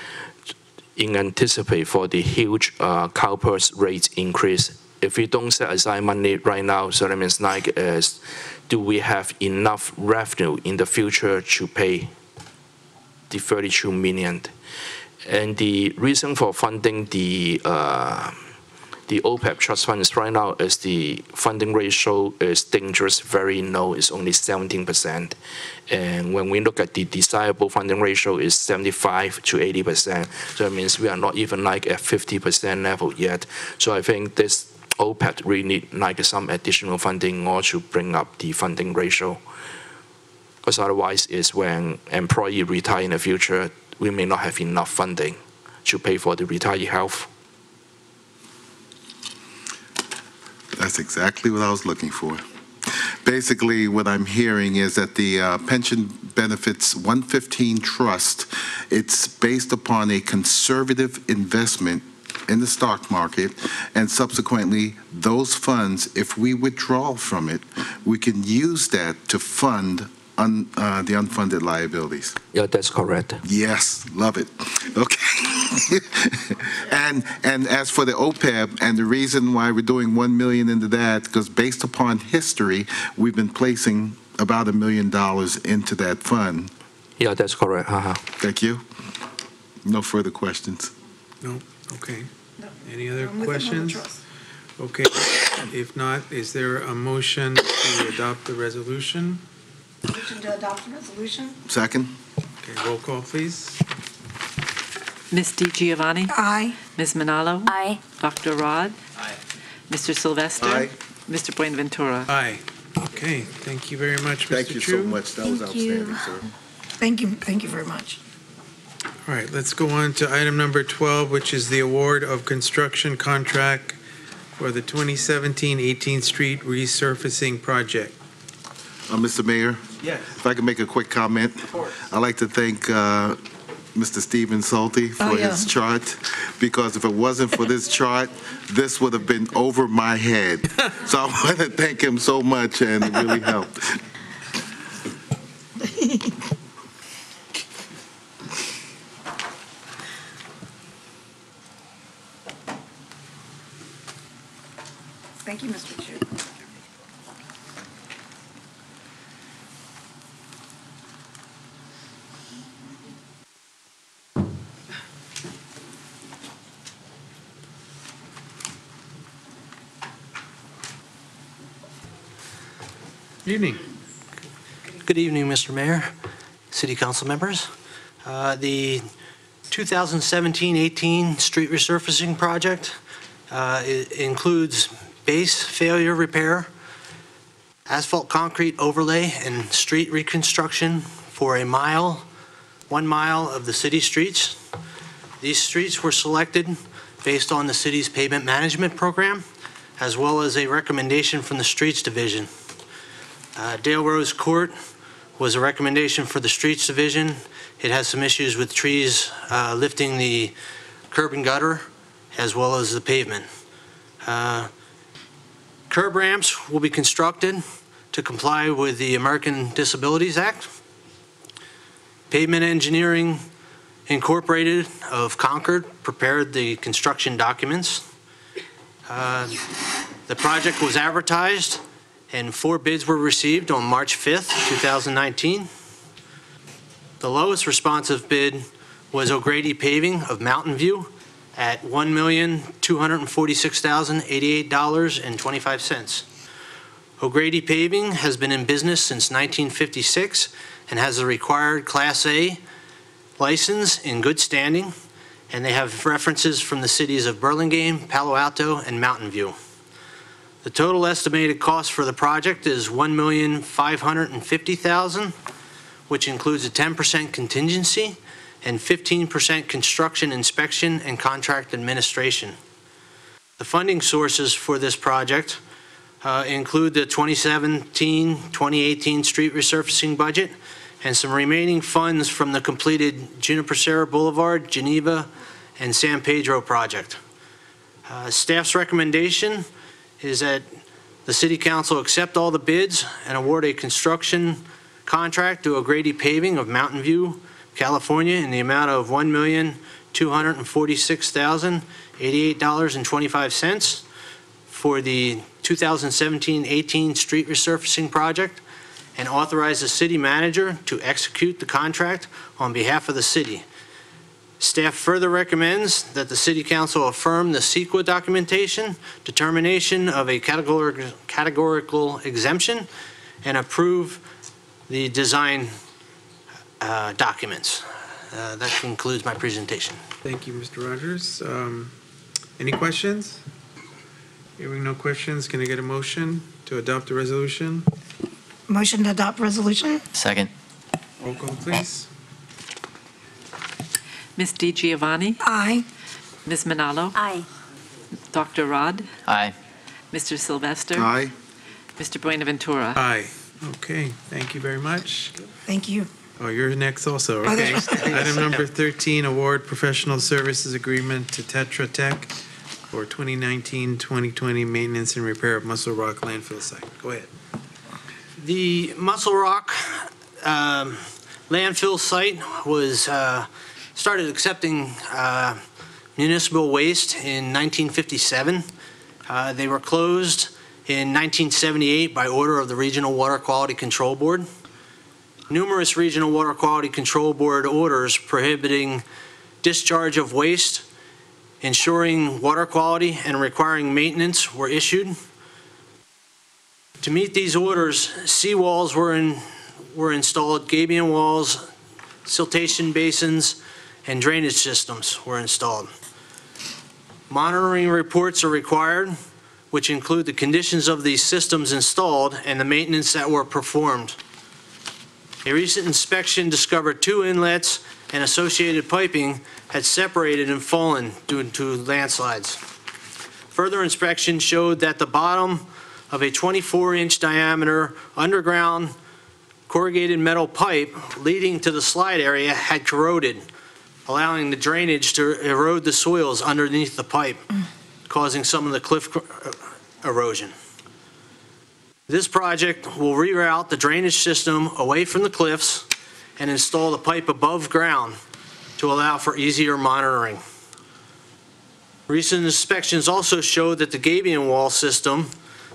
in anticipate for the huge CalPERS rate increase. If we don't set aside money right now, so that means like do we have enough revenue in the future to pay the 32 million? And the reason for funding the OPEB trust funds right now is the funding ratio is dangerous, very low, it's only 17%. And when we look at the desirable funding ratio is 75 to 80%. So that means we are not even like at 50% level yet. So I think this OPEB really need like some additional funding in order to bring up the funding ratio. Because otherwise is when employee retire in the future, we may not have enough funding to pay for the retiree health. That's exactly what I was looking for. Basically, what I'm hearing is that the Pension Benefits 115 Trust, it's based upon a conservative investment in the stock market, and subsequently, those funds, if we withdraw from it, we can use that to fund the unfunded liabilities. Yeah, that's correct. Yes, love it. Okay. and as for the OPEB, and the reason why we're doing $1 million into that, because based upon history, we've been placing about $1 million into that fund. Yeah, that's correct. Thank you. No further questions. No? Okay. Any other questions? Okay. If not, is there a motion to adopt the resolution? Motion to adopt the resolution? Second. Okay, roll call, please. Ms. DiGiovanni? Aye. Ms. Manalo? Aye. Dr. Rod? Aye. Mr. Sylvester? Aye. Mr. Buenaventura? Aye. Okay, thank you very much, Mr. Chu. Thank you so much. That was Thank you. outstanding, sir. Thank you very much. All right, let's go on to item number 12, which is the award of construction contract for the 2017 18th Street resurfacing project. Mr. Mayor? Yes. If I can make a quick comment. Of course. I'd like to thank Mr. Stephen Salty for his chart, because if it wasn't for this chart, this would have been over my head. So I want to thank him so much, and it really helped. Thank you, Mr. Chu. Evening. Good evening, Mr. Mayor, City Council members. The 2017-18 street resurfacing project it includes base failure repair, asphalt concrete overlay, and street reconstruction for 1 mile of the city streets. These streets were selected based on the city's pavement management program, as well as a recommendation from the Streets Division. Dale Rose Court was a recommendation for the Streets Division. It has some issues with trees lifting the curb and gutter as well as the pavement. Curb ramps will be constructed to comply with the American Disabilities Act. Pavement Engineering Incorporated of Concord prepared the construction documents. The project was advertised and 4 bids were received on March 5th, 2019. The lowest responsive bid was O'Grady Paving of Mountain View at $1,246,088.25. O'Grady Paving has been in business since 1956 and has a required Class A license in good standing, and they have references from the cities of Burlingame, Palo Alto, and Mountain View. The total estimated cost for the project is $1,550,000, which includes a 10% contingency and 15% construction inspection and contract administration. The funding sources for this project include the 2017-2018 street resurfacing budget and some remaining funds from the completed Juniper Serra Boulevard, Geneva, and San Pedro project. Staff's recommendation is that the City Council accept all the bids and award a construction contract to O'Grady Paving of Mountain View, California, in the amount of $1,246,088.25 for the 2017-18 street resurfacing project, and authorize the city manager to execute the contract on behalf of the city. Staff further recommends that the City Council affirm the CEQA documentation, determination of a categorical exemption, and approve the design documents. That concludes my presentation. Thank you, Mr. Rogers. Any questions? Hearing no questions, can I get a motion to adopt the resolution? Motion to adopt resolution? Second. Roll call, please. Ms. DiGiovanni? Aye. Ms. Manalo? Aye. Dr. Rod? Aye. Mr. Sylvester? Aye. Mr. Buenaventura? Aye. Okay, thank you very much. Thank you. Oh, you're next also, okay. Item number 13, award professional services agreement to Tetra Tech for 2019-2020 maintenance and repair of Muscle Rock landfill site. Go ahead. The Muscle Rock landfill site was started accepting municipal waste in 1957. They were closed in 1978 by order of the Regional Water Quality Control Board. Numerous Regional Water Quality Control Board orders prohibiting discharge of waste, ensuring water quality, and requiring maintenance were issued. To meet these orders, seawalls were installed, gabion walls, siltation basins, and drainage systems were installed. Monitoring reports are required, which include the conditions of these systems installed and the maintenance that were performed. A recent inspection discovered 2 inlets and associated piping had separated and fallen due to landslides. Further inspection showed that the bottom of a 24-inch diameter underground corrugated metal pipe leading to the slide area had corroded, allowing the drainage to erode the soils underneath the pipe, causing some of the cliff erosion. This project will reroute the drainage system away from the cliffs and install the pipe above ground to allow for easier monitoring. Recent inspections also showed that the gabion wall system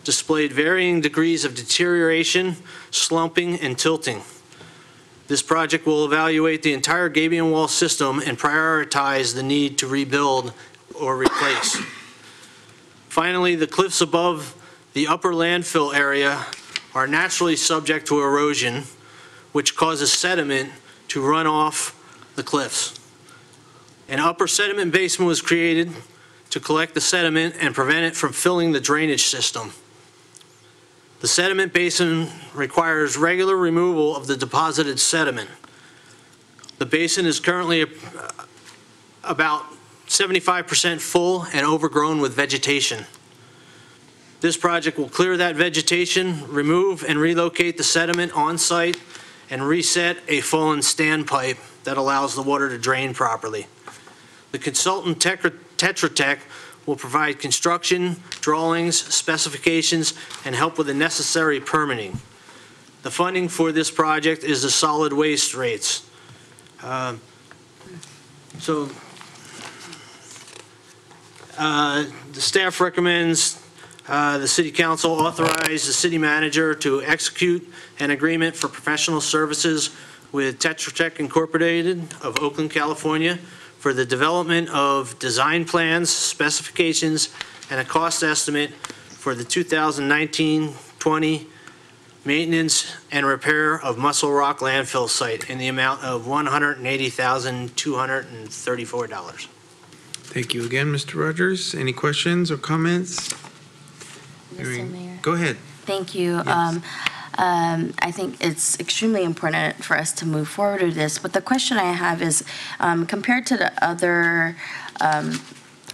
displayed varying degrees of deterioration, slumping, and tilting. This project will evaluate the entire gabion wall system and prioritize the need to rebuild or replace. Finally, the cliffs above the upper landfill area are naturally subject to erosion, which causes sediment to run off the cliffs. An upper sediment basement was created to collect the sediment and prevent it from filling the drainage system. The sediment basin requires regular removal of the deposited sediment. The basin is currently about 75% full and overgrown with vegetation. This project will clear that vegetation, remove and relocate the sediment on site, and reset a fallen standpipe that allows the water to drain properly. The consultant Tetra Tech will provide construction, drawings, specifications, and help with the necessary permitting. The funding for this project is the solid waste rates. The staff recommends the City Council authorize the city manager to execute an agreement for professional services with Tetra Tech Incorporated of Oakland, California, for the development of design plans, specifications, and a cost estimate for the 2019-20 maintenance and repair of Muscle Rock landfill site in the amount of $180,234. Thank you again, Mr. Rogers. Any questions or comments? Mr. Mayor. Go ahead. Thank you. Yes. I think it's extremely important for us to move forward with this, but the question I have is, compared to the other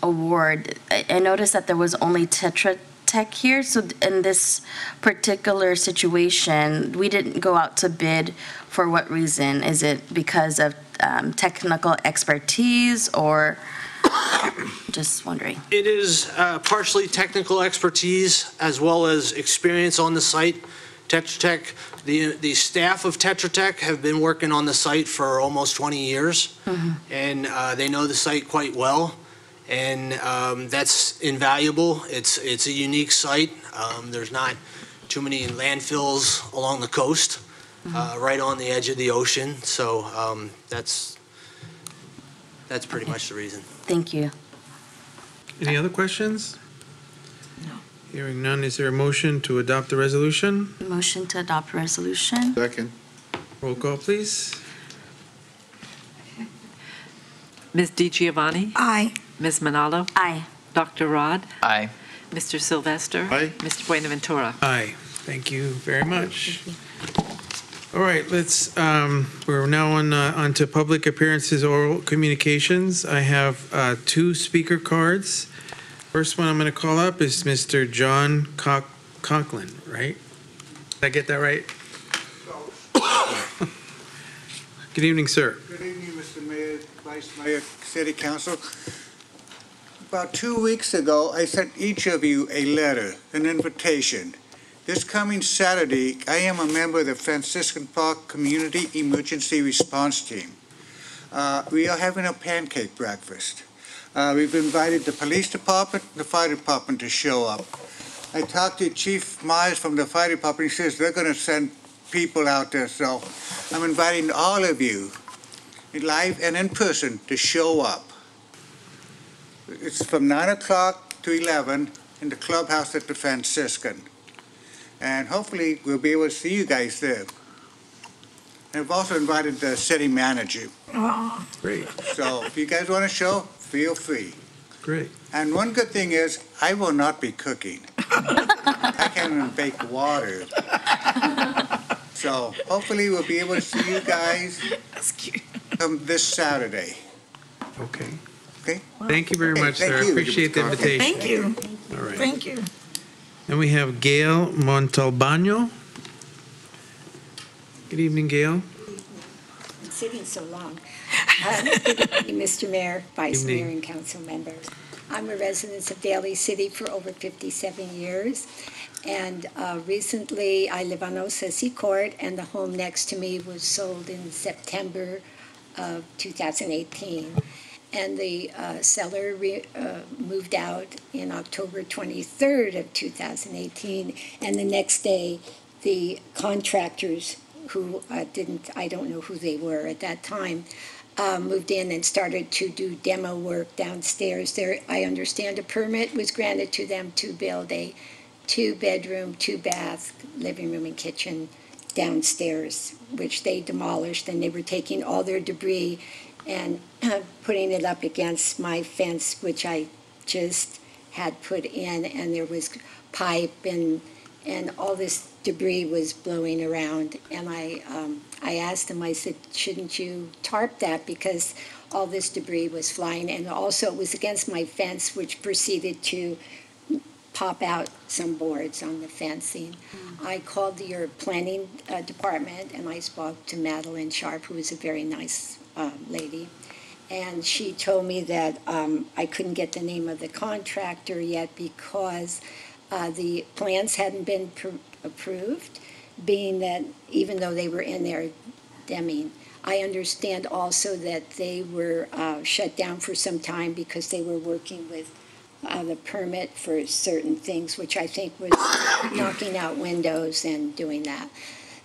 award, I noticed that there was only Tetra Tech here. So in this particular situation, we didn't go out to bid for what reason? Is it because of technical expertise or just wondering? It is partially technical expertise as well as experience on the site. Tetra Tech, the staff of Tetra Tech have been working on the site for almost 20 years, and they know the site quite well, and that's invaluable. It's a unique site. There's not too many landfills along the coast, right on the edge of the ocean, so that's pretty much the reason. Thank you. Any other questions? No. Hearing none, is there a motion to adopt the resolution? Motion to adopt resolution. Second. Roll call, please. Ms. DiGiovanni? Aye. Ms. Manalo? Aye. Dr. Rod? Aye. Mr. Sylvester? Aye. Mr. Buenaventura? Aye. Thank you very much. All right, we're now on to public appearances, oral communications. I have 2 speaker cards. First one I'm going to call up is Mr. John Conklin, right? Did I get that right? Good evening, sir. Good evening, Mr. Mayor, Vice Mayor, City Council. About 2 weeks ago, I sent each of you a letter, an invitation. This coming Saturday, I am a member of the Franciscan Park Community Emergency Response Team. We are having a pancake breakfast. We've invited the police department, the fire department to show up. I talked to Chief Myers from the fire department. He says they're going to send people out there, so I'm inviting all of you, live and in person, to show up. It's from 9 o'clock to 11 in the clubhouse at the Franciscan. And hopefully we'll be able to see you guys there. And I've also invited the city manager. Oh, great. So if you guys want to show, feel free. Great. And one good thing is, I will not be cooking. I can't even bake water. So hopefully we'll be able to see you guys this Saturday. Okay. Okay? Thank you very much, thank sir. you. Appreciate the invitation. thank you. All right. Thank you. Then we have Gail Montalbano. Good evening, Gail. Sitting so long. Good evening, Mr. Mayor, Vice Evening. Mayor, and council members. I'm a resident of Daly City for over 57 years. And recently, I live on Osesi Court, and the home next to me was sold in September of 2018. And the seller moved out in October 23rd of 2018. And the next day, the contractors who I don't know who they were at that time, moved in and started to do demo work downstairs. There, I understand a permit was granted to them to build a 2-bedroom, 2-bath, living room and kitchen downstairs, which they demolished, and they were taking all their debris and putting it up against my fence, which I just had put in, and there was pipe and all this debris was blowing around. And I asked them, I said, shouldn't you tarp that, because all this debris was flying, and also it was against my fence, which proceeded to pop out some boards on the fencing. I called your planning department, and I spoke to Madeline Sharp, who was a very nice lady, and she told me that I couldn't get the name of the contractor yet because the plans hadn't been approved, being that even though they were in there demming. I understand also that they were shut down for some time because they were working with the permit for certain things, which I think was knocking out windows and doing that.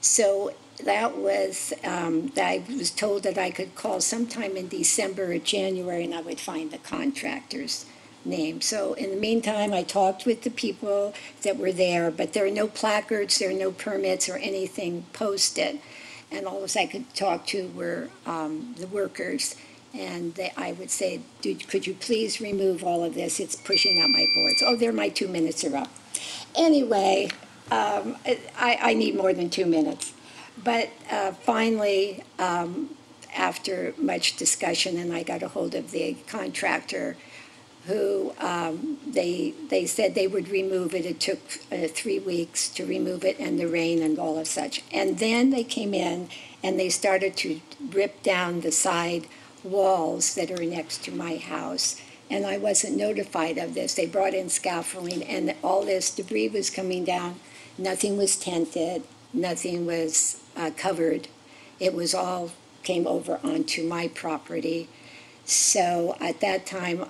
So that was, I was told that I could call sometime in December or January and I would find the contractor's name. So in the meantime, I talked with the people that were there, but there are no placards, there are no permits or anything posted. And all I could talk to were the workers. And I would say, could you please remove all of this? It's pushing out my boards. Oh, there, my 2 minutes are up. Anyway, I need more than 2 minutes. But finally, after much discussion, and I got a hold of the contractor, who, they said they would remove it. It took 3 weeks to remove it, and the rain and all of such. And then they came in and they started to rip down the side walls that are next to my house. And I wasn't notified of this. They brought in scaffolding, and all this debris was coming down. Nothing was tented, nothing was covered. It was all came over onto my property. So at that time,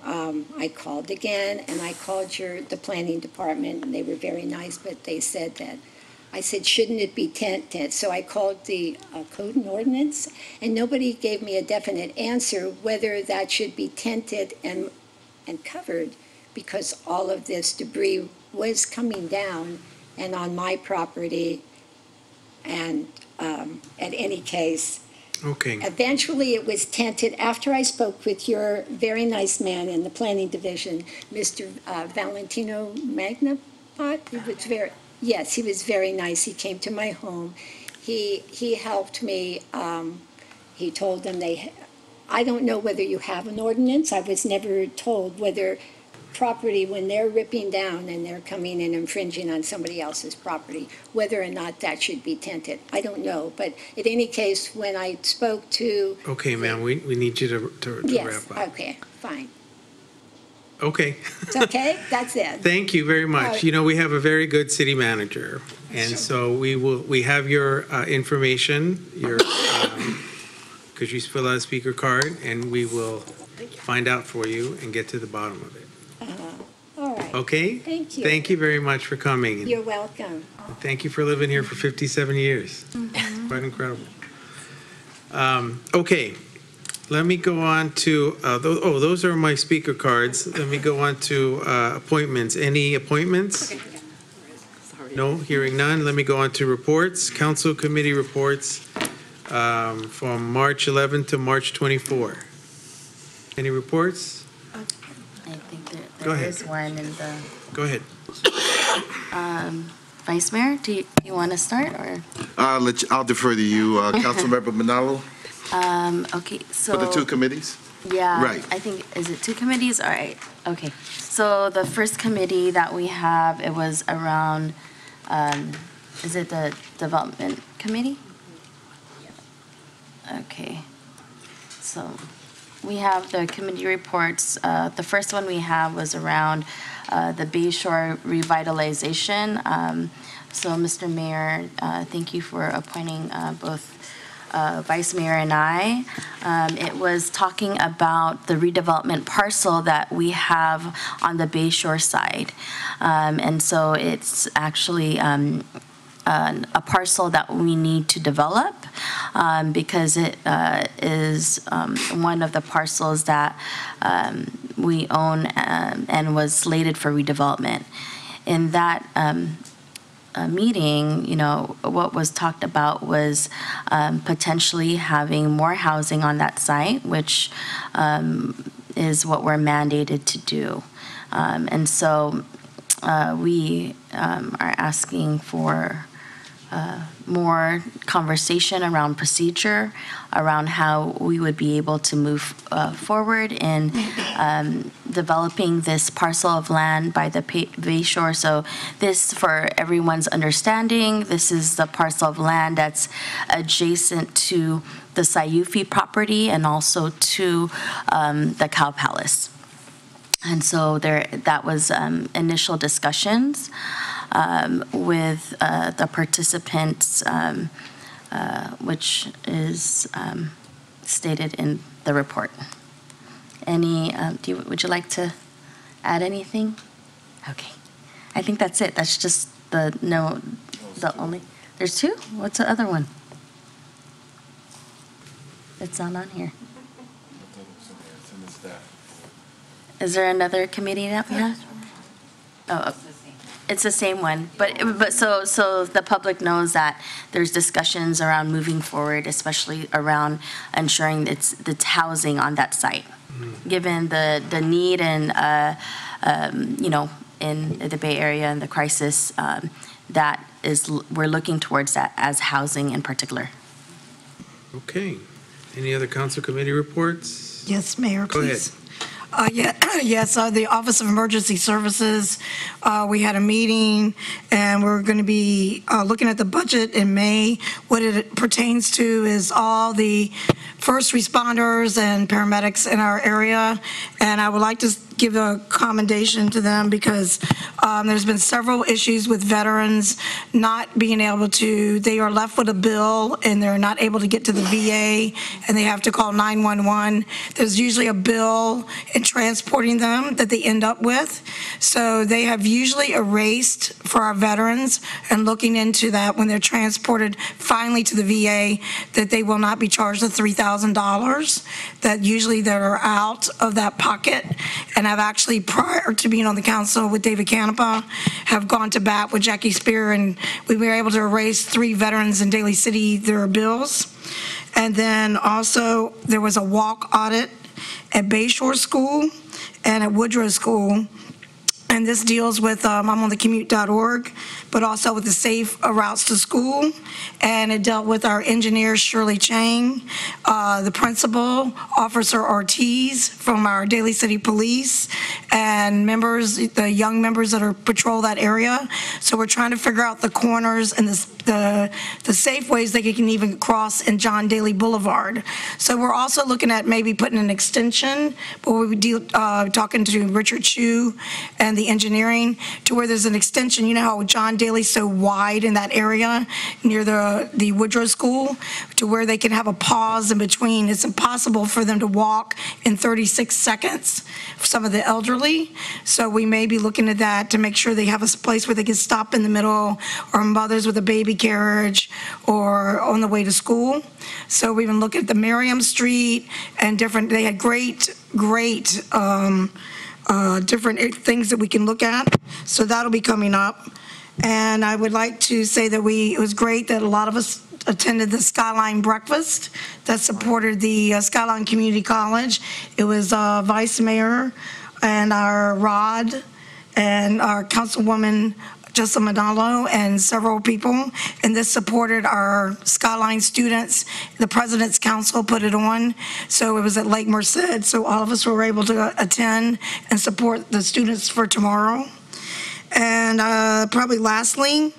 I called again, and I called the planning department, and they were very nice, but they said that, I said, shouldn't it be tented? So I called the code and ordinance, and nobody gave me a definite answer whether that should be tented and covered, because all of this debris was coming down and on my property. And at any case, Okay. eventually it was tented after I spoke with your very nice man in the planning division, Mr. Valentino Magnapot. Yes, he was very nice. He came to my home. He helped me. He told them I don't know whether you have an ordinance. I was never told whether property, when they're ripping down and they're coming and infringing on somebody else's property, whether or not that should be tented. I don't know, but in any case, when I spoke to... Okay, ma'am, we need you to Yes, wrap up. okay, fine. Okay. It's okay? That's it. Thank you very All much. right. You know, we have a very good city manager, and so we have your information, because you fill out a speaker card, and we will find out for you and get to the bottom of it. All right. Okay? Thank you. Thank you very much for coming. You're welcome. Thank you for living here for 57 years. Quite incredible. Okay, let me go on to, those are my speaker cards. Let me go on to appointments. Any appointments? No, hearing none. Let me go on to reports. Council committee reports from March 11 to March 24. Any reports? I think Go there ahead. is one in the, Go ahead. Vice Mayor, do you want to start, or? I'll defer to you, Councilmember Manalo, Okay, so. for the two committees. Yeah. Right. I think, is it two committees? All right, okay. So the first committee that we have, it was around, is it the Development Committee? Okay. So we have the committee reports. The first one we have was around the Bay Shore revitalization. So, Mr. Mayor, thank you for appointing both Vice Mayor and I. It was talking about the redevelopment parcel that we have on the Bay Shore side. And so it's actually a parcel that we need to develop because it is one of the parcels that we own and was slated for redevelopment. In that meeting, you know, what was talked about was potentially having more housing on that site, which is what we're mandated to do. And so we are asking for more conversation around procedure, around how we would be able to move forward in developing this parcel of land by the Bay Shore. So this, for everyone's understanding, this is the parcel of land that's adjacent to the Sayufi property and also to the Cow Palace. And so that was initial discussions with the participants, which is stated in the report. Would you like to add anything? Okay, I think that's it. That's just the only. There's two. What's the other one? It's not on here. Is there another committee that we have? Oh, it's the same one, but so the public knows that there's discussions around moving forward, especially around ensuring it's housing on that site, given the need and you know, in the Bay Area and the crisis, that is, we're looking towards that as housing in particular. Okay. Any other council committee reports? Yes, Mayor, Go ahead. please. Yes, the Office of Emergency Services, we had a meeting, and we're going to be looking at the budget in May. What it pertains to is all the first responders and paramedics in our area, and I would like to give a commendation to them because there's been several issues with veterans not being able to, they are left with a bill and they're not able to get to the VA and they have to call 911. There's usually a bill in transporting them that they end up with. So they have usually erased for our veterans and looking into that when they're transported finally to the VA, that they will not be charged the $3,000 that usually that are out of that pocket. And I've actually, prior to being on the council with David Canepa, have gone to bat with Jackie Spear, and we were able to erase 3 veterans in Daly City their bills. And then also, there was a walk audit at Bayshore School and at Woodrow School. And this deals with, I'm on the commute.org, but also with the safe routes to school. And it dealt with our engineer, Shirley Chang, the principal, Officer Ortiz from our Daly City Police, and members, the young members that are patrol that area. So we're trying to figure out the corners and the safe ways they can even cross in John Daly Boulevard. So we're also looking at maybe putting an extension, but we'll be talking to Richard Chu and the engineering to where there's an extension. You know how John Daly's so wide in that area near the Woodrow School, to where they can have a pause in between. It's impossible for them to walk in 36 seconds for some of the elderly. So we may be looking at that to make sure they have a place where they can stop in the middle, or mothers with a baby carriage or on the way to school. So we've been looking at the Merriam Street and different, they had great different things that we can look at. So that'll be coming up. And I would like to say that it was great that a lot of us attended the Skyline Breakfast that supported the Skyline Community College. It was Vice Mayor and our Rod and our Councilwoman Jessa Manalo and several people, and this supported our Skyline students. The President's Council put it on, so it was at Lake Merced, so all of us were able to attend and support the students for tomorrow. And probably lastly,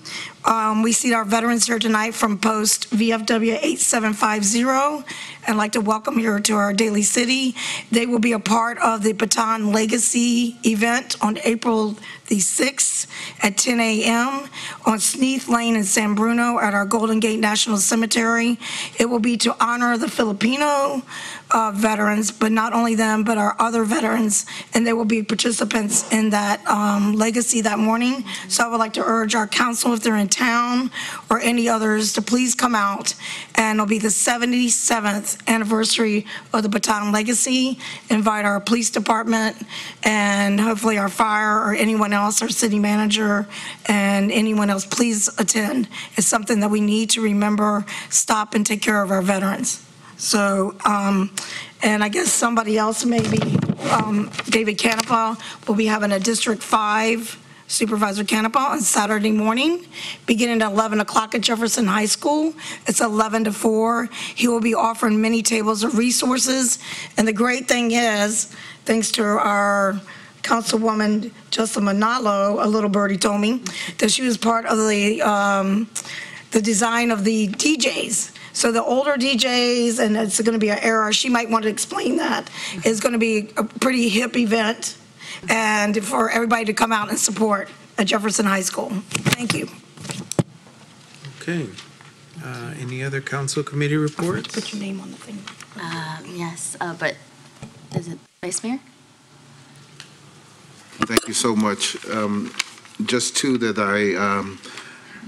we see our veterans here tonight from Post VFW 8750. I'd like to welcome here to our Daly City. They will be a part of the Baton Legacy event on April the 6th at 10 a.m. on Sneath Lane in San Bruno at our Golden Gate National Cemetery. It will be to honor the Filipino veterans, but not only them, but our other veterans, and they will be participants in that legacy that morning. So I would like to urge our council, if they're in town or any others, to please come out. And it'll be the 77th anniversary of the Baton Legacy. Invite our police department and hopefully our fire or anyone else, our city manager and anyone else, please attend. It's something that we need to remember, stop and take care of our veterans. So, and I guess somebody else, maybe David Canepa, will be having a District 5, Supervisor Canepa, on Saturday morning, beginning at 11 o'clock at Jefferson High School. It's 11 to 4. He will be offering many tables of resources. And the great thing is, thanks to our Councilwoman Jessa Manalo, a little birdie told me, that she was part of the design of the DJs. So the older DJs, and it's going to be an era, she might want to explain that, is going to be a pretty hip event, and for everybody to come out and support at Jefferson High School. Thank you. Okay. Any other council committee reports? Put your name on the thing. Yes, but is it Vice Mayor? Thank you so much. Just two that I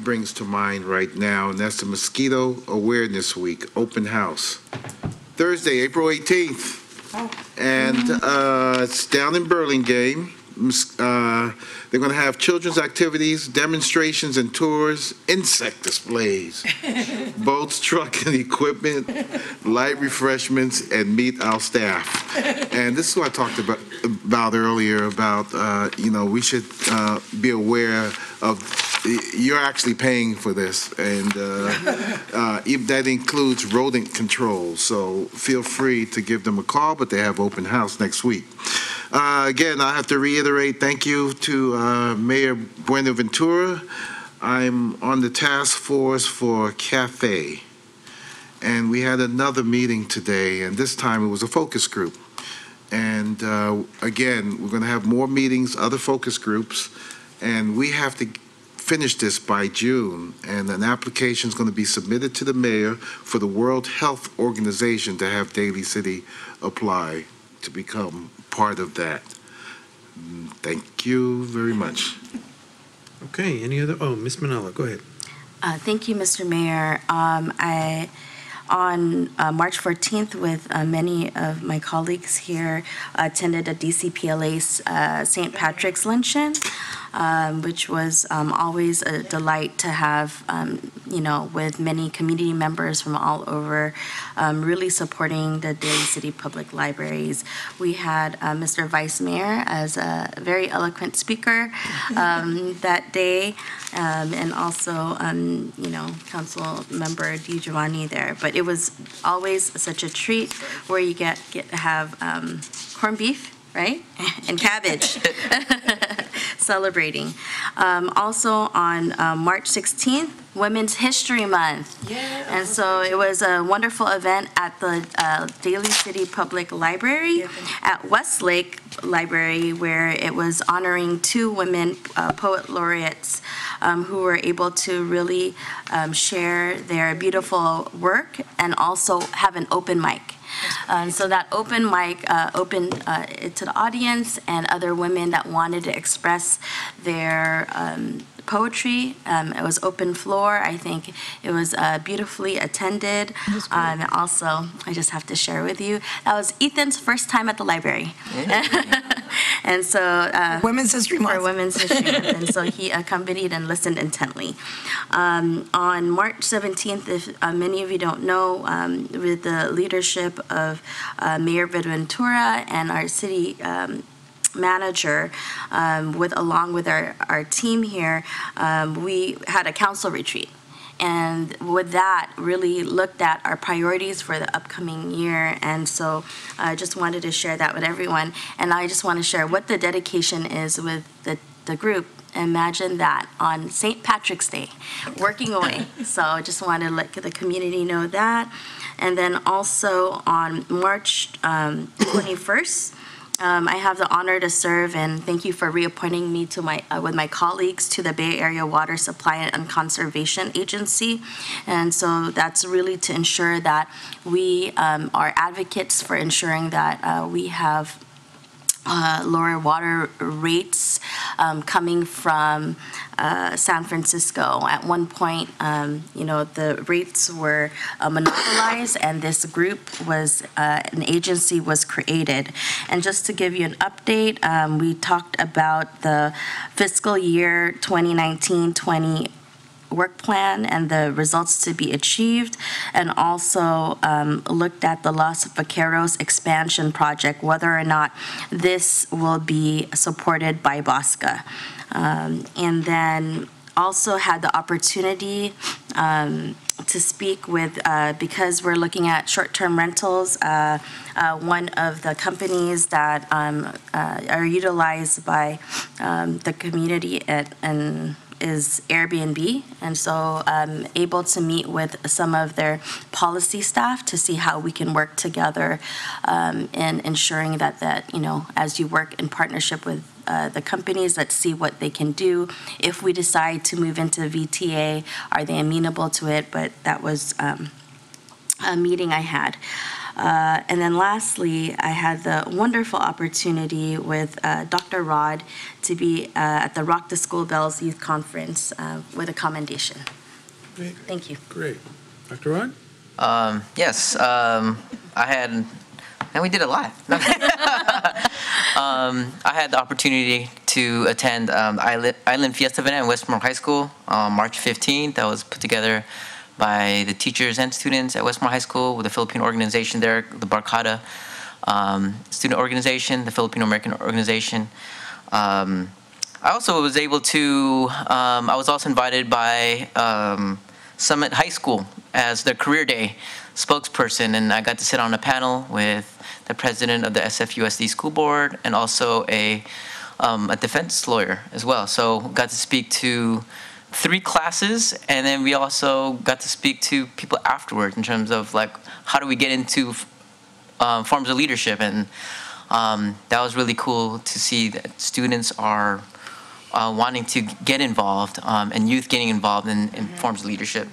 brings to mind right now, and that's the Mosquito Awareness Week open house, Thursday, April 18th, and it's down in Burlingame. They're going to have children's activities, demonstrations and tours, insect displays, boats, truck and equipment, light refreshments, and meet our staff. And this is what I talked about earlier about, we should be aware of you're actually paying for this, and that includes rodent control. So feel free to give them a call, but they have open house next week. Again, I have to reiterate, thank you to Mayor Buenaventura. I'm on the task force for CAFE, and we had another meeting today, and this time it was a focus group. And again, we're going to have more meetings, other focus groups, and we have to finish this by June, and an application is going to be submitted to the mayor for the World Health Organization to have Daly City apply to become part of that. Thank you very much. Okay, any other, Ms. Manella, go ahead. Thank you, Mr. Mayor. On March 14th, with many of my colleagues here, attended a DCPLA's St. Patrick's Luncheon, which was always a delight to have, with many community members from all over, really supporting the Daly City Public Libraries. We had Mr. Vice Mayor as a very eloquent speaker that day, and also, Council Member DiGiovanni there. But it was always such a treat where you get to have corned beef, right? And cabbage. Celebrating. Also on March 16th, Women's History Month. And so it was a wonderful event at the Daly City Public Library at Westlake Library, where it was honoring 2 women poet laureates who were able to really share their beautiful work and also have an open mic. So that open mic opened to the audience and other women that wanted to express their poetry. It was open floor. I think it was beautifully attended. Also, I just have to share with you, that was Ethan's first time at the library. And so Women's History Month. For Women's History Month. And so he accompanied and listened intently. On March 17th, if many of you don't know, with the leadership of Mayor Buenaventura and our city manager, along with our team here, we had a council retreat. And with that, really looked at our priorities for the upcoming year. And so I just wanted to share that with everyone. And I just want to share what the dedication is with the group. Imagine that on St. Patrick's Day, working away. So I just wanted to let the community know that. And then also on March 21st, I have the honor to serve, and thank you for reappointing me to with my colleagues to the Bay Area Water Supply and Conservation Agency. And so that's really to ensure that we are advocates for ensuring that we have lower water rates coming from San Francisco. At one point, the rates were monopolized, and this group was, an agency was created. And just to give you an update, we talked about the fiscal year 2019-20 work plan and the results to be achieved, and also looked at the Los Vaqueros expansion project, whether or not this will be supported by BOSCA. And then also had the opportunity to speak with, because we're looking at short-term rentals, one of the companies that are utilized by the community is Airbnb, and so I'm able to meet with some of their policy staff to see how we can work together in ensuring that as you work in partnership with the companies, let's see what they can do. If we decide to move into VTA, are they amenable to it? But that was a meeting I had. And then lastly, I had the wonderful opportunity with Dr. Rod to be at the Rock the School Bells Youth Conference with a commendation. Great. Thank you. Great. Dr. Rod? Yes, I had, and we did it live. I had the opportunity to attend Island Fiesta event at Westmore High School on March 15th. That was put together by the teachers and students at Westmore High School with the Filipino organization there, the Barkada student organization, the Filipino American organization. I also was able to, I was also invited by Summit High School as the Career Day spokesperson, and I got to sit on a panel with the president of the SFUSD School Board and also a defense lawyer as well. So got to speak to 3 classes, and then we also got to speak to people afterwards in terms of like how do we get into forms of leadership, and that was really cool to see that students are wanting to get involved and youth getting involved in forms of leadership.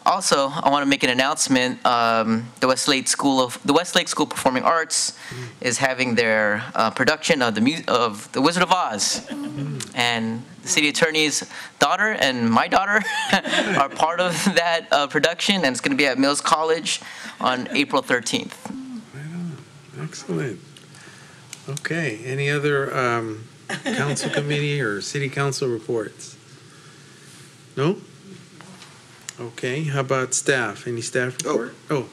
Also, I want to make an announcement. The Westlake School Performing Arts is having their production of the Wizard of Oz, and the city attorney's daughter and my daughter are part of that production, and it's going to be at Mills College on April 13th. Excellent. Okay, any other council committee or city council reports? No? Okay, how about staff? Any staff report? Oh.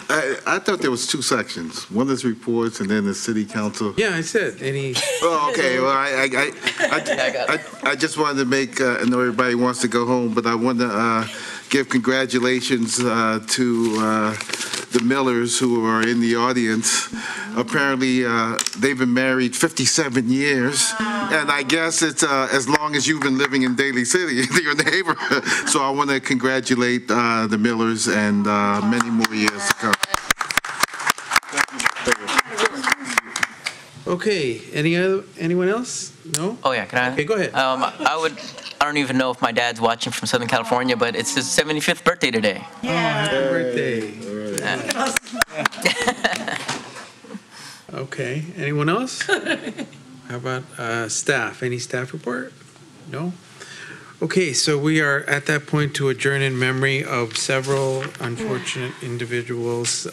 I thought there was 2 sections. One is reports and then the city council. Yeah, I said any. Oh, okay. Well, I just wanted to make, I know everybody wants to go home, but I want to give congratulations to the Millers who are in the audience. Apparently, they've been married 57 years, and I guess it's as long as you've been living in Daly City, your neighborhood. So I want to congratulate the Millers and many more years to come. Okay, anyone else? No? Oh yeah, can I? Okay, go ahead. I don't even know if my dad's watching from Southern California, but it's his 75th birthday today. Yeah. Happy birthday. Okay, anyone else? How about staff? Any staff report? No? Okay, so we are at that point to adjourn in memory of several unfortunate individuals.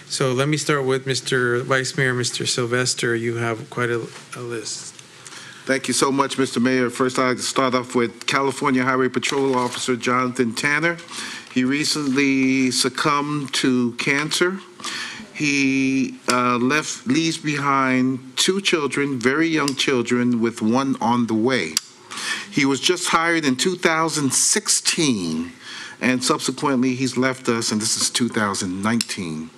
So let me start with Mr. Vice Mayor, Mr. Sylvester. You have quite a list. Thank you so much, Mr. Mayor. First, I'd like to start off with California Highway Patrol Officer Jonathan Tanner. He recently succumbed to cancer. He leaves behind 2 children, very young children, with 1 on the way. He was just hired in 2016, and subsequently he's left us, and this is 2019.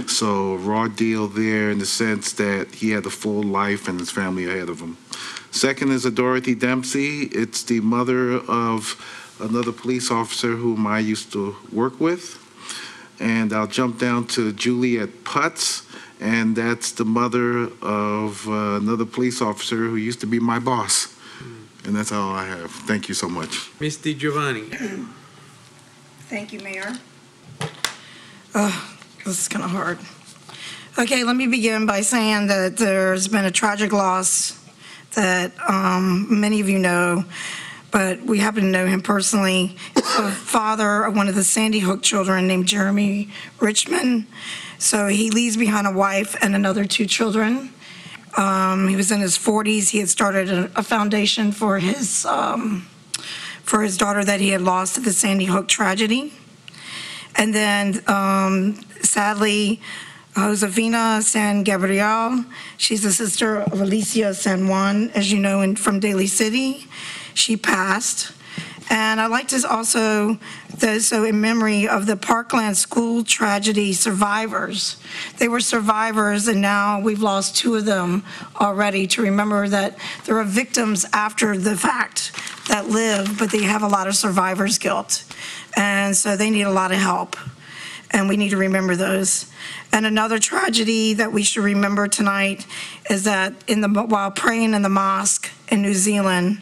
So raw deal there in the sense that he had a full life and his family ahead of him. Second is a Dorothy Dempsey. It's the mother of another police officer whom I used to work with. And I'll jump down to Juliet Putz, and that's the mother of another police officer who used to be my boss. And that's all I have. Thank you so much. Ms. DiGiovanni. Thank you, Mayor. This is kind of hard. Okay, let me begin by saying that there's been a tragic loss that many of you know, but we happen to know him personally. He's the father of one of the Sandy Hook children named Jeremy Richmond. So he leaves behind a wife and another 2 children. He was in his 40s. He had started a foundation for his daughter that he had lost to the Sandy Hook tragedy. And then, sadly, Josefina San Gabriel, she's the sister of Alicia San Juan, as you know, from Daly City. She passed. And I'd like to also, so in memory of the Parkland school tragedy survivors. They were survivors, and now we've lost 2 of them already, to remember that there are victims after the fact that live, but they have a lot of survivor's guilt. And so they need a lot of help, and we need to remember those. And another tragedy that we should remember tonight is that while praying in the mosque in New Zealand,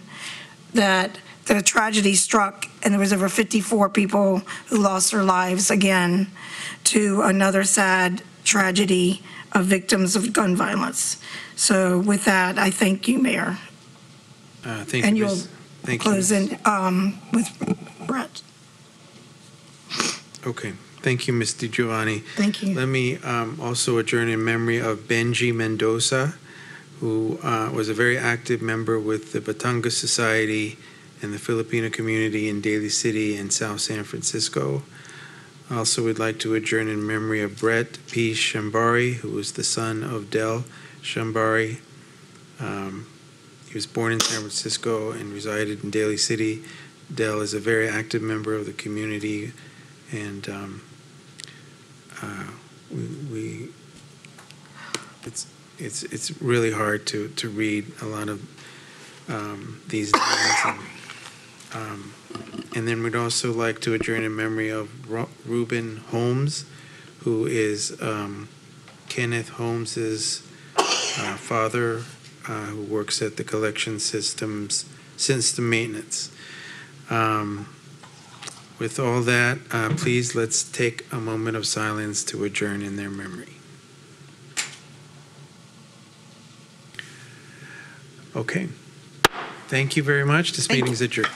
that the tragedy struck, and there was over 54 people who lost their lives again to another sad tragedy of victims of gun violence. So with that, I thank you, Mayor. Thank you. And you'll close in with Brett. Okay. Thank you, Ms. DiGiovanni. Thank you. Let me also adjourn in memory of Benji Mendoza, who was a very active member with the Batangas Society and the Filipino community in Daly City and South San Francisco. Also, we'd like to adjourn in memory of Brett P. Shambari, who was the son of Del Shambari. He was born in San Francisco and resided in Daly City. Del is a very active member of the community And it's really hard to read a lot of these names. And then we'd also like to adjourn in memory of Reuben Holmes, who is Kenneth Holmes's father, who works at the collection system maintenance. With all that, please let's take a moment of silence to adjourn in their memory. Okay. Thank you very much. This meeting is adjourned.